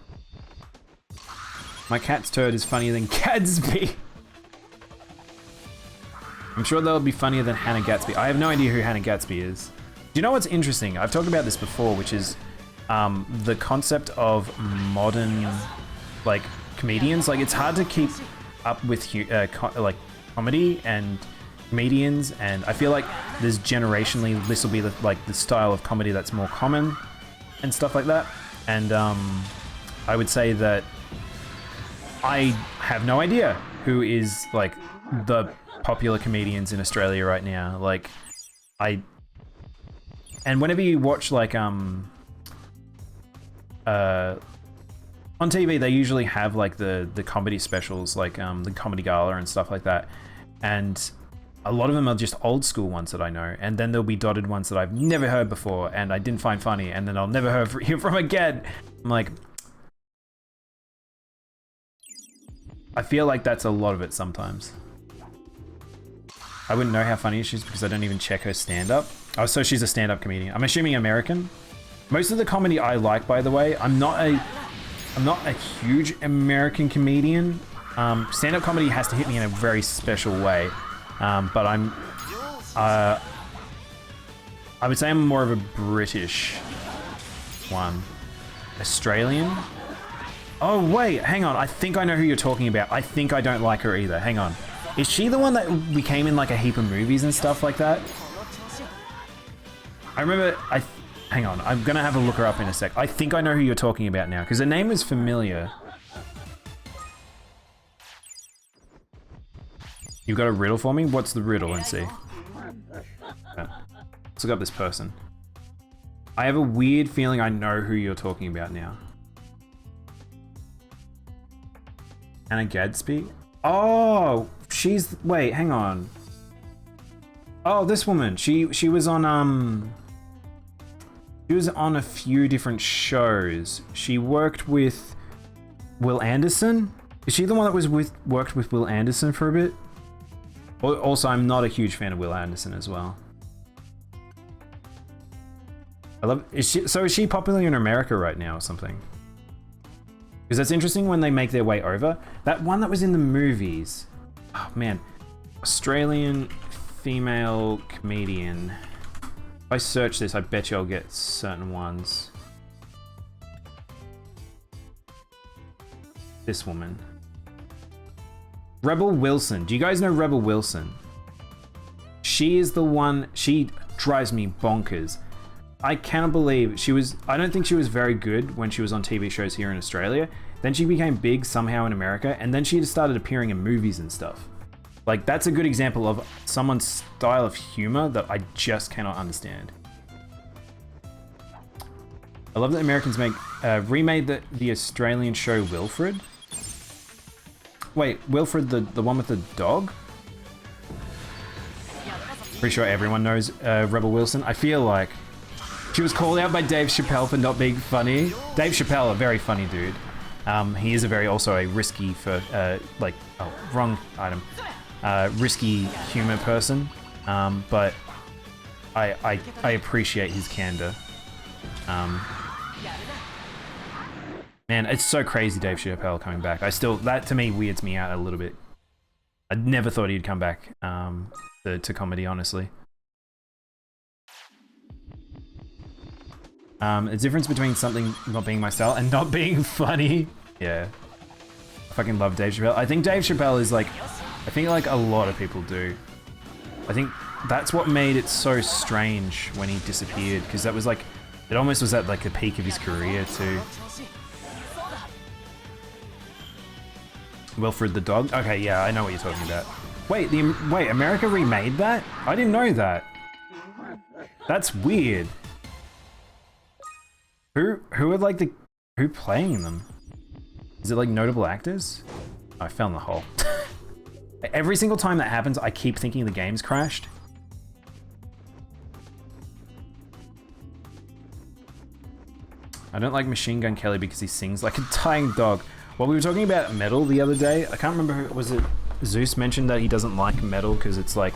My cat's turd is funnier than Gatsby. I'm sure that'll be funnier than Hannah Gatsby. I have no idea who Hannah Gatsby is. Do you know what's interesting? I've talked about this before, which is the concept of modern, like, comedians. Like, it's hard to keep up with like comedy and comedians, and I feel like there's generationally this will be the style of comedy that's more common and stuff like that. And I would say that I have no idea who is like the popular comedians in Australia right now. Like, and whenever you watch like on TV, they usually have like the comedy specials, like the comedy gala and stuff like that, and a lot of them are just old school ones that I know, and then there'll be dotted ones that I've never heard before and I didn't find funny, and then I'll never hear from again. I'm like, I feel like that's a lot of it sometimes. I wouldn't know how funny she is because I don't even check her stand-up. Oh, so she's a stand-up comedian. I'm assuming American. Most of the comedy I like, by the way, I'm not a huge American comedian. Stand-up comedy has to hit me in a very special way. But I would say I'm more of a British one. Australian? Oh wait, hang on. I think I know who you're talking about. I think I don't like her either. Hang on. Is she the one that became in like a heap of movies and stuff like that? I remember, hang on. I'm gonna have a look her up in a sec. I think I know who you're talking about now, because her name is familiar. You've got a riddle for me? What's the riddle? Let's see. Yeah. Let's look up this person. I have a weird feeling I know who you're talking about now. Hannah Gadsby? Oh, she's, wait, hang on. Oh, this woman. She was on a few different shows. She worked with Will Anderson. Is she the one that worked with Will Anderson for a bit? Also, I'm not a huge fan of Will Anderson as well. Is she popular in America right now or something? Because that's interesting when they make their way over. That one that was in the movies. Oh man. Australian female comedian. If I search this, I bet you I'll get certain ones. This woman. Rebel Wilson. Do you guys know Rebel Wilson? She is the one, she drives me bonkers. I cannot believe I don't think she was very good when she was on TV shows here in Australia. Then she became big somehow in America, and then she just started appearing in movies and stuff. Like, that's a good example of someone's style of humor that I just cannot understand. I love that Americans remade the Australian show Wilfred. Wait, Wilfred, the one with the dog? Pretty sure everyone knows Rebel Wilson. I feel like she was called out by Dave Chappelle for not being funny. Dave Chappelle, a very funny dude. He is also a risky for, wrong item. risky humor person, but I appreciate his candor. Man, it's so crazy Dave Chappelle coming back. That to me weirds me out a little bit. I never thought he'd come back to comedy, honestly. The difference between something not being my style and not being funny. Yeah. I fucking love Dave Chappelle. I think Dave Chappelle is like, I think like a lot of people do. I think that's what made it so strange when he disappeared, because that was like, it almost was at like the peak of his career too. Wilfred the dog? Okay, yeah, I know what you're talking about. Wait, wait, America remade that? I didn't know that. That's weird. Who are like who playing them? Is it like notable actors? Oh, I fell in the hole. Every single time that happens, I keep thinking the game's crashed. I don't like Machine Gun Kelly because he sings like a dying dog. Well, we were talking about metal the other day. I can't remember who, was it Zeus mentioned that he doesn't like metal because it's like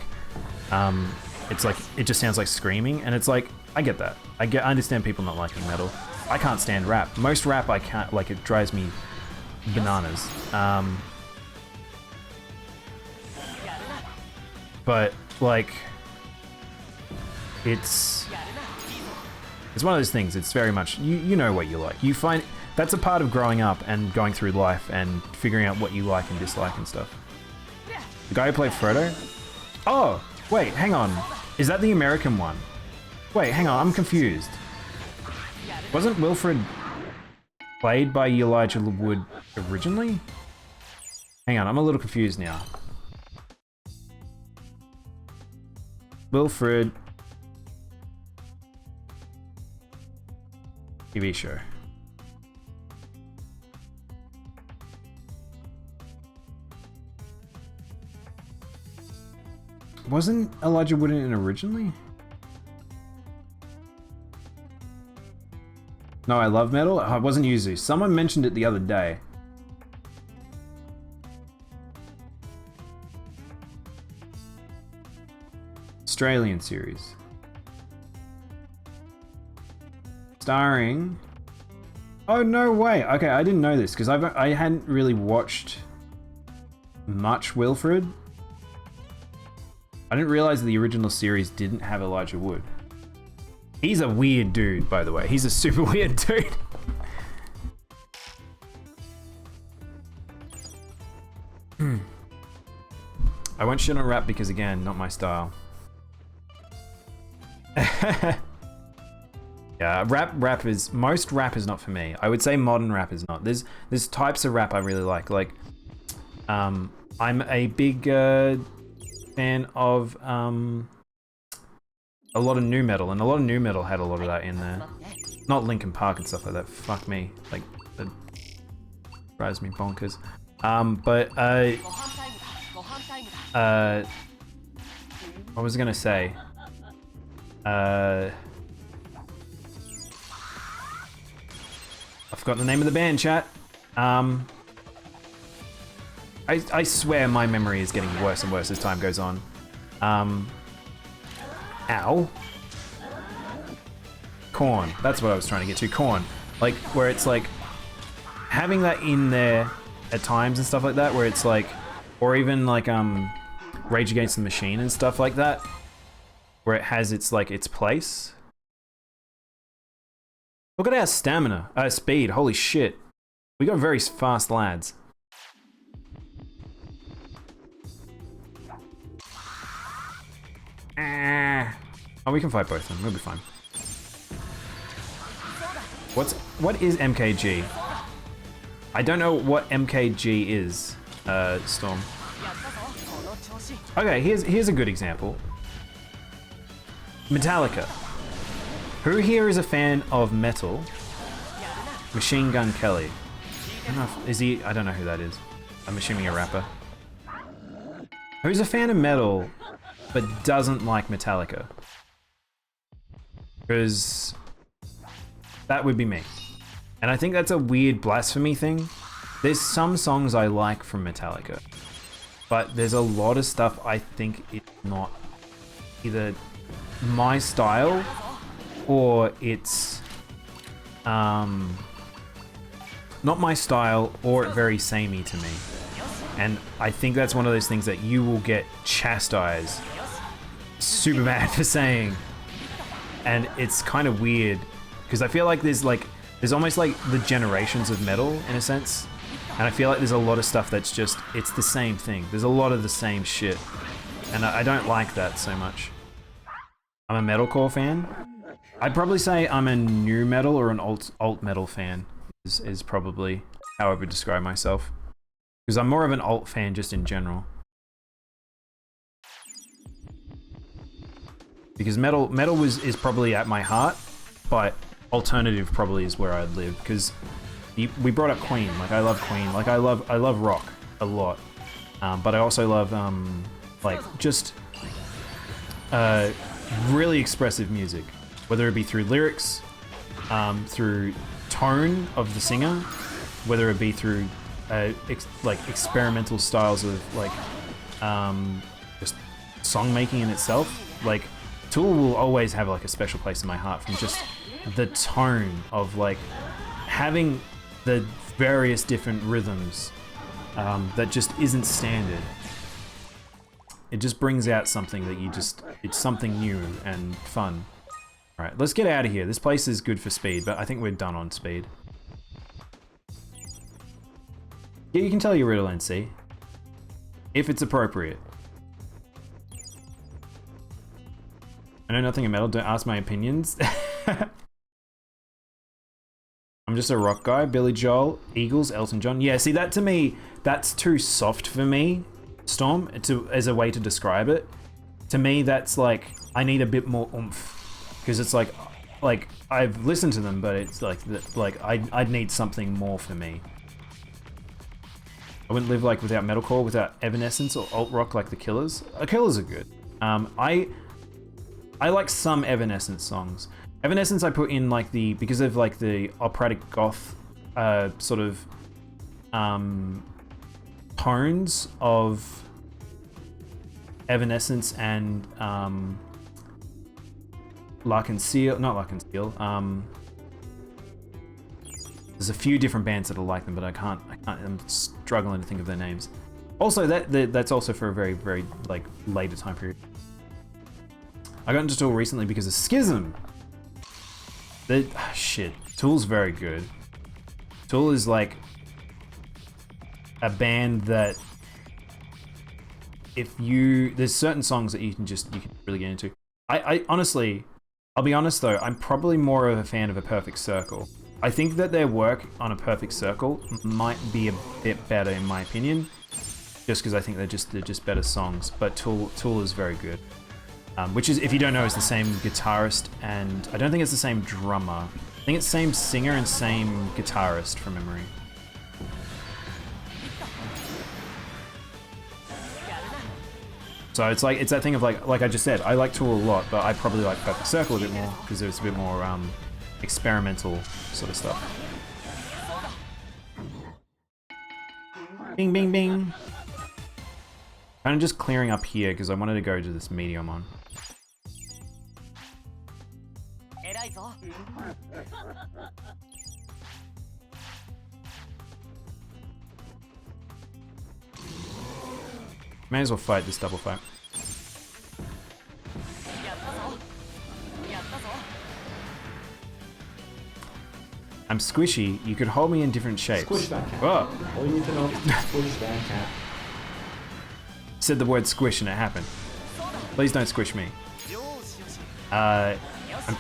it just sounds like screaming, and it's like, I get that. I understand people not liking metal. I can't stand rap. Most rap I can't, like, it drives me bananas. But like, it's one of those things. It's very much, you know what you like. You find that's a part of growing up and going through life and figuring out what you like and dislike and stuff. The guy who played Frodo? Oh, wait, hang on. Is that the American one? Wait, hang on, I'm confused. Wasn't Wilfred played by Elijah Wood originally? Hang on, I'm a little confused now. Wilfred TV show. Wasn't Elijah Wood in it originally? No, I love metal. Oh, it wasn't Yuzu. Someone mentioned it the other day. Australian series. Starring... Oh, no way. Okay, I didn't know this because I hadn't really watched much Wilfred. I didn't realize the original series didn't have Elijah Wood. He's a weird dude, by the way. He's a super weird dude. I won't shit on rap because, again, not my style. Yeah, rap is, most rap is not for me. I would say modern rap is not. There's types of rap I really like. Like, I'm a big fan of a lot of new metal, and a lot of new metal had a lot of that in there. Not Linkin Park and stuff like that. Fuck me, like that drives me bonkers. What was I gonna say? I forgot the name of the band, chat. I swear my memory is getting worse and worse as time goes on. Ow. Corn. That's what I was trying to get to. Corn. Like, where it's like, having that in there at times and stuff like that, where it's like, or even like, Rage Against the Machine and stuff like that, where it has its, like, its place. Look at our stamina. Speed. Holy shit. We got very fast lads. Oh, we can fight both of them. We'll be fine. What is MKG? I don't know what MKG is, Storm. Okay, here's a good example. Metallica. Who here is a fan of metal? Machine Gun Kelly. I don't know if, is he? I don't know who that is. I'm assuming a rapper. Who's a fan of metal but doesn't like Metallica? Because that would be me. And I think that's a weird blasphemy thing. There's some songs I like from Metallica. but there's a lot of stuff I think it's not either my style or it's not my style or very samey to me. And I think that's one of those things that you will get chastised super bad for saying. And it's kind of weird because I feel like there's almost like the generations of metal in a sense. And I feel like there's a lot of stuff that's just, it's the same thing. There's a lot of the same shit. And I don't like that so much. I'm a metalcore fan. I'd probably say I'm a new metal or an alt metal fan is probably how I would describe myself. Because I'm more of an alt fan just in general. Because metal is probably at my heart, but alternative probably is where I'd live. Because we brought up Queen. Like I love Queen. Like I love rock a lot, but I also love like just really expressive music, whether it be through lyrics, through tone of the singer, whether it be through like experimental styles of like just song making in itself. Like Tool will always have like a special place in my heart from just the tone of like having the various different rhythms that just isn't standard. It just brings out something that it's something new and fun. All right, let's get out of here. This place is good for speed, but I think we're done on speed. Yeah, you can tell your riddle, NC. If it's appropriate. I know nothing of metal, don't ask my opinions. I'm just a rock guy. Billy Joel, Eagles, Elton John. Yeah, see that to me, that's too soft for me, Storm, as a way to describe it. To me, that's like, I need a bit more oomph. Because it's like I've listened to them, but it's like I'd need something more for me. I wouldn't live like without metalcore, without Evanescence or alt rock like the Killers. The Killers are good. I like some Evanescence songs. Evanescence I put in like because of like the operatic goth sort of tones of Evanescence and not Lark and Seal. There's a few different bands that are like them, but I'm struggling to think of their names. Also, that's also for a very, very like later time period. I got into Tool recently because of Schism. Shit, Tool's very good. Tool is like a band that there's certain songs that you can really get into. I honestly, I'll be honest though, I'm probably more of a fan of A Perfect Circle. I think that their work on A Perfect Circle might be a bit better in my opinion, just because I think they're just better songs. But Tool is very good, which is, if you don't know, is the same guitarist, and I don't think it's the same drummer. I think it's same singer and same guitarist from memory. So it's that thing of like I just said, I like Tool a lot, but I probably like Perfect Circle a bit more because it's a bit more experimental sort of stuff. Bing, bing, bing. Kind of just clearing up here because I wanted to go to this Meteormon. May as well fight this double fight. I'm squishy. You could hold me in different shapes. Squish that cat. Oh. All you need to know is to squish that cat. Said the word squish and it happened. Please don't squish me. I'm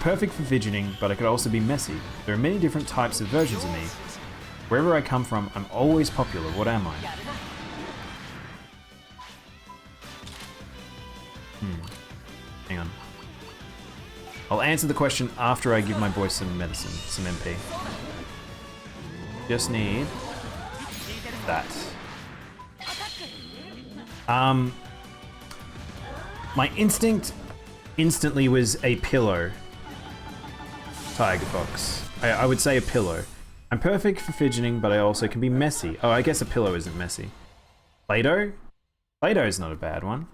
perfect for fidgeting, but I could also be messy. There are many different types of versions of me. Wherever I come from, I'm always popular. What am I? Hang on. I'll answer the question after I give my boy some medicine, some MP. Just need that. My instinct instantly was a pillow. Tiger Fox. I would say a pillow. I'm perfect for fidgeting, but I also can be messy. Oh, I guess a pillow isn't messy. Play-Doh? Play-Doh's not a bad one.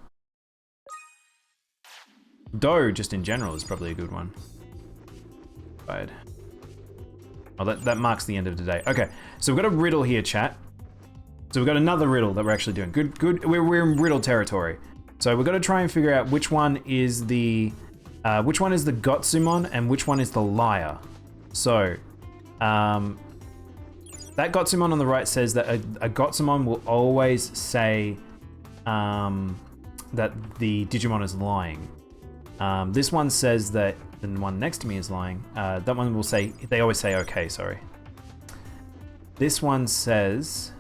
Dough, just in general, is probably a good one. Right. Oh, that marks the end of the day. Okay, so we've got a riddle here, chat. So we've got another riddle that we're actually doing. Good. We're in riddle territory. So we've got to try and figure out which one is the Gotsumon and which one is the liar. So, that Gotsumon on the right says that a Gotsumon will always say that the Digimon is lying. This one says that the one next to me is lying. That one will say, they always say okay, sorry. This one says,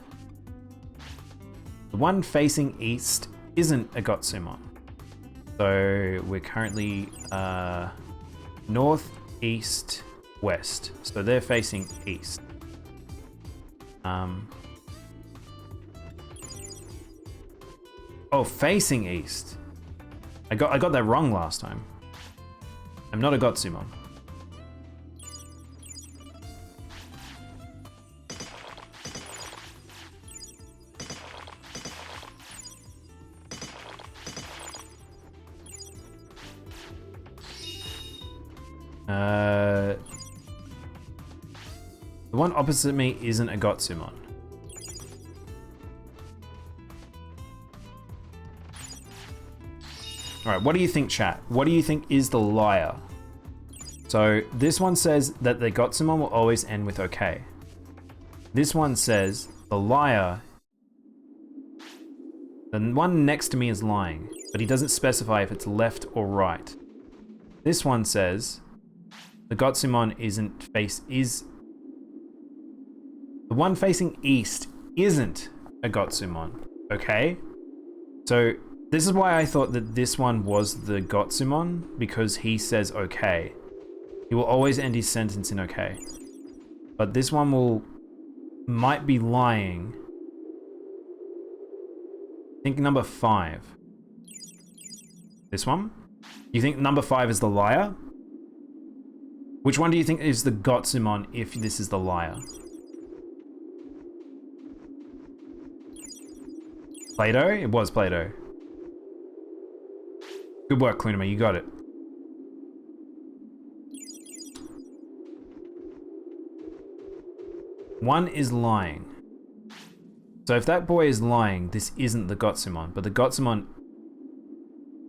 the one facing east isn't a Gotsumon. So we're currently north, east, west. So they're facing east. Oh, facing east. I got that wrong last time. I'm not a Gotsumon. The one opposite me isn't a Gotsumon. Alright, what do you think, chat? What do you think is the liar? So, this one says that the Gotsumon will always end with okay. This one says the liar... The one next to me is lying, but he doesn't specify if it's left or right. This one says the Gotsumon the one facing east isn't a Gotsumon, okay? So this is why I thought that this one was the Gotsumon, because he says okay. He will always end his sentence in okay. But this one might be lying. I think number 5. This one? You think number 5 is the liar? Which one do you think is the Gotsumon if this is the liar? Play-Doh? It was Play-Doh. Good work, Klunima, you got it. One is lying. So if that boy is lying, this isn't the Gotsumon, but the Gotsumon...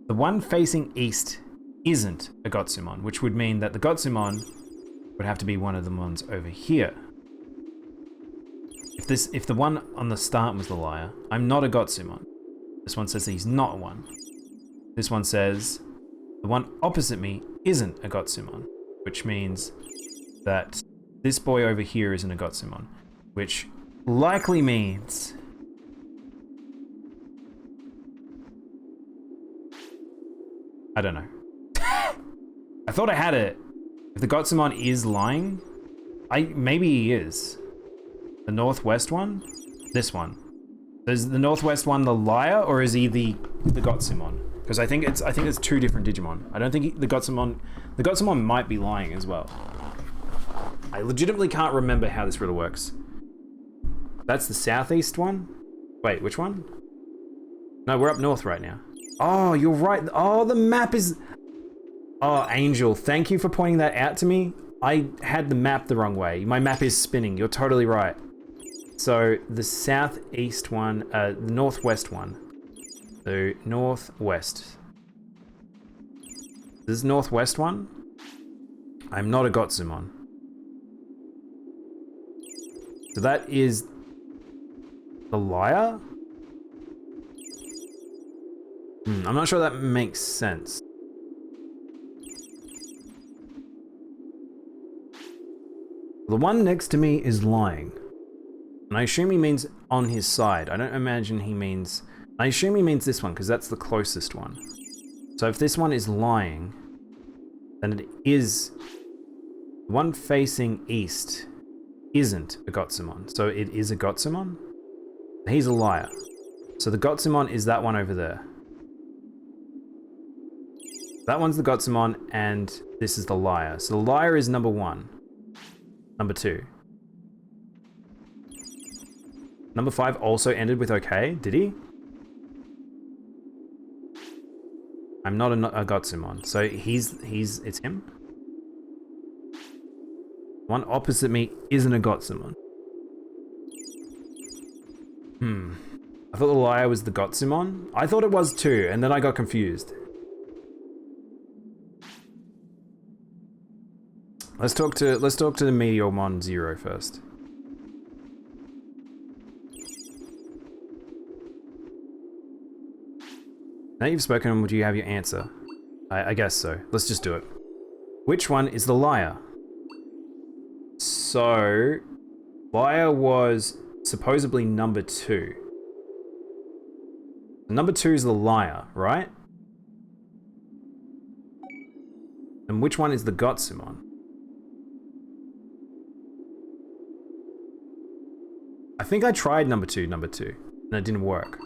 The one facing east isn't a Gotsumon, which would mean that the Gotsumon would have to be one of the ones over here. If the one on the start was the liar, I'm not a Gotsumon. This one says that he's not one. This one says the one opposite me isn't a Gotsumon, which means that this boy over here isn't a Gotsumon, which likely means I don't know. I thought I had it. If the Gotsumon is lying, maybe he is. The northwest one? This one. Is the northwest one the liar, or is he the Gotsumon? Because I think it's two different Digimon. I don't think the Gotsumon might be lying as well. I legitimately can't remember how this riddle works. That's the southeast one? Wait, which one? No, we're up north right now. Oh, you're right. Oh, the map is... Oh, Angel, thank you for pointing that out to me. I had the map the wrong way. My map is spinning. You're totally right. So, the southeast one, the northwest one. So, northwest. This is northwest one. I'm not a Gotsumon. So that is the liar? I'm not sure that makes sense. The one next to me is lying. And I assume he means on his side. I don't imagine he means... I assume he means this one, because that's the closest one. So if this one is lying, then it is... The one facing east isn't a Gotsumon. So it is a Gotsumon? He's a liar. So the Gotsumon is that one over there. That one's the Gotsumon, and this is the liar. So the liar is number 1. Number 2. Number 5 also ended with okay, did he? I'm not a Gotsumon. So it's him? One opposite me isn't a Gotsumon. I thought the liar was the Gotsumon. I thought it was too, and then I got confused. Let's talk to the Meteormon Zero first. Now you've spoken, would you have your answer? I guess so. Let's just do it. Which one is the liar? So, liar was supposedly number 2. Number 2 is the liar, right? And which one is the Gotsumon? I think I tried number two, and it didn't work.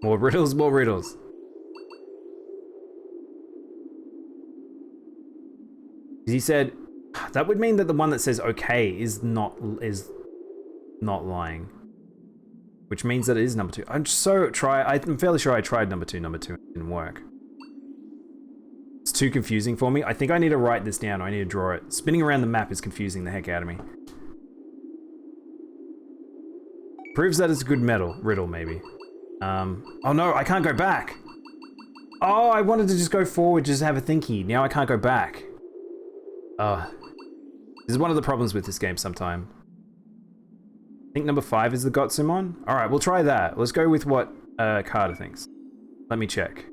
More riddles, more riddles. He said, that would mean that the one that says okay is not lying. Which means that it is number 2. I'm fairly sure I tried number two, and it didn't work. It's too confusing for me. I think I need to write this down, or I need to draw it. Spinning around the map is confusing the heck out of me. Proves that it's a good riddle, maybe. Oh no, I can't go back! Oh, I wanted to just go forward, just have a thinky. Now I can't go back. This is one of the problems with this game sometime. I think number 5 is the Gotsumon. Alright, we'll try that. Let's go with what Carter thinks. Let me check.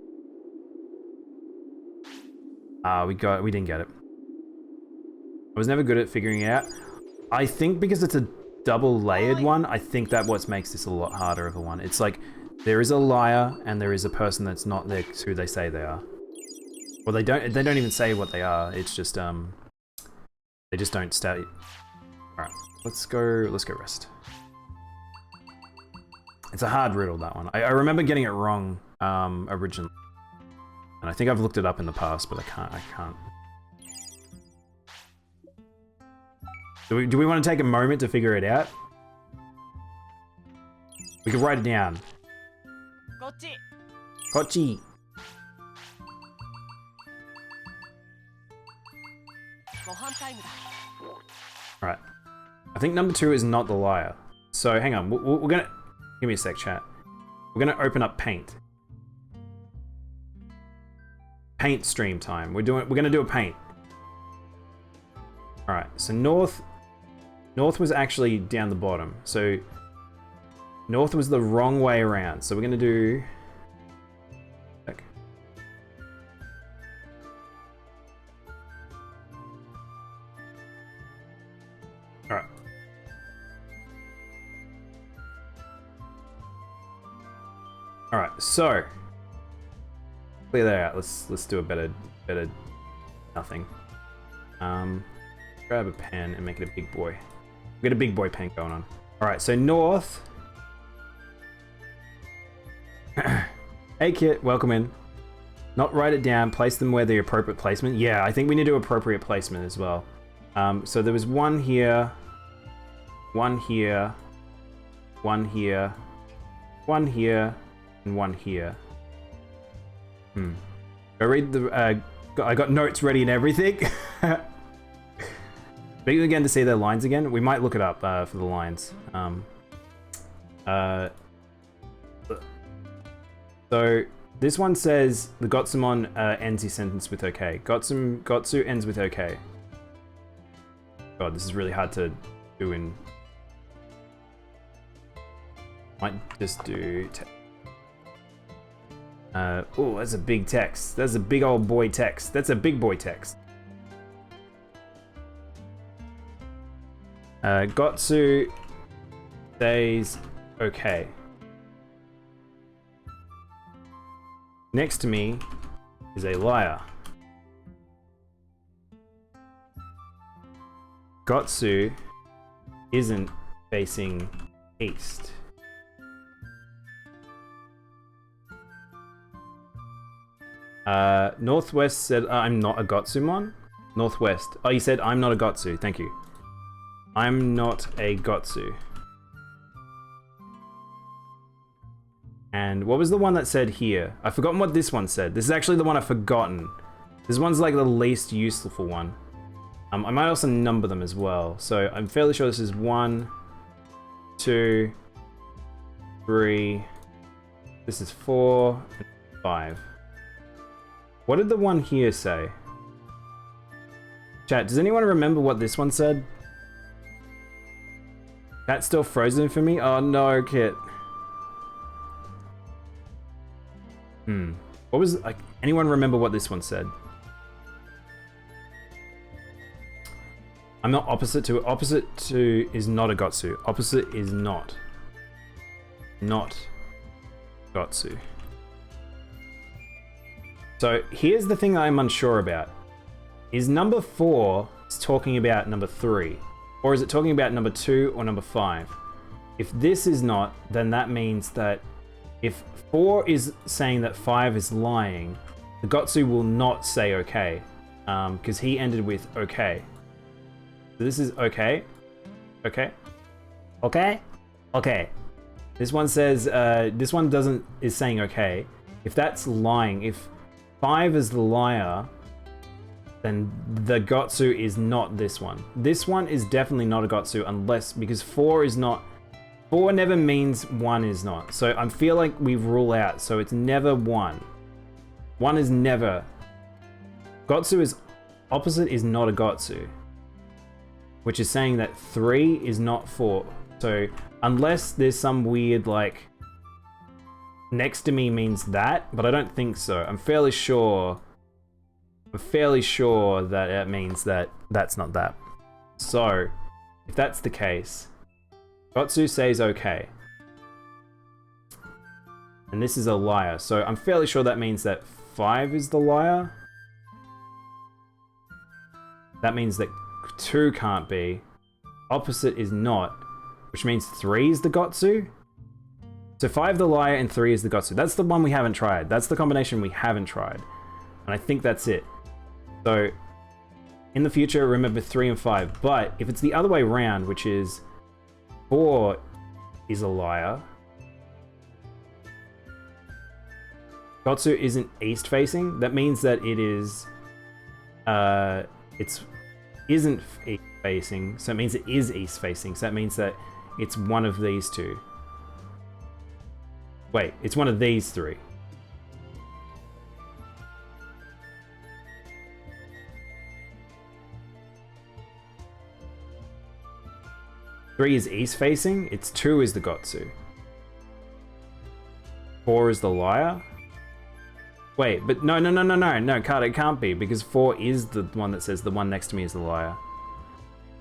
We didn't get it. I was never good at figuring it out. I think because it's a double layered one, I think that what makes this a lot harder of a one. It's like, there is a liar and there is a person that's not there who they say they are. Well, they don't even say what they are. It's just, they just don't stay. Alright, let's go rest. It's a hard riddle, that one. I remember getting it wrong, originally. And I think I've looked it up in the past, but I can't. Do we want to take a moment to figure it out? We could write it down. Kochi. Alright. I think number 2 is not the liar. So hang on, we're gonna... Give me a sec, chat. We're gonna open up Paint. Paint stream time. We're gonna do a paint. Alright, so North was actually down the bottom. So North was the wrong way around. So we're gonna do... Alright. Alright, so clear that out. Let's do a better nothing. Grab a pen and make it a big boy. We got a big boy pen going on. Alright, so North. Hey Kit, welcome in. Not write it down, place them where the appropriate placement. Yeah, I think we need to do appropriate placement as well. So there was one here, one here, one here, one here, and one here. Go read the, I got notes ready and everything. Speaking again to see their lines again. We might look it up for the lines. So this one says the Gotsumon ends his sentence with okay. Gotsu ends with okay. God, this is really hard to do in... Might just do... oh, that's a big text. That's a big old boy text. That's a big boy text. Gotsu stays okay. Next to me is a liar. Gotsu isn't facing east. Northwest said, I'm not a Gotsumon. Northwest. Oh, you said, I'm not a Gotsu. Thank you. I'm not a Gotsu. And what was the one that said here? I've forgotten what this one said. This is actually the one I've forgotten. This one's like the least useful one. I might also number them as well. So I'm fairly sure this is 1, 2, 3. This is 4, and 5. What did the one here say? Chat, does anyone remember what this one said? That's still frozen for me? Oh no, Kit. What was, like, anyone remember what this one said? I'm not opposite to. Opposite to is not a Gotsu. Opposite is not. Not Gotsu. So here's the thing that I'm unsure about. Is number 4 is talking about number 3? Or is it talking about number 2 or number 5? If this is not, then that means that if 4 is saying that 5 is lying, the Gotsu will not say okay. Because he ended with okay. So this is okay. Okay. Okay. Okay. This one says, this one is saying okay. If that's lying, if 5 is the liar, then the Gotsu is not this one. This one is definitely not a Gotsu unless, because 4 is not, 4 never means 1 is not. So I feel like we rule out, so it's never 1. 1 is never. Gotsu is, opposite is not a Gotsu. Which is saying that 3 is not 4. So unless there's some weird like, next to me means that, but I don't think so. I'm fairly sure that it means that that's not that. So, if that's the case, Gotsu says okay. And this is a liar, so I'm fairly sure that means that 5 is the liar. That means that 2 can't be. Opposite is not, which means 3 is the Gotsu. So 5 the liar and 3 is the Gotsu. That's the one we haven't tried. That's the combination we haven't tried. And I think that's it. So, in the future, remember 3 and 5. But if it's the other way around, which is 4 is a liar, Gotsu isn't east facing, that means that it is, isn't east facing, so it means it is east facing, so that means that it's one of these two. Wait, it's one of these 3. Three is east facing, it's 2 is the Gotsu. 4 is the liar. Wait, but no, it can't be, because 4 is the one that says the one next to me is the liar.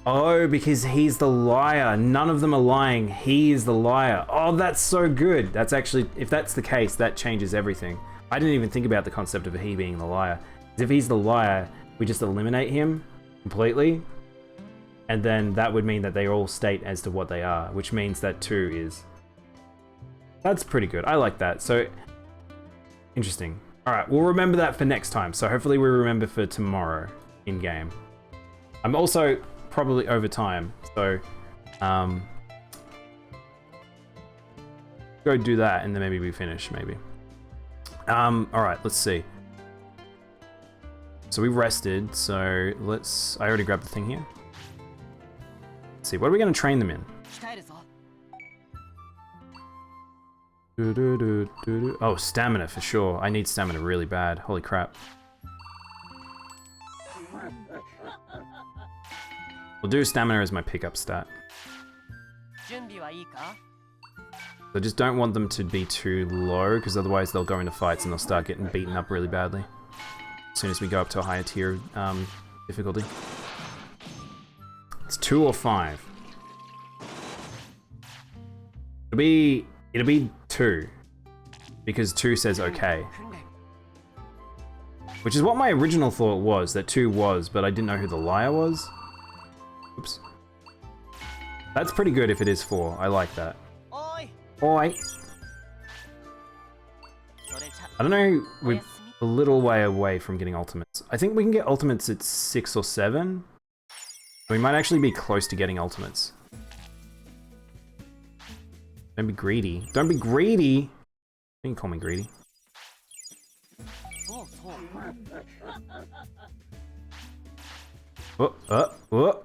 Oh, because he's the liar. None of them are lying. He is the liar. Oh, that's so good. That's actually, if that's the case, that changes everything. I didn't even think about the concept of he being the liar. If he's the liar, we just eliminate him completely. And then that would mean that they all state as to what they are, which means that 2 is. That's pretty good. I like that. So, interesting. Alright, we'll remember that for next time. So hopefully we remember for tomorrow in game. I'm also probably over time, so go do that and then maybe we finish, maybe. Alright, let's see. So we rested, so I already grabbed the thing here. Let's see, what are we going to train them in? Oh, stamina for sure. I need stamina really bad. Holy crap. We'll do stamina as my pickup stat. I just don't want them to be too low, because otherwise they'll go into fights and they'll start getting beaten up really badly. As soon as we go up to a higher tier difficulty. It's 2 or 5. It'll be 2. Because 2 says okay. Which is what my original thought was, that 2 was, but I didn't know who the liar was. Oops. That's pretty good if it is 4. I like that. Oi! I don't know, we're a little way away from getting ultimates. I think we can get ultimates at 6 or 7. We might actually be close to getting ultimates. Don't be greedy. Don't be greedy! You can call me greedy. そうそう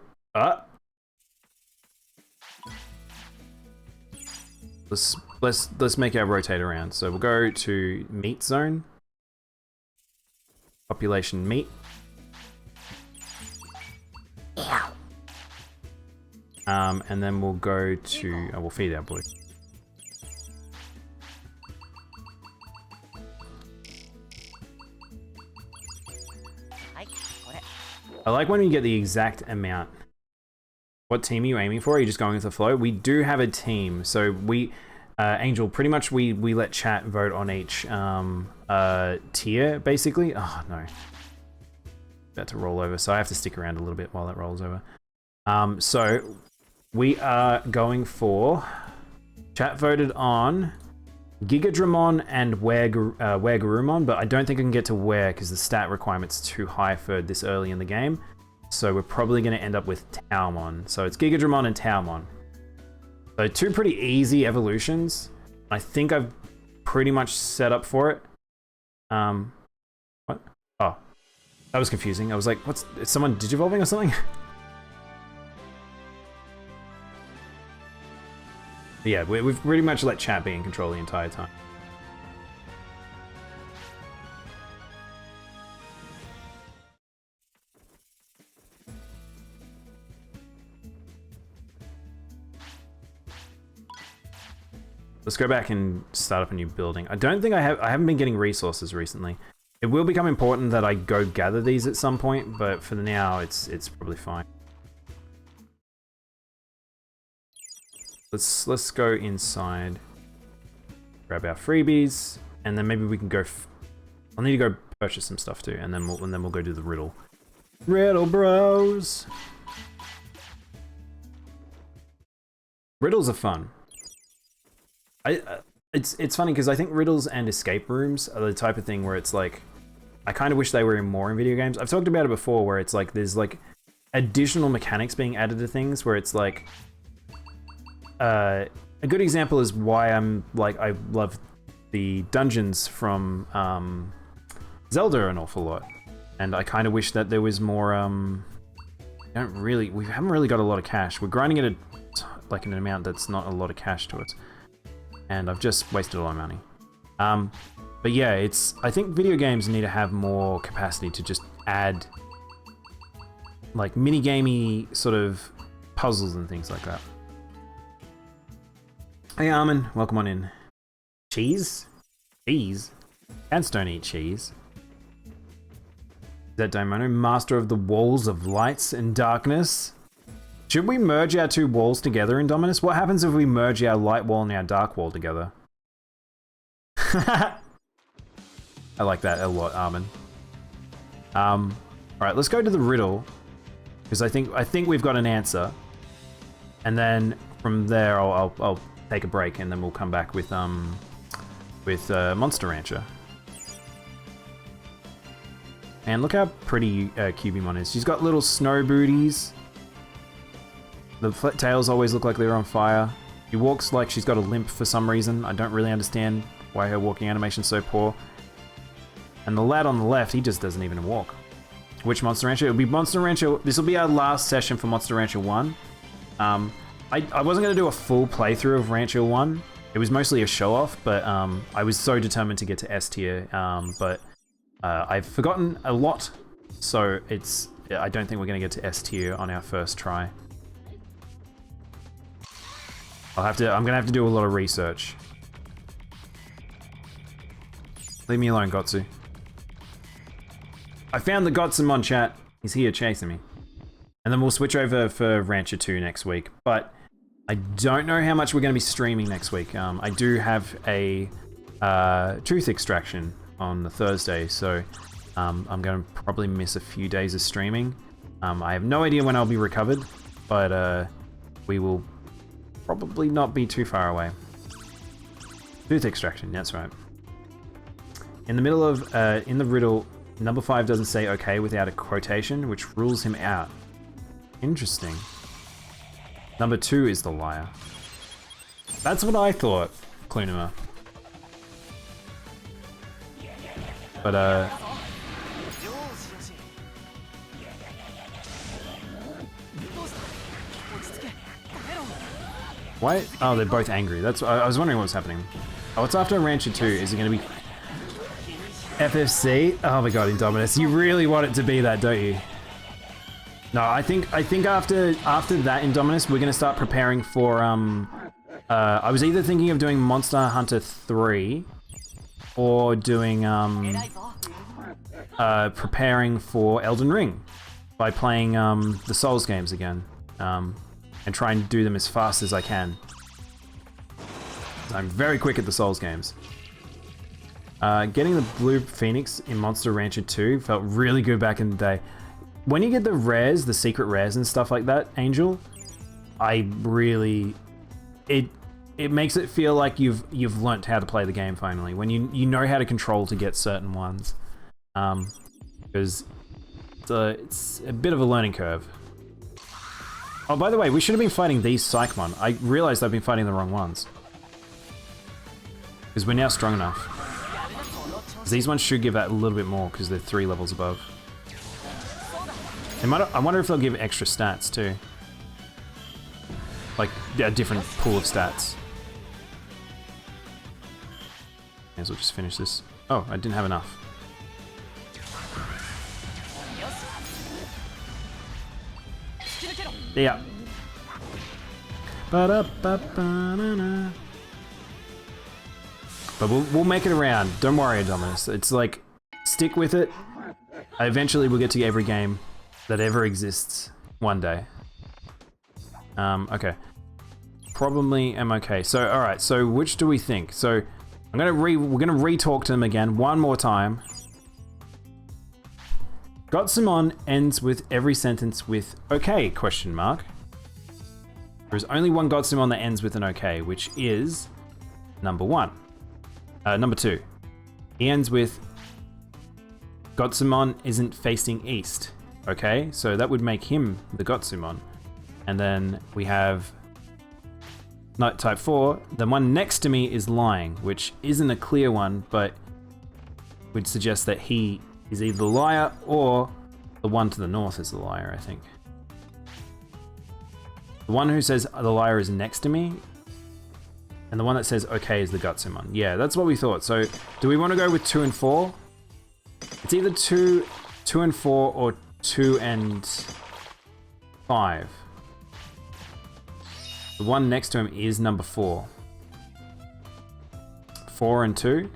Let's make our rotate around. So we'll go to meat zone. Population meat. And then we'll go to we'll feed our boy. I like when you get the exact amount. What team are you aiming for? Are you just going with the flow? We do have a team, so we, Angel, pretty much we let chat vote on each tier, basically. Oh no, about to roll over, so I have to stick around a little bit while that rolls over. So we are going for, chat voted on Gigadramon and Garurumon, but I don't think I can get to Where because the stat requirement's too high for this early in the game. So we're probably going to end up with Taumon. So it's Gigadramon and Taumon. So two pretty easy evolutions. I think I've pretty much set up for it. What? Oh, that was confusing. I was like, is someone digivolving or something? But yeah, we've pretty much let chat be in control the entire time. Let's go back and start up a new building. I don't think I haven't been getting resources recently. It will become important that I go gather these at some point, but for now it's probably fine. Let's go inside, grab our freebies, and then maybe we can go. I'll need to go purchase some stuff too, and then we'll go do the riddle. Riddle bros. Riddles are fun. It's funny because I think riddles and escape rooms are the type of thing where it's like, I kind of wish they were more in video games. I've talked about it before, where it's like there's like additional mechanics being added to things, where it's like. A good example is why I love the dungeons from Zelda an awful lot, and I kind of wish that there was more. We haven't really got a lot of cash. We're grinding at an amount that's not a lot of cash to it, and I've just wasted a lot of money. But yeah, I think video games need to have more capacity to just add like mini-gamey sort of puzzles and things like that. Hey Armin, welcome on in. Cheese? Cheese? Cats don't eat cheese. Is that Daimono? Master of the walls of lights and darkness? Should we merge our two walls together in Dominus? What happens if we merge our light wall and our dark wall together? I like that a lot, Armin. Alright, let's go to the riddle. Because I think we've got an answer. And then from there I'll take a break, and then we'll come back with Monster Rancher. And look how pretty Cubimon is. She's got little snow booties. The tails always look like they're on fire. She walks like she's got a limp for some reason. I don't really understand why her walking animation's so poor. And the lad on the left, he just doesn't even walk. Which Monster Rancher? It'll be Monster Rancher. This will be our last session for Monster Rancher 1. I wasn't going to do a full playthrough of Rancher 1. It was mostly a show-off, but I was so determined to get to S tier, but I've forgotten a lot, so I don't think we're going to get to S tier on our first try. I'm going to have to do a lot of research. Leave me alone, Gotsu. I found the Gotsumon chat. He's here chasing me. And then we'll switch over for Rancher 2 next week, but I don't know how much we're going to be streaming next week. I do have a tooth extraction on the Thursday, so I'm going to probably miss a few days of streaming. I have no idea when I'll be recovered, but we will probably not be too far away. Tooth extraction, that's right. In the middle of, in the riddle, number 5 doesn't say okay without a quotation, which rules him out. Interesting. Number 2 is the liar. That's what I thought, Clunima. But, why? Oh, they're both angry. That's. I was wondering what was happening. Oh, it's after Rancher 2. Is it going to be FFC? Oh my god, Indominus. You really want it to be that, don't you? No, I think after that Indominus, we're going to start preparing for, I was either thinking of doing Monster Hunter 3 or doing, preparing for Elden Ring by playing, the Souls games again. And try and do them as fast as I can. I'm very quick at the Souls games. Getting the Blue Phoenix in Monster Rancher 2 felt really good back in the day. When you get the rares, the secret rares and stuff like that, Angel, I really... It makes it feel like you've learnt how to play the game finally. When you know how to control to get certain ones. Because it's a bit of a learning curve. Oh, by the way, we should have been fighting these Psychmon. I realized I've been fighting the wrong ones. Because we're now strong enough. These ones should give that a little bit more because they're 3 levels above. I wonder if they'll give extra stats too. Like a different pool of stats. May as well just finish this. Oh, I didn't have enough. Yeah. Ba-da-ba-ba-na-na. But we'll make it around. Don't worry, Dominus. It's like, stick with it. Eventually we'll get to every game that ever exists one day. Okay. Probably am okay. So, alright, so which do we think? So, we're gonna re-talk to them again one more time. Gotsumon ends with every sentence with okay, question mark. There is only one Gotsumon that ends with an okay, which is number 1. Number 2. He ends with Gotsumon isn't facing east. Okay, so that would make him the Gotsumon. And then we have type 4. The one next to me is lying, which isn't a clear one, but would suggest that he is either the liar or the one to the north is the liar, I think. The one who says the liar is next to me, and the one that says okay is the Gotsumon. Yeah, that's what we thought. So, do we want to go with 2 and 4? It's either 2 and 4 or 2 and 5. The one next to him is number 4. 4 and 2?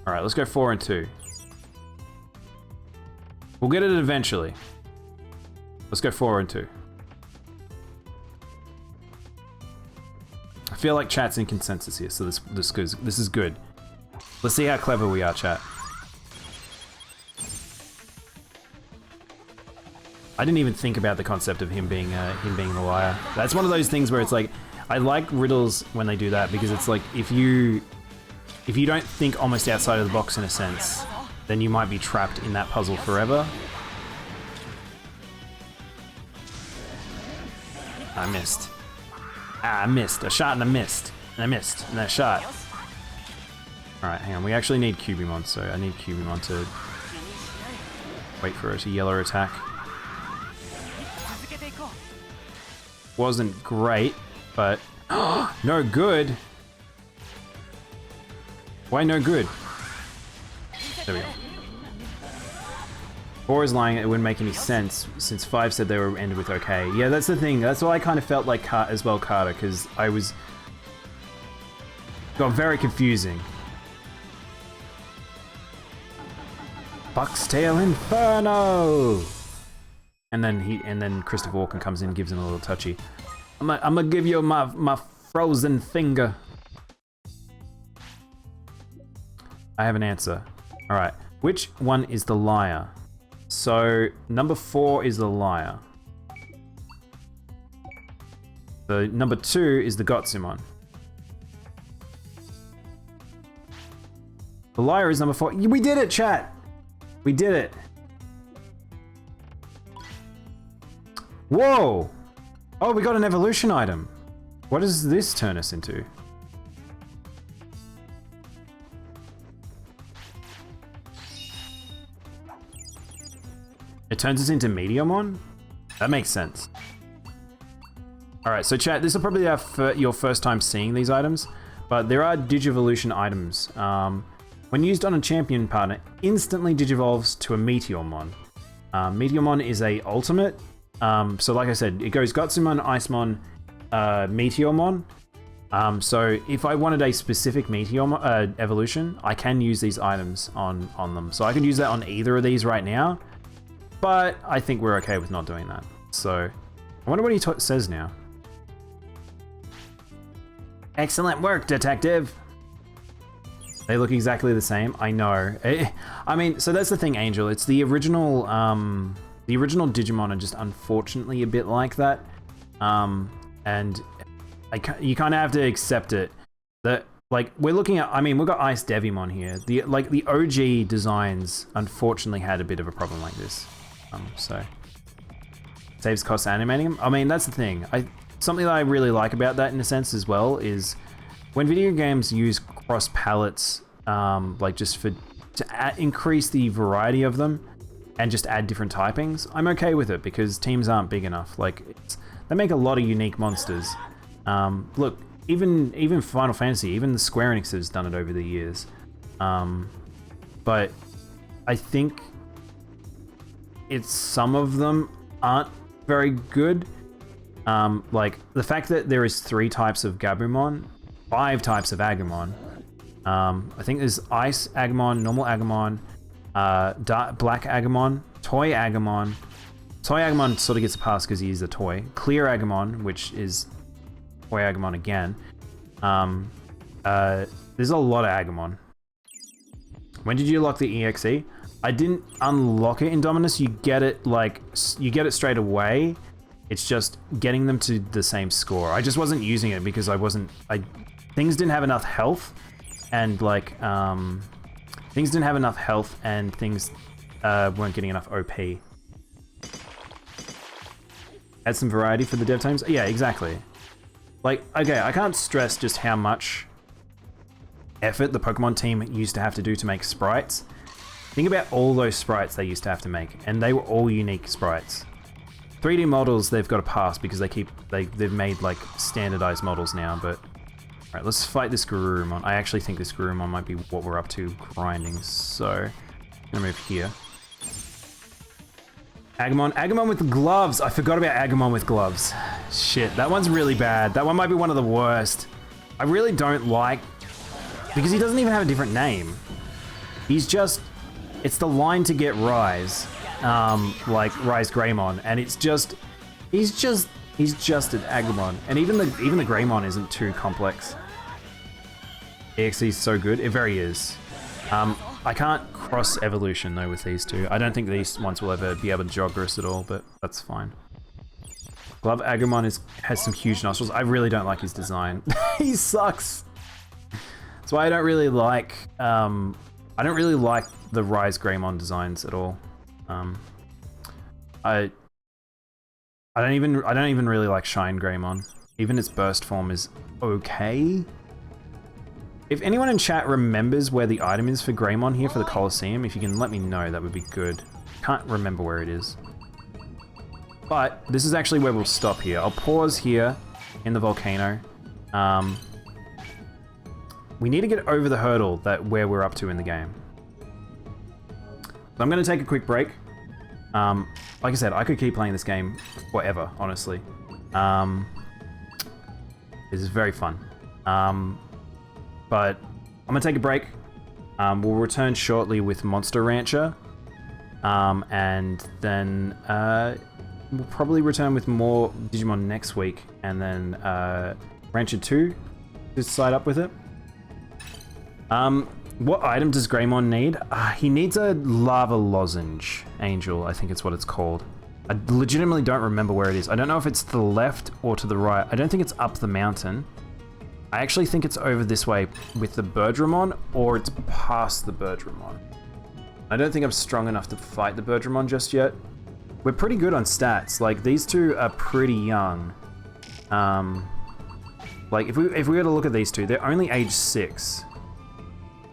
Alright, let's go 4 and 2. We'll get it eventually. Let's go 4 and 2. I feel like chat's in consensus here, so this is good. Let's see how clever we are, chat. I didn't even think about the concept of him being the liar. That's one of those things where it's like, I like riddles when they do that because it's like if you don't think almost outside of the box in a sense, then you might be trapped in that puzzle forever. I missed. I missed. A shot and I missed. And I missed. And I shot. Alright, hang on. We actually need Cubimon, so I need Cubimon to wait for it to yellow attack. Wasn't great, but... no good! Why no good? There we go. 4 is lying, it wouldn't make any sense, since 5 said they were ended with okay. Yeah, that's the thing, that's why I kind of felt like as well, Carter, because I was... got very confusing. Buck's-tail Inferno! And then Christopher Walken comes in and gives him a little touchy. I'm gonna give you my frozen finger. I have an answer. Alright, which one is the liar? So, number 4 is the liar. So, number 2 is the Gotsumon. The liar is number 4. We did it, chat! We did it. Whoa! Oh, we got an evolution item. What does this turn us into? It turns us into Meteormon? That makes sense. Alright, so chat, this is probably your first time seeing these items, but there are Digivolution items. When used on a champion partner, instantly digivolves to a Meteormon. Meteormon is a ultimate. So like I said, it goes Gutsumon, Icemon, Meteormon. So if I wanted a specific Meteor evolution, I can use these items on them. So I can use that on either of these right now, but I think we're okay with not doing that. So I wonder what he says now. Excellent work, detective. They look exactly the same. I know. I mean, so that's the thing, Angel. It's the original Digimon are just unfortunately a bit like that. And you kind of have to accept it. That, like, we're looking at, I mean, we've got Ice Devimon here. The OG designs unfortunately had a bit of a problem like this. So saves costs animating them. I mean, that's the thing. Something that I really like about that in a sense as well is when video games use cross palettes, like just to increase the variety of them and just add different typings, I'm okay with it because teams aren't big enough. Like, they make a lot of unique monsters. Look, even Final Fantasy, even the Square Enix has done it over the years. But I think some of them aren't very good. Like the fact that there is 3 types of Gabumon, 5 types of Agumon. I think there's Ice Agumon, Normal Agumon, Black Agumon, Toy Agumon. Toy Agumon sort of gets a pass because he's a toy. Clear Agumon, which is Toy Agumon again. There's a lot of Agumon. When did you lock the EXE? I didn't unlock it in Dominus. You get it straight away. It's just getting them to the same score. I just wasn't using it because things didn't have enough health, and things weren't getting enough OP. Add some variety for the dev teams. Yeah, exactly. Like, okay, I can't stress just how much effort the Pokemon team used to have to do to make sprites. Think about all those sprites they used to have to make, and they were all unique sprites. 3D models, they've got to pass because they've made like standardized models now, but alright, let's fight this Garurumon. I actually think this Garurumon might be what we're up to grinding, so I'm gonna move here. Agumon with gloves! I forgot about Agumon with gloves. Shit, that one's really bad. That one might be one of the worst. I really don't like, because he doesn't even have a different name. He's just, it's the line to get Rise. Like Rise Greymon, and he's just an Agumon, and even the Greymon isn't too complex. EXE is so good, it very is. I can't cross evolution though with these two. I don't think these ones will ever be able to Joggerus at all, but that's fine. Glove Agumon has some huge nostrils. I really don't like his design. He sucks. That's why I don't really like the Rise Greymon designs at all. I don't even really like Shine Greymon. Even its burst form is okay. If anyone in chat remembers where the item is for Greymon here for the Colosseum, if you can let me know, that would be good. Can't remember where it is. But this is actually where we'll stop here. I'll pause here in the volcano. We need to get over the hurdle where we're up to in the game. So I'm going to take a quick break. Like I said, I could keep playing this game forever, honestly. This is very fun. But I'm going to take a break. We'll return shortly with Monster Rancher. And then we'll probably return with more Digimon next week. And then Rancher 2, just side up with it. What item does Greymon need? He needs a lava lozenge, Angel, I think it's what it's called. I legitimately don't remember where it is. I don't know if it's to the left or to the right. I don't think it's up the mountain. I actually think it's over this way with the Birdramon, or it's past the Birdramon. I don't think I'm strong enough to fight the Birdramon just yet. We're pretty good on stats. Like, these two are pretty young. Like, if we were to look at these two, they're only age 6.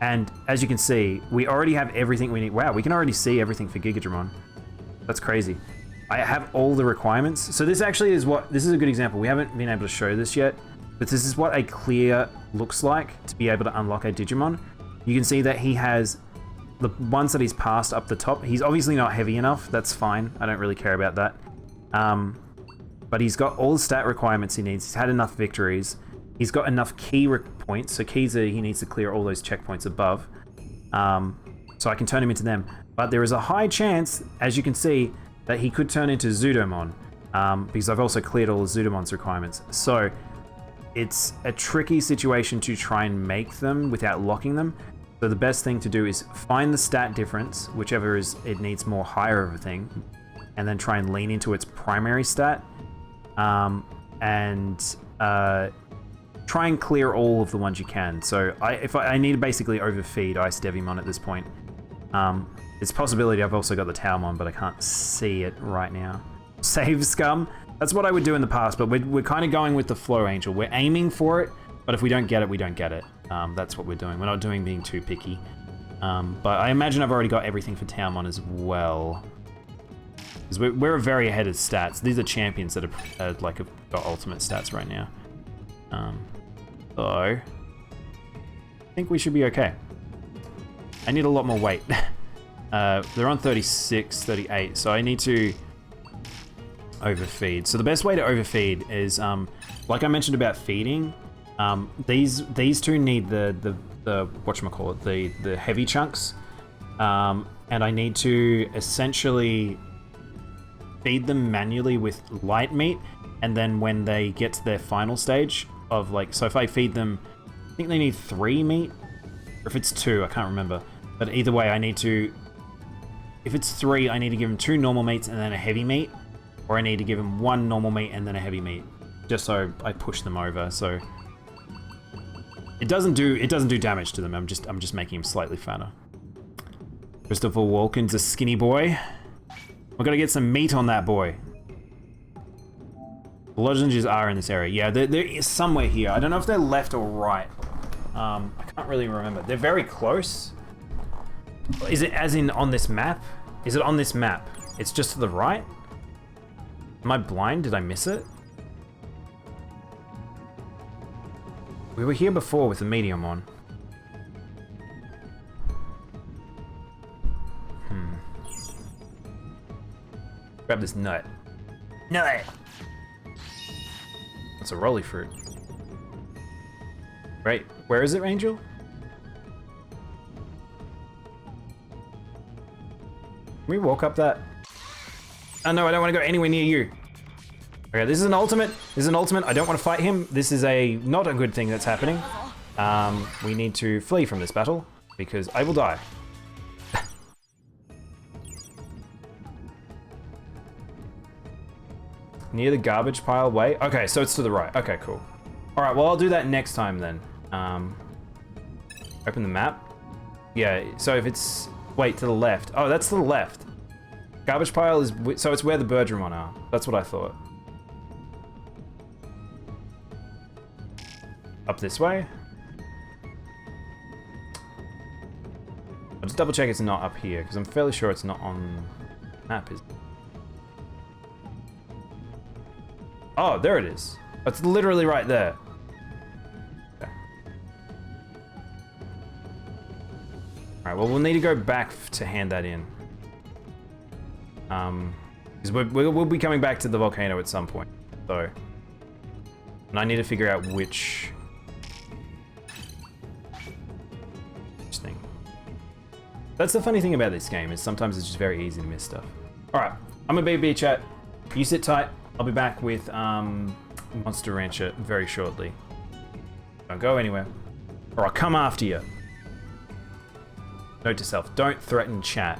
And as you can see, we already have everything we need. Wow, we can already see everything for Gigadramon. That's crazy. I have all the requirements. So this actually is this is a good example. We haven't been able to show this yet, but this is what a clear looks like to be able to unlock a Digimon. You can see that he has the ones that he's passed up the top. He's obviously not heavy enough. That's fine. I don't really care about that. But he's got all the stat requirements he needs. He's had enough victories. He's got enough key points. So keys are, he needs to clear all those checkpoints above. So I can turn him into them. But there is a high chance, as you can see, that he could turn into Zudomon. Because I've also cleared all the Zudomon's requirements. So it's a tricky situation to try and make them without locking them. So the best thing to do is find the stat difference, whichever is it needs more higher of a thing, and then try and lean into its primary stat. Try and clear all of the ones you can. So I need to basically overfeed Ice Devimon at this point. It's a possibility I've also got the Taomon, but I can't see it right now. Save Scum. That's what I would do in the past, but we're kind of going with the Flow Angel. We're aiming for it, but if we don't get it, we don't get it. That's what we're doing. We're not doing being too picky. But I imagine I've already got everything for Taomon as well. Because we're very ahead of stats. These are champions that have got ultimate stats right now. So I think we should be okay. I need a lot more weight. They're on 36, 38, so I need to overfeed. So the best way to overfeed is, like I mentioned about feeding, these two need the whatchamacallit, the heavy chunks, and I need to essentially feed them manually with light meat, and then when they get to their final stage of so if I feed them, I think they need 3 meat, or if it's 2, I can't remember. But either way, I need to, if it's 3, I need to give them 2 normal meats and then a heavy meat, or I need to give them 1 normal meat and then a heavy meat, just so I push them over. So it doesn't do damage to them. I'm just making him slightly fatter. Christopher Walken's a skinny boy. We're gonna get some meat on that boy. The lozenges are in this area. Yeah, they're somewhere here. I don't know if they're left or right. I can't really remember. They're very close. Is it as in on this map? Is it on this map? It's just to the right? Am I blind? Did I miss it? We were here before with the medium on. Grab this nut. Nut! That's a rolly fruit. Right, where is it, Angel? Can we walk up that? Oh no, I don't want to go anywhere near you. Okay, this is an ultimate. This is an ultimate. I don't want to fight him. This is not a good thing that's happening. We need to flee from this battle because I will die. Near the garbage pile way. Okay, so it's to the right. Okay, cool. All right, well, I'll do that next time then. Open the map. Yeah, so if it's, wait, to the left. Oh, that's to the left. Garbage pile is, so it's where the Birdramon are. That's what I thought. Up this way. I'll just double check it's not up here, because I'm fairly sure it's not on the map, is it? Oh, there it is. It's literally right there. Okay. Alright, well, we'll need to go back to hand that in. Because we'll be coming back to the volcano at some point. So, and I need to figure out which thing. That's the funny thing about this game, is sometimes it's just very easy to miss stuff. Alright, I'm a BB chat. You sit tight. I'll be back with Monster Rancher very shortly. Don't go anywhere, or I'll come after you. Note to self, don't threaten chat.